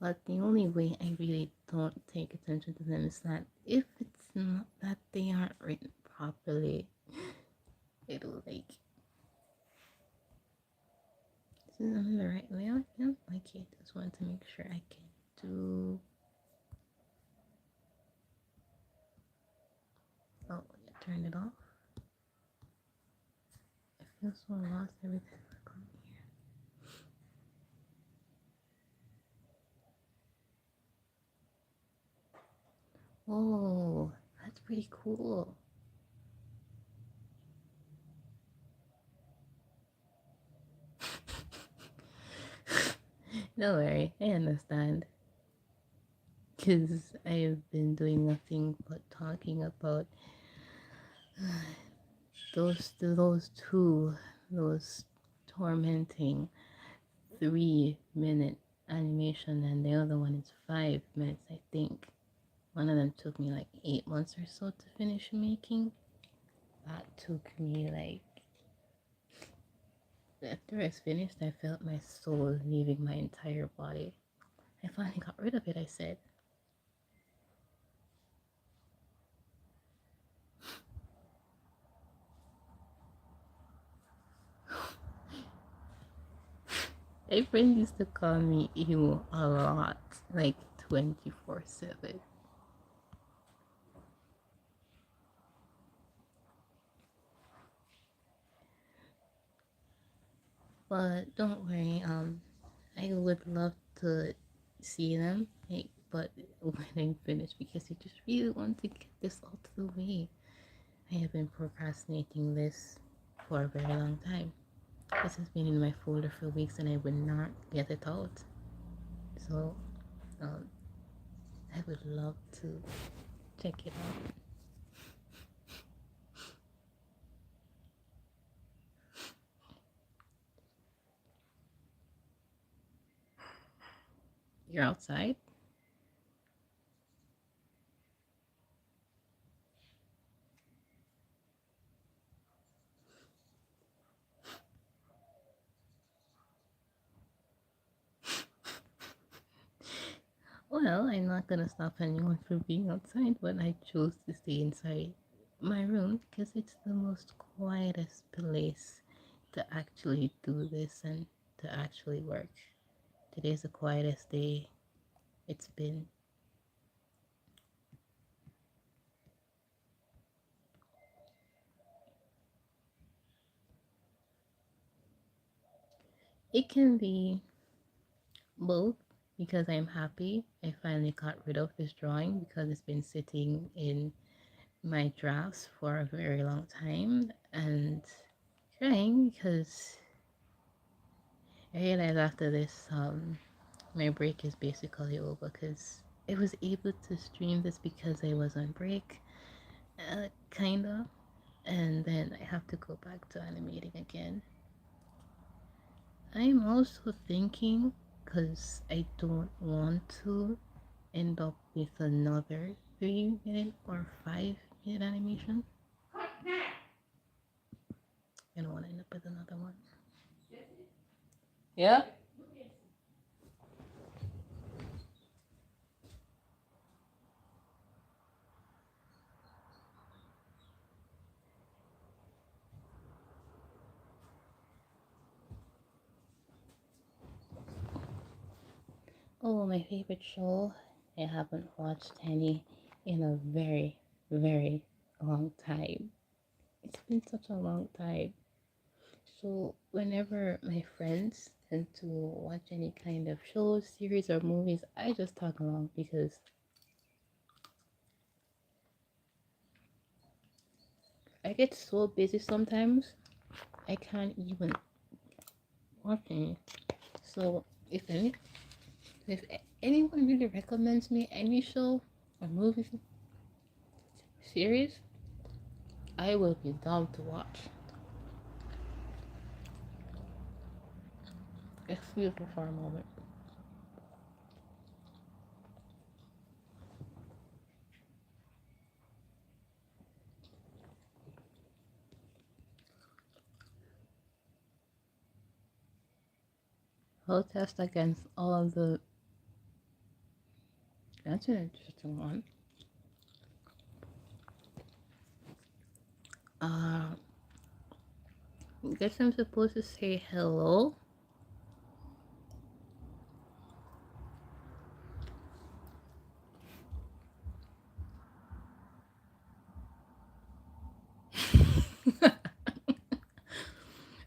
But the only way I really don't take attention to them is that if it's not that they aren't written properly, it'll like. Is it on the right layout? Yeah. Okay, just want to make sure I can do. Oh, yeah, turn it off. I feel so lost every time I come here. Whoa, that's pretty cool. Don't worry, I understand. Because I've been doing nothing but talking about those tormenting 3 minute animation, and the other one is 5 minutes, I think. One of them took me like 8 months or so to finish making. That took me like, after I finished, I felt my soul leaving my entire body. I finally got rid of it, I said. My friend used to call me emo a lot, like 24/7. But don't worry, I would love to see them, like, but when I'm finished, because I just really want to get this out of the way. I have been procrastinating this for a very long time. This has been in my folder for weeks and I would not get it out. So, um, I would love to check it out. You're outside? Well, I'm not gonna stop anyone from being outside, but I chose to stay inside my room because it's the most quietest place to actually do this and to actually work. Today's the quietest day it's been. It can be both because I'm happy I finally got rid of this drawing because it's been sitting in my drafts for a very long time, and crying because I realized after this my break is basically over because I was able to stream this because I was on break, kinda, and then I have to go back to animating again. I'm also thinking, because I don't want to end up with another 3 minute or 5 minute animation. I don't want to end up with another one. Yeah? Oh, my favorite show. I haven't watched any in a very, very long time. It's been such a long time. So whenever my friends tend to watch any kind of shows, series, or movies, I just tag along because I get so busy sometimes I can't even watch any. So if anyone really recommends me any show or movie series, I will be down to watch. Excuse me for a moment. I'll test against all of the. That's an interesting one. Uh, guess I'm supposed to say hello.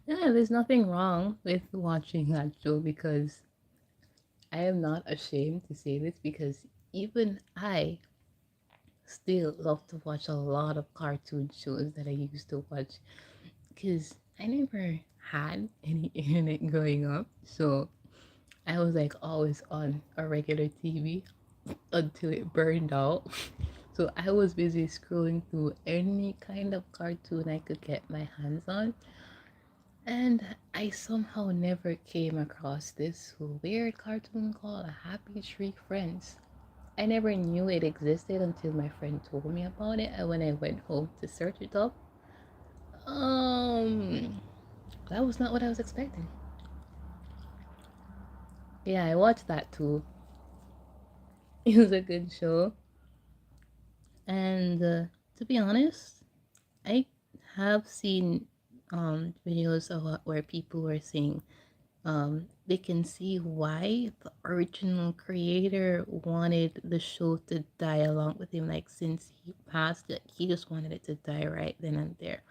Yeah, there's nothing wrong with watching that show because I am not ashamed to say this because even I still love to watch a lot of cartoon shows that I used to watch because I never had any internet growing up. So I was like always on a regular TV until it burned out. So I was busy scrolling through any kind of cartoon I could get my hands on. And I somehow never came across this weird cartoon called Happy Tree Friends. I never knew it existed until my friend told me about it, and when I went home to search it up, um, that was not what I was expecting. Yeah, I watched that too. It was a good show, and to be honest, I have seen videos of where people were saying they can see why the original creator wanted the show to die along with him. Like since he passed, like, he just wanted it to die right then and there.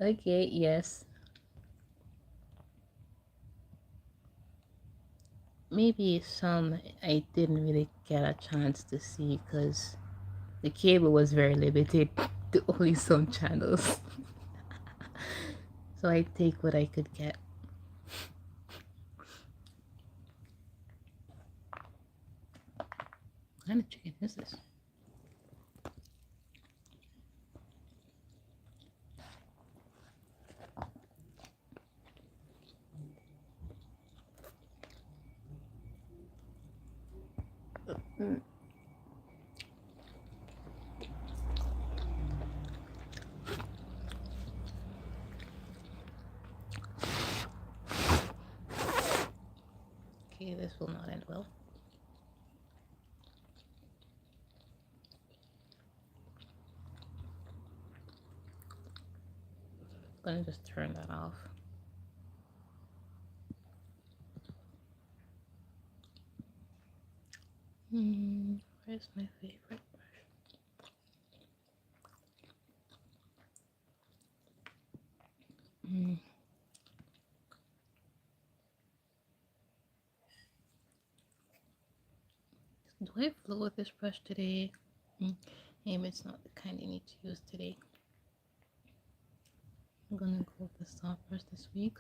Okay, yes, maybe some I didn't really get a chance to see because the cable was very limited to only some channels. So I take what I could get. What kind of chicken is this? Mm. Okay, this will not end well. I'm gonna just turn that off. Where's my favorite? Mm. Do I flow with this brush today? Maybe it's not the kind I need to use today. I'm gonna go with the soft brush this week.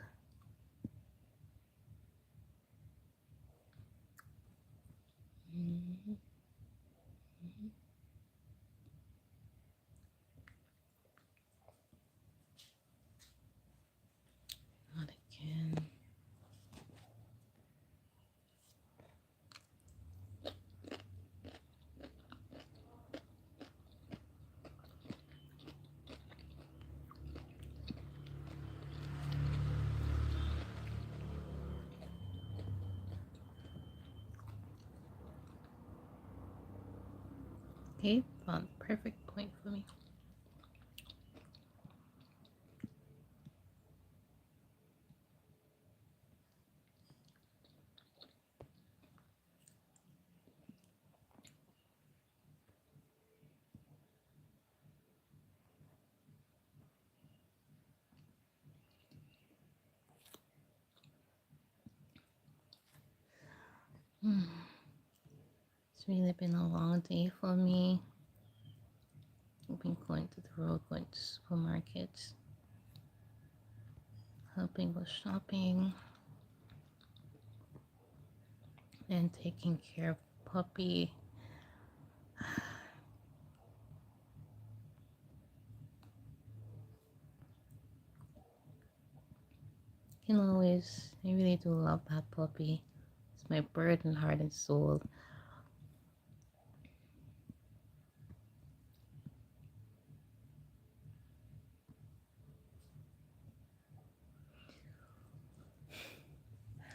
Mm-hmm. Not again. Okay, found the perfect point for me. It's really been a long day for me. I've been going to the road, going to supermarkets, helping with shopping, and taking care of puppy. I really do love that puppy. It's my burden, heart, and soul.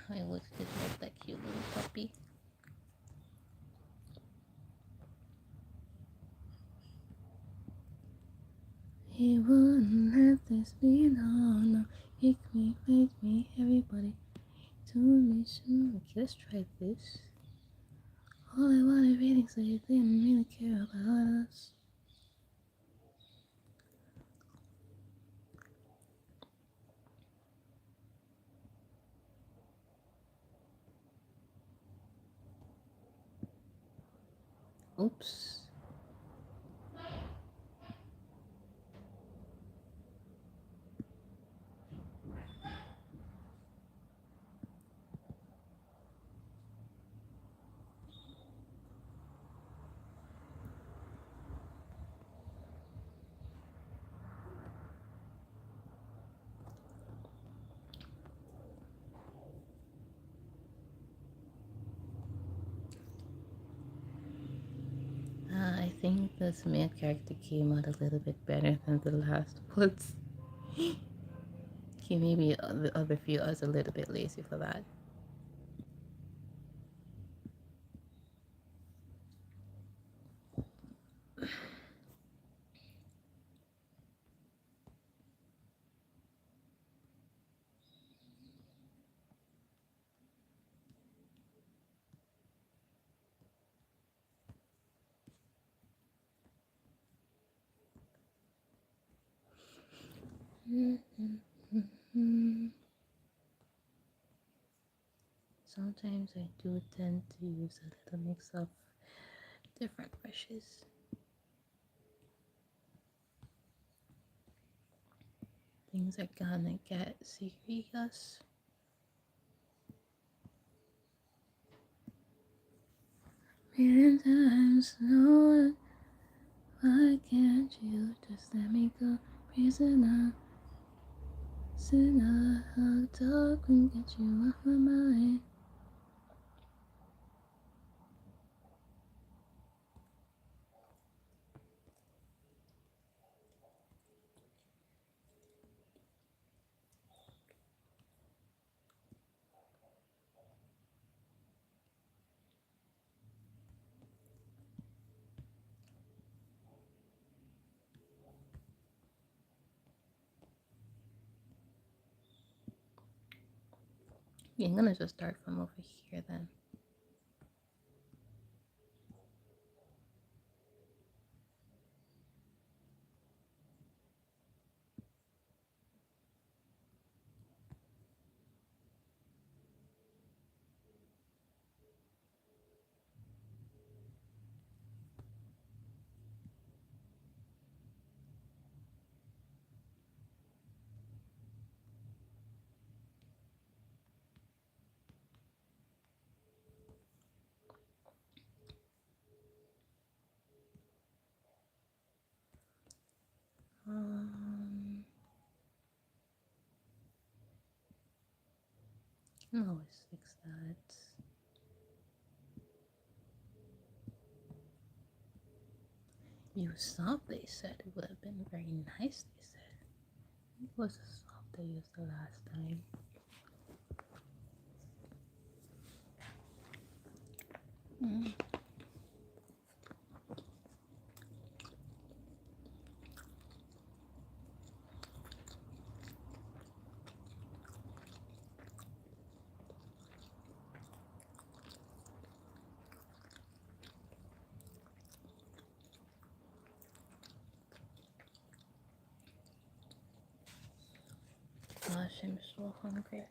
I always did love that cute little puppy. He wouldn't let this be known. No, kick me, make me, everybody to me soon. Okay, let's try this. All I wanted reading, so you didn't really care about us. Oops. I think this main character came out a little bit better than the last ones. Okay, maybe the other few I was a little bit lazy for that. Sometimes I do tend to use a little mix of different brushes. Things are gonna get serious. Million times, no, why can't you just let me go? Prisoner, sinner, I'll talk and get you off my mind. Yeah, I'm gonna just start from over here then. I can always fix that. You soft, they said. It would have been very nice, they said. It was a soft I used the last time. Gosh, I'm so hungry.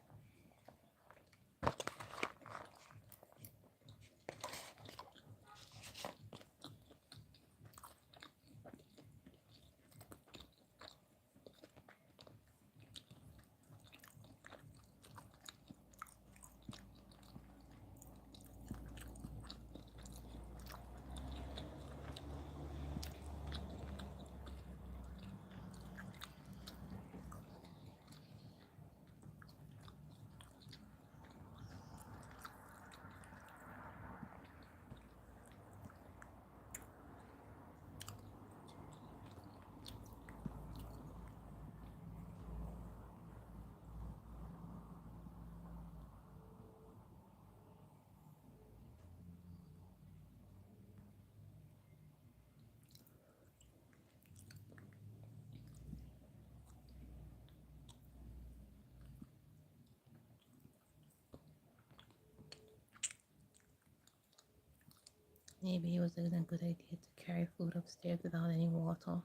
Maybe it wasn't a good idea to carry food upstairs without any water.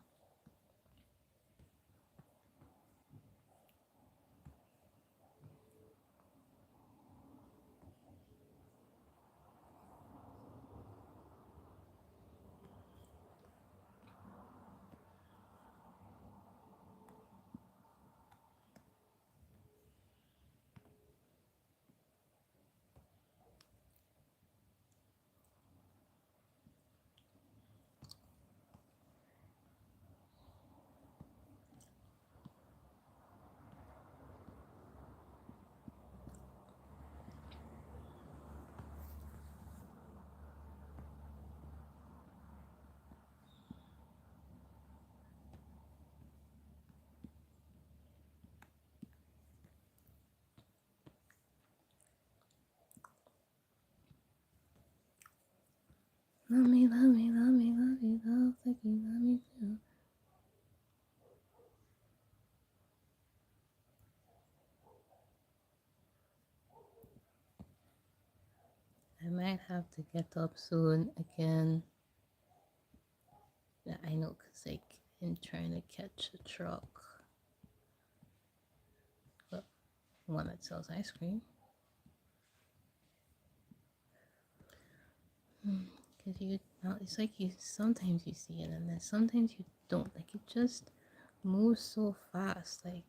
Love me, love me, love me, love me, love like you love me too. I might have to get up soon again. Yeah, I know, cause like I'm trying to catch a truck, well, one that sells ice cream. Cause you, it's like you sometimes you see it and then sometimes you don't. Like it just moves so fast. Like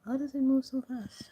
how does it move so fast?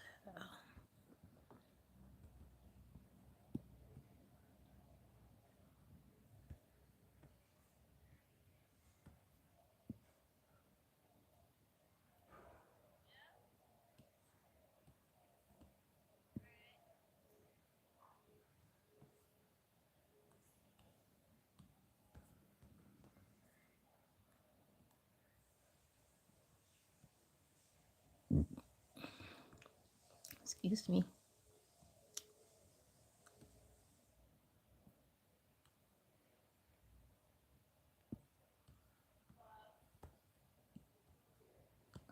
Excuse me.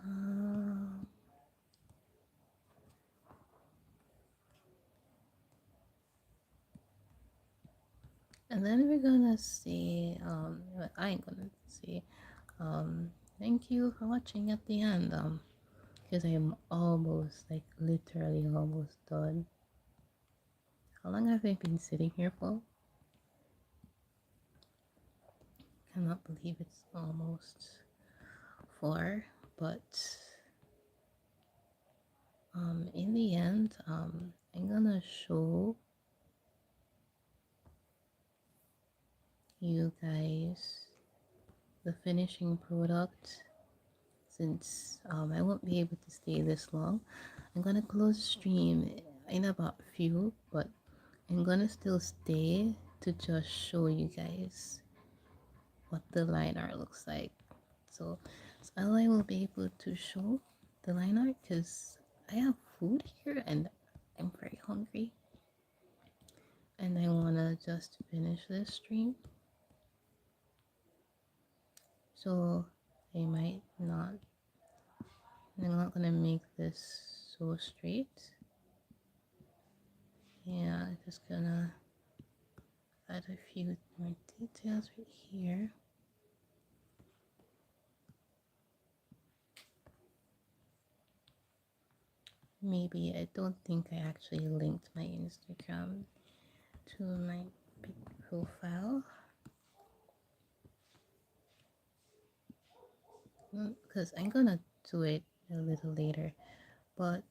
Um, and then we're gonna see. But I ain't gonna see. Thank you for watching at the end. Because I'm almost, like, literally almost done. How long have I been sitting here for? Cannot believe it's almost 4, but in the end, I'm gonna show you guys the finishing product since I won't be able to stay this long. I'm gonna close the stream in about a few, but I'm gonna still stay to just show you guys what the line art looks like. So I will be able to show the line art because I have food here and I'm very hungry and I wanna just finish this stream. So I might not, I'm not gonna make this so straight. Yeah, I'm just gonna add a few more details right here. Maybe I don't think I actually linked my Instagram to my big profile because I'm gonna do it a little later. But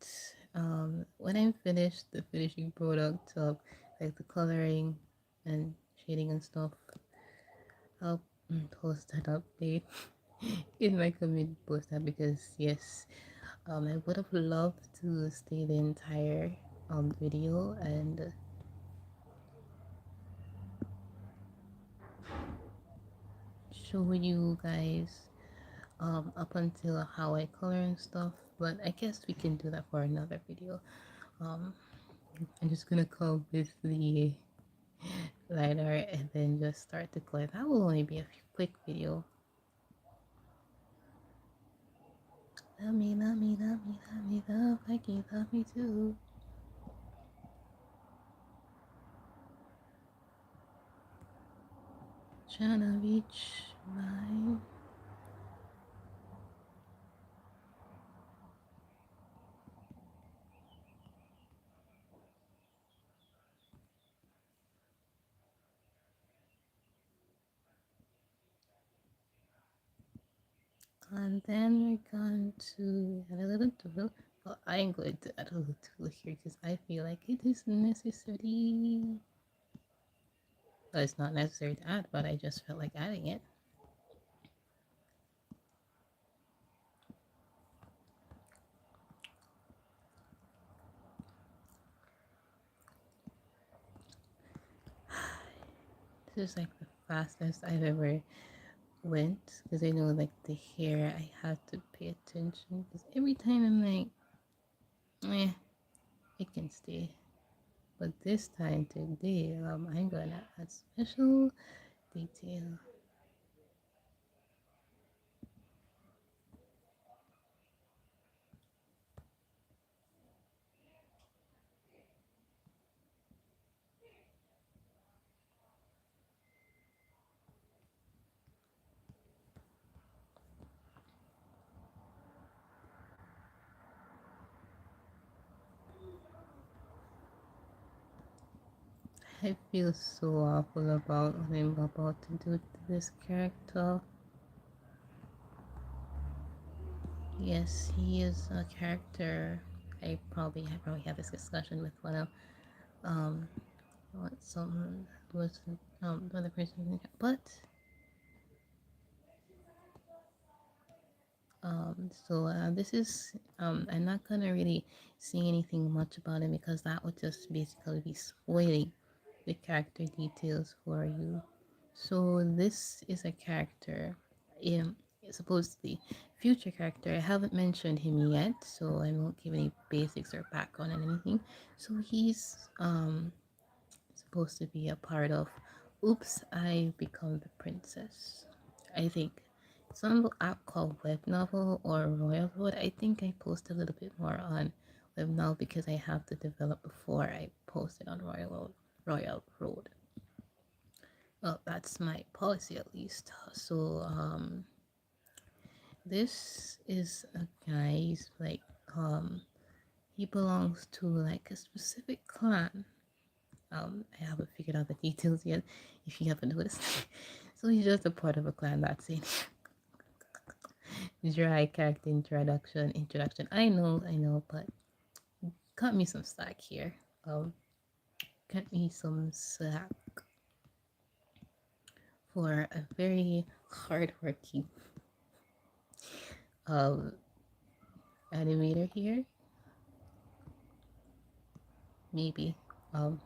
when I'm finished the finishing product of like the coloring and shading and stuff, I'll post that update in my community post that because yes, I would have loved to stay the entire video and show you guys up until how I color and stuff, but I guess we can do that for another video. um I'm just gonna come with the liner and then just start the color. That will only be a quick video. Love me, love me, love me, love me, love like you love me too. trying to reach my. And then we're going to add a little doodle. Well, I'm going to add a little doodle here because I feel like it is necessary. Well, it's not necessary to add, but I just felt like adding it. This is like the fastest I've ever went because I know like the hair I have to pay attention because every time I'm like, eh, it can stay. But this time today, I'm gonna add special detail. I feel so awful about what I'm about to do to this character. Yes, he is a character. I probably had this discussion with one of someone who was another person, but this is I'm not gonna really say anything much about it because that would just basically be spoiling the character details for you. So this is a character, um, supposedly future character. I haven't mentioned him yet, so I won't give any basics or background on anything. So he's supposed to be a part of Oops, I Become the Princess. I think some app called Web Novel or Royal Road. I think I post a little bit more on Web Novel because I have to develop before I post it on Royal Road. Well, that's my policy at least. So this is a guy. He's like he belongs to like a specific clan. I haven't figured out the details yet, if you haven't noticed. So he's just a part of a clan. That's it. Dry character introduction. I know, but cut me some slack here. Cut me some slack for a very hardworking um animator here. Maybe. Um,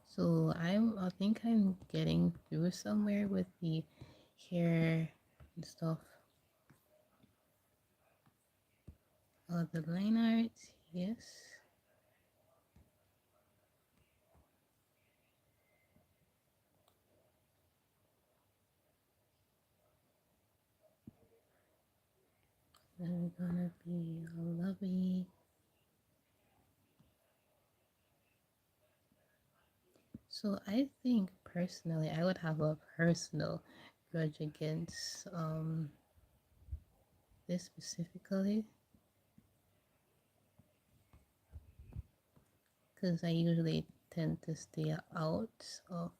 so I think I'm getting through somewhere with the hair and stuff. The line art, yes. Then we're gonna be lovely. So I think personally, I would have a personal grudge against this specifically because I usually tend to stay out of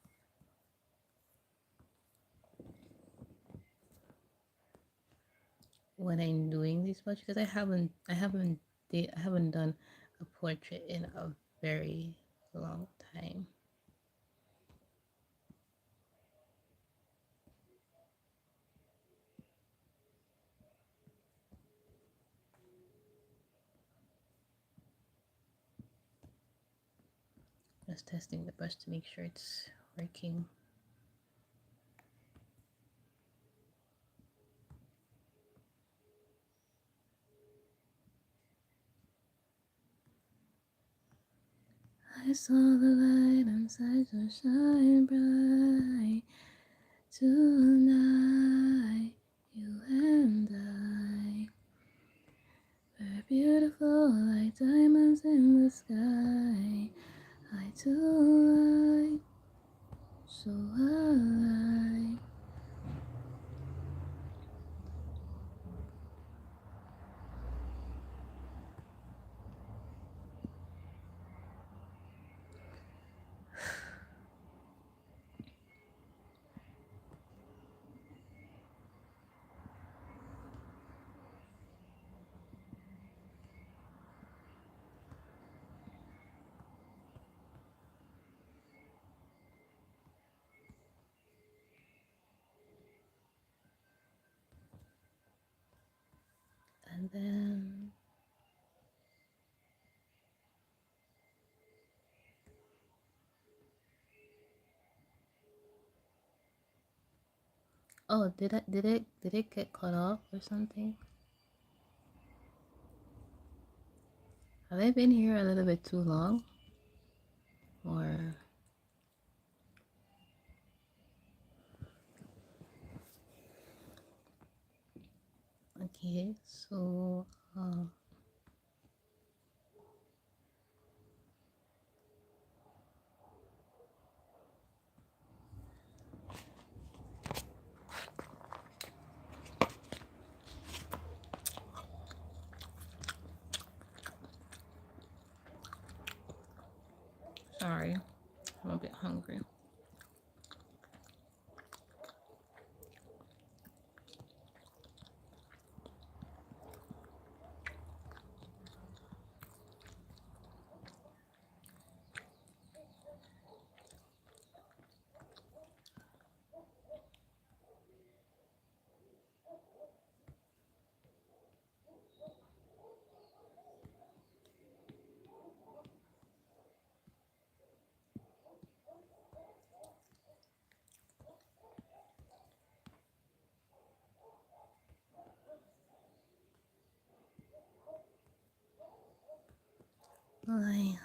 when I'm doing these much because I haven't done a portrait in a very long time. Just testing the brush to make sure it's working. I saw the light inside so shine bright tonight. You and I were beautiful like And then oh, did it get cut off or something? Have I been here a little bit too long? Or okay, so sorry, I'm a bit hungry. Ay.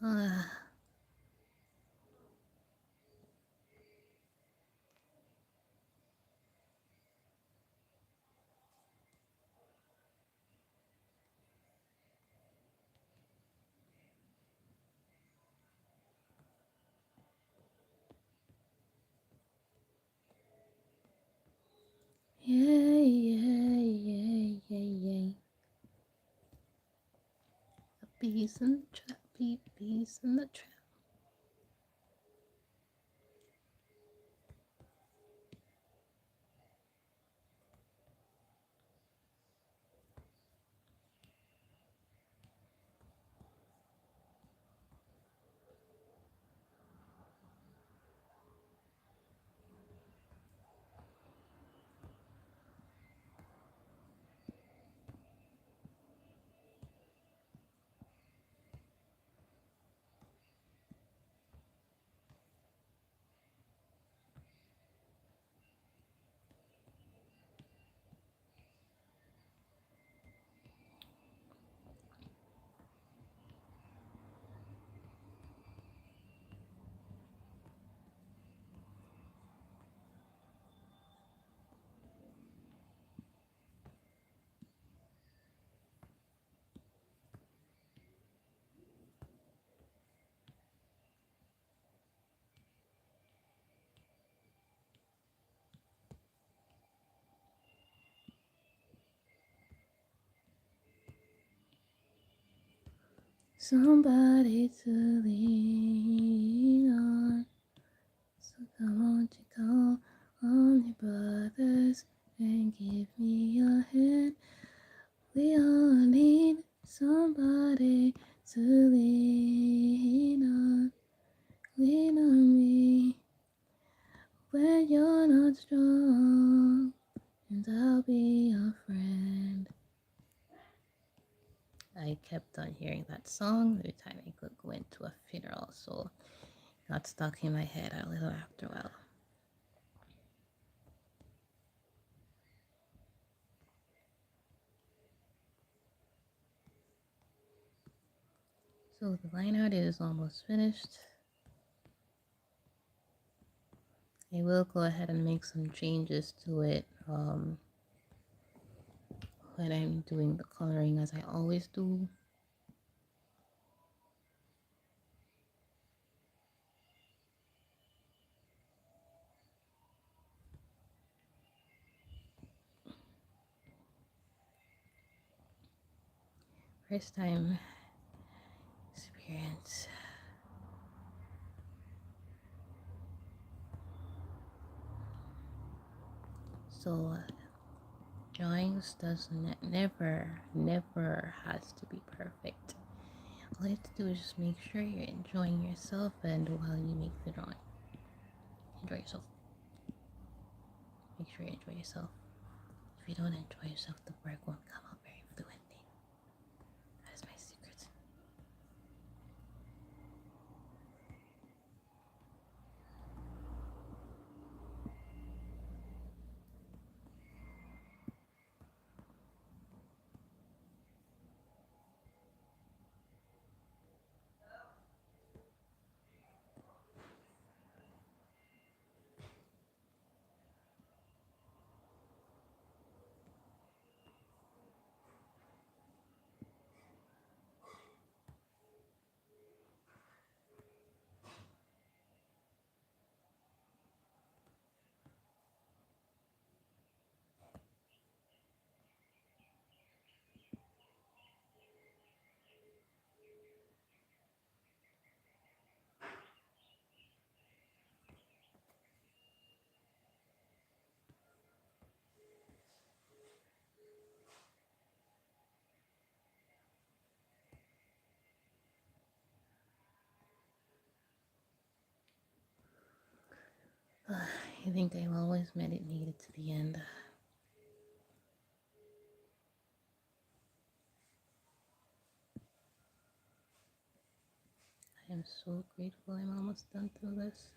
Ah. Yay, yay, yay, yay, yay. The bees in the trap, bees in the trap. Somebody to lean on. So come on to call on your brothers and give me your hand. We all need somebody to lean on. Lean on me when you're not strong, and I'll be your friend. I kept on hearing that song every time I could go into a funeral, so it got stuck in my head a little after a while. So the line art is almost finished. I will go ahead and make some changes to it when I'm doing the coloring, as I always do. First time experience. So drawings never has to be perfect. All you have to do is just make sure you're enjoying yourself, and while you make the drawing, enjoy yourself. Make sure you enjoy yourself. If you don't enjoy yourself, the work won't come out very fluently. That is my secret. I think I've always made it needed to the end. I am so grateful I'm almost done through this.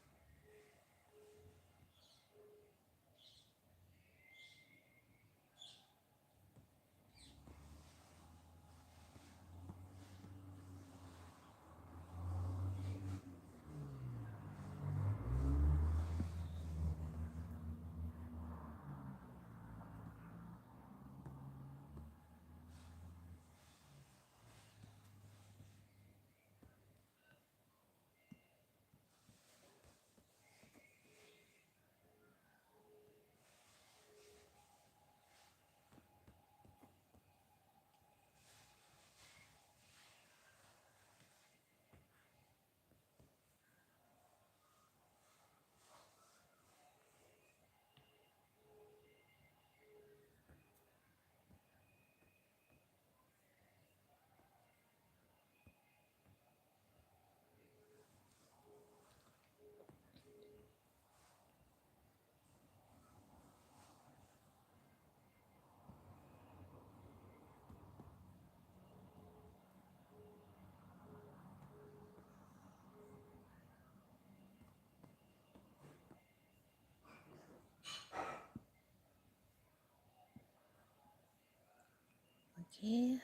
Okay.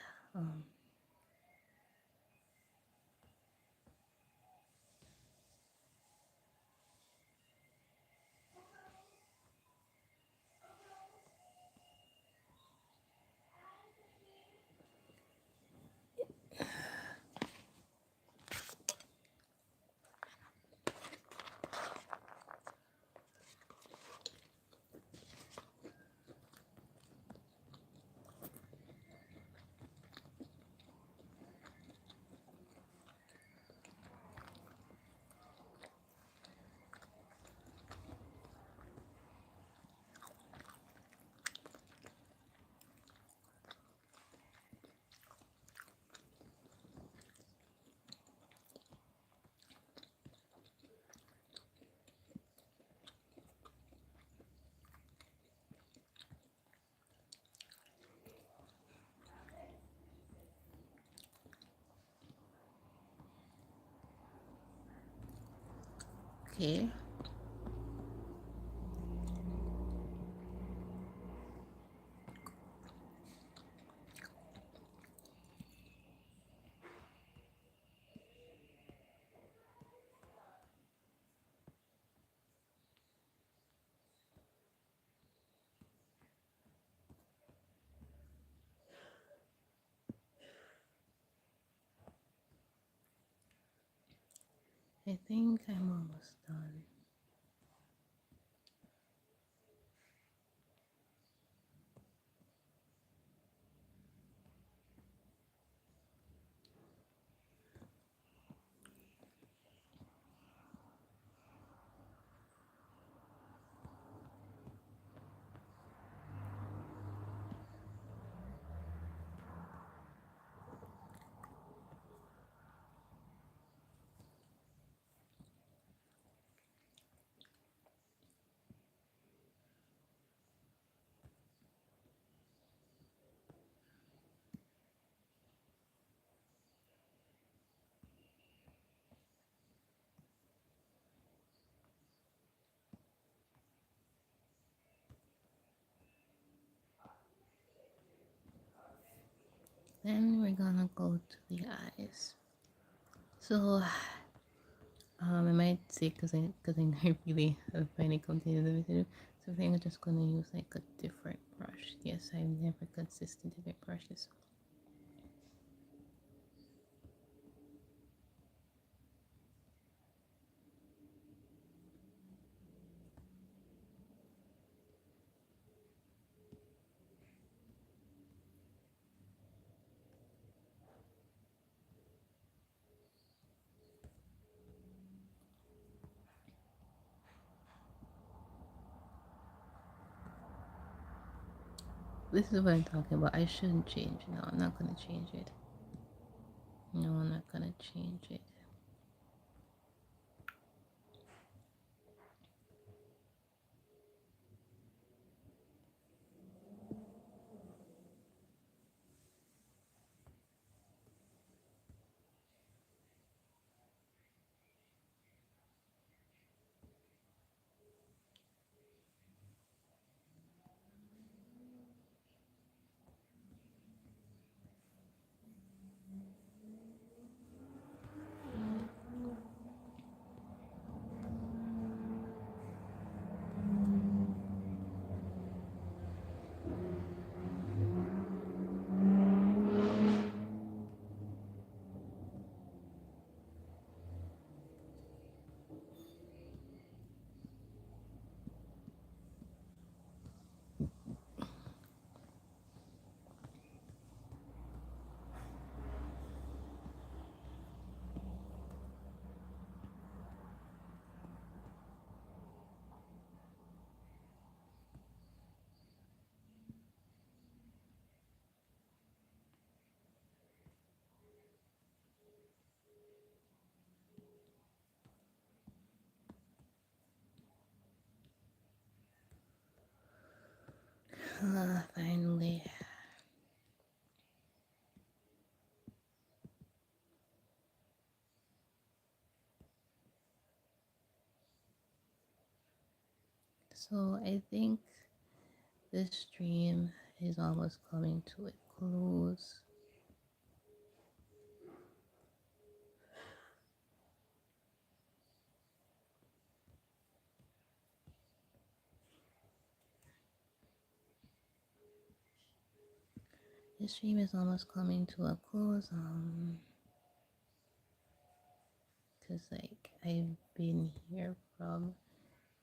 Okay. think I'm almost done. Then we're gonna go to the eyes. So I might say because I really have finally come to the end of the video. So I think I'm just gonna use like a different brush. Yes, I'm never consistent with my brushes. This is what I'm talking about. I shouldn't change. No, I'm not gonna change it. No, I'm not gonna change it. Finally. So I think this stream is almost coming to a close. This stream is almost coming to a close. Cause like I've been here from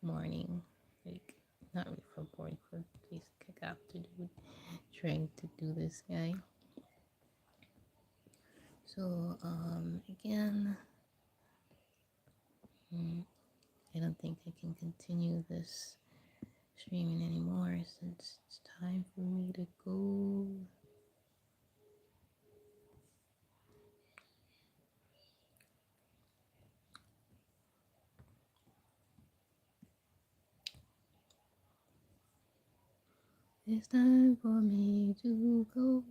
morning, like not really from morning, from basic afternoon, trying to do this guy. So again, I don't think I can continue this streaming anymore since it's time for me to go. It's time for me to go.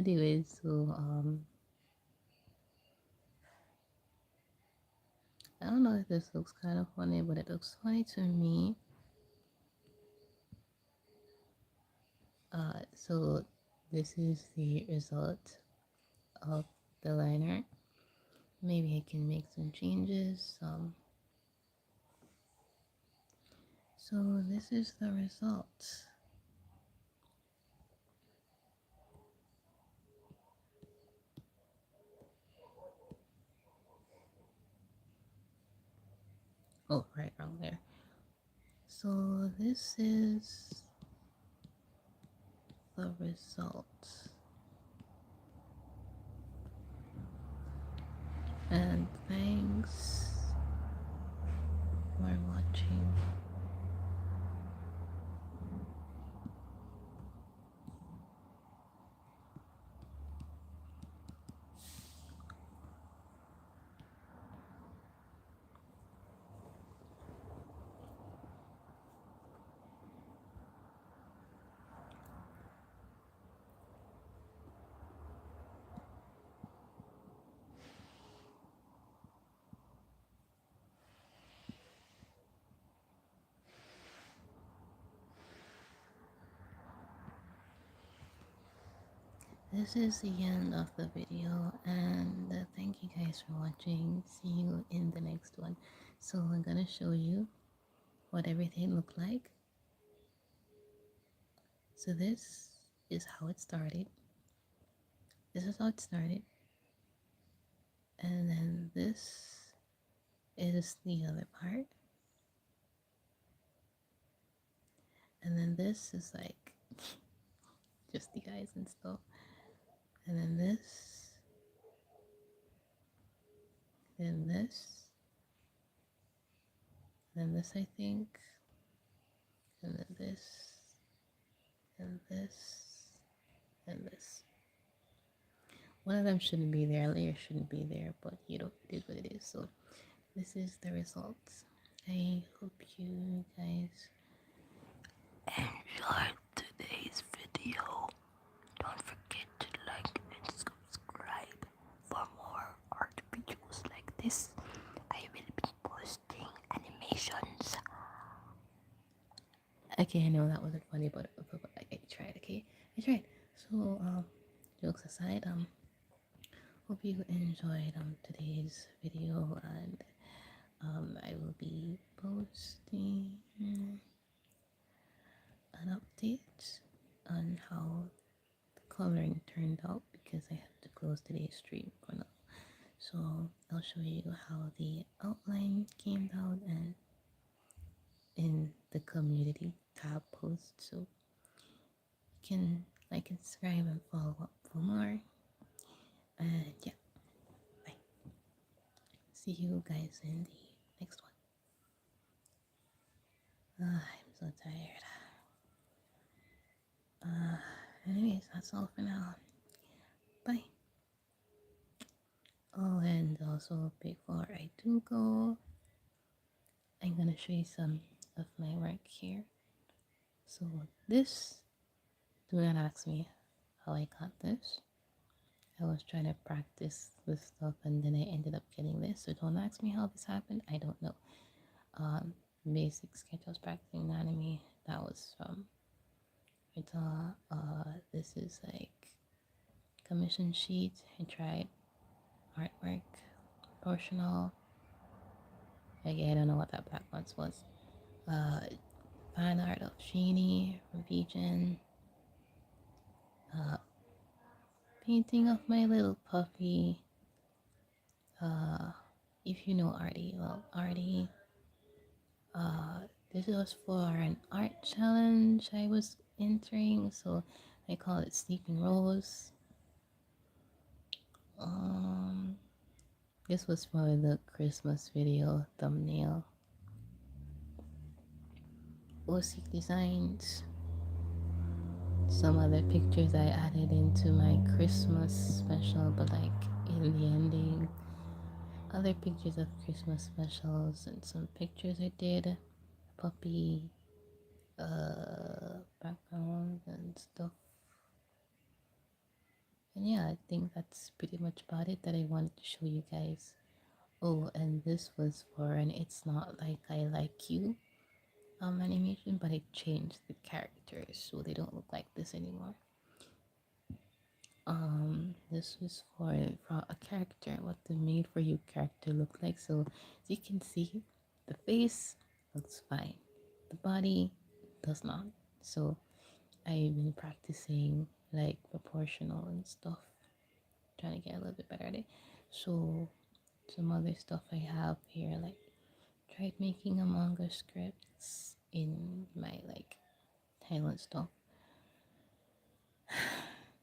Anyway, so I don't know if this looks kind of funny, but it looks funny to me. So this is the result of the liner. Maybe I can make some changes. So this is the result. Oh, right, wrong there. So this is the result. And thanks for watching. This is the end of the video, and thank you guys for watching. See you in the next one. So I'm gonna show you what everything looked like. So this is how it started. This is how it started. And then this is the other part. And then this is like just the eyes and stuff. And then this. Then this. Then this, I think. And then this. And this. And this. One of them shouldn't be there, layer shouldn't be there, but you know, it is what it is. So this is the results. I hope you guys enjoyed today's video. Don't forget to like and subscribe for more art videos like this. I will be posting animations. Okay, I know that wasn't funny, but I tried. Okay, I tried. So jokes aside, hope you enjoyed today's video, and I will be posting an update on how the coloring turned out because I have to close today's stream for now. So I'll show you how the outline came out and in the community tab post, so you can like and subscribe and follow up for more. And yeah, bye. See you guys in the next one. I'm so tired. Anyways, that's all for now. Bye. Oh, and also before I do go, I'm gonna show you some of my work here. So this, do not ask me how I got this. I was trying to practice this stuff and then I ended up getting this. So don't ask me how this happened. I don't know. Basic sketch I was practicing anatomy. That was from this is like commission sheet. I tried artwork, proportional. Again, I don't know what that black box was. Fine art of Sheeny, Region. Painting of my little puppy. If you know Artie, well, Artie. This was for an art challenge I was entering, so I call it Sleeping Rose. This was for the Christmas video thumbnail. OC Designs. Some other pictures I added into my Christmas special, but like in the ending. Other pictures of Christmas specials and some pictures I did. Puppy background and stuff. And yeah, I think that's pretty much about it that I wanted to show you guys. Oh, and this was for an It's Not Like I Like You animation, but I changed the characters so they don't look like this anymore. This was for a character, what the made for you character looked like. So as you can see, the face looks fine, the body does not. So I've been practicing like proportional and stuff, trying to get a little bit better at it. So some other stuff I have here, like tried making a manga scripts in my like Thailand stuff,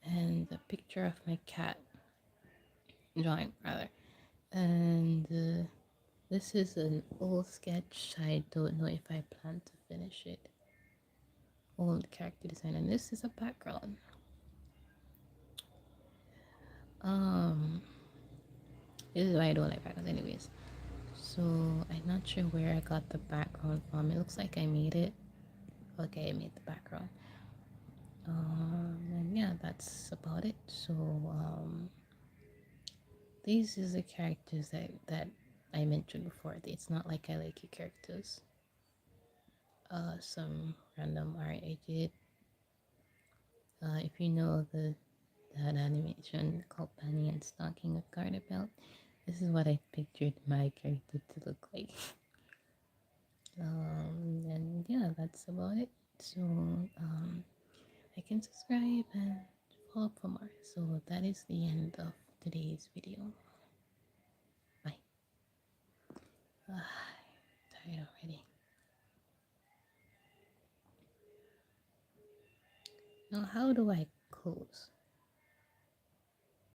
and a picture of my cat drawing rather, and this is an old sketch. I don't know if I plan to finish it. Old character design, and this is a background. Um, this is why I don't like backgrounds, anyways. So I'm not sure where I got the background from. It looks like I made it. Okay, I made the background. And yeah, that's about it. So these is the characters that I mentioned before. It's not like I like you characters. Some random art I did. If you know that animation called Penny and Stocking a Garter Belt, this is what I pictured my character to look like. And yeah, that's about it. So I can subscribe and follow up for more. So that is the end of today's video. Bye. Tired already. Now, how do I close?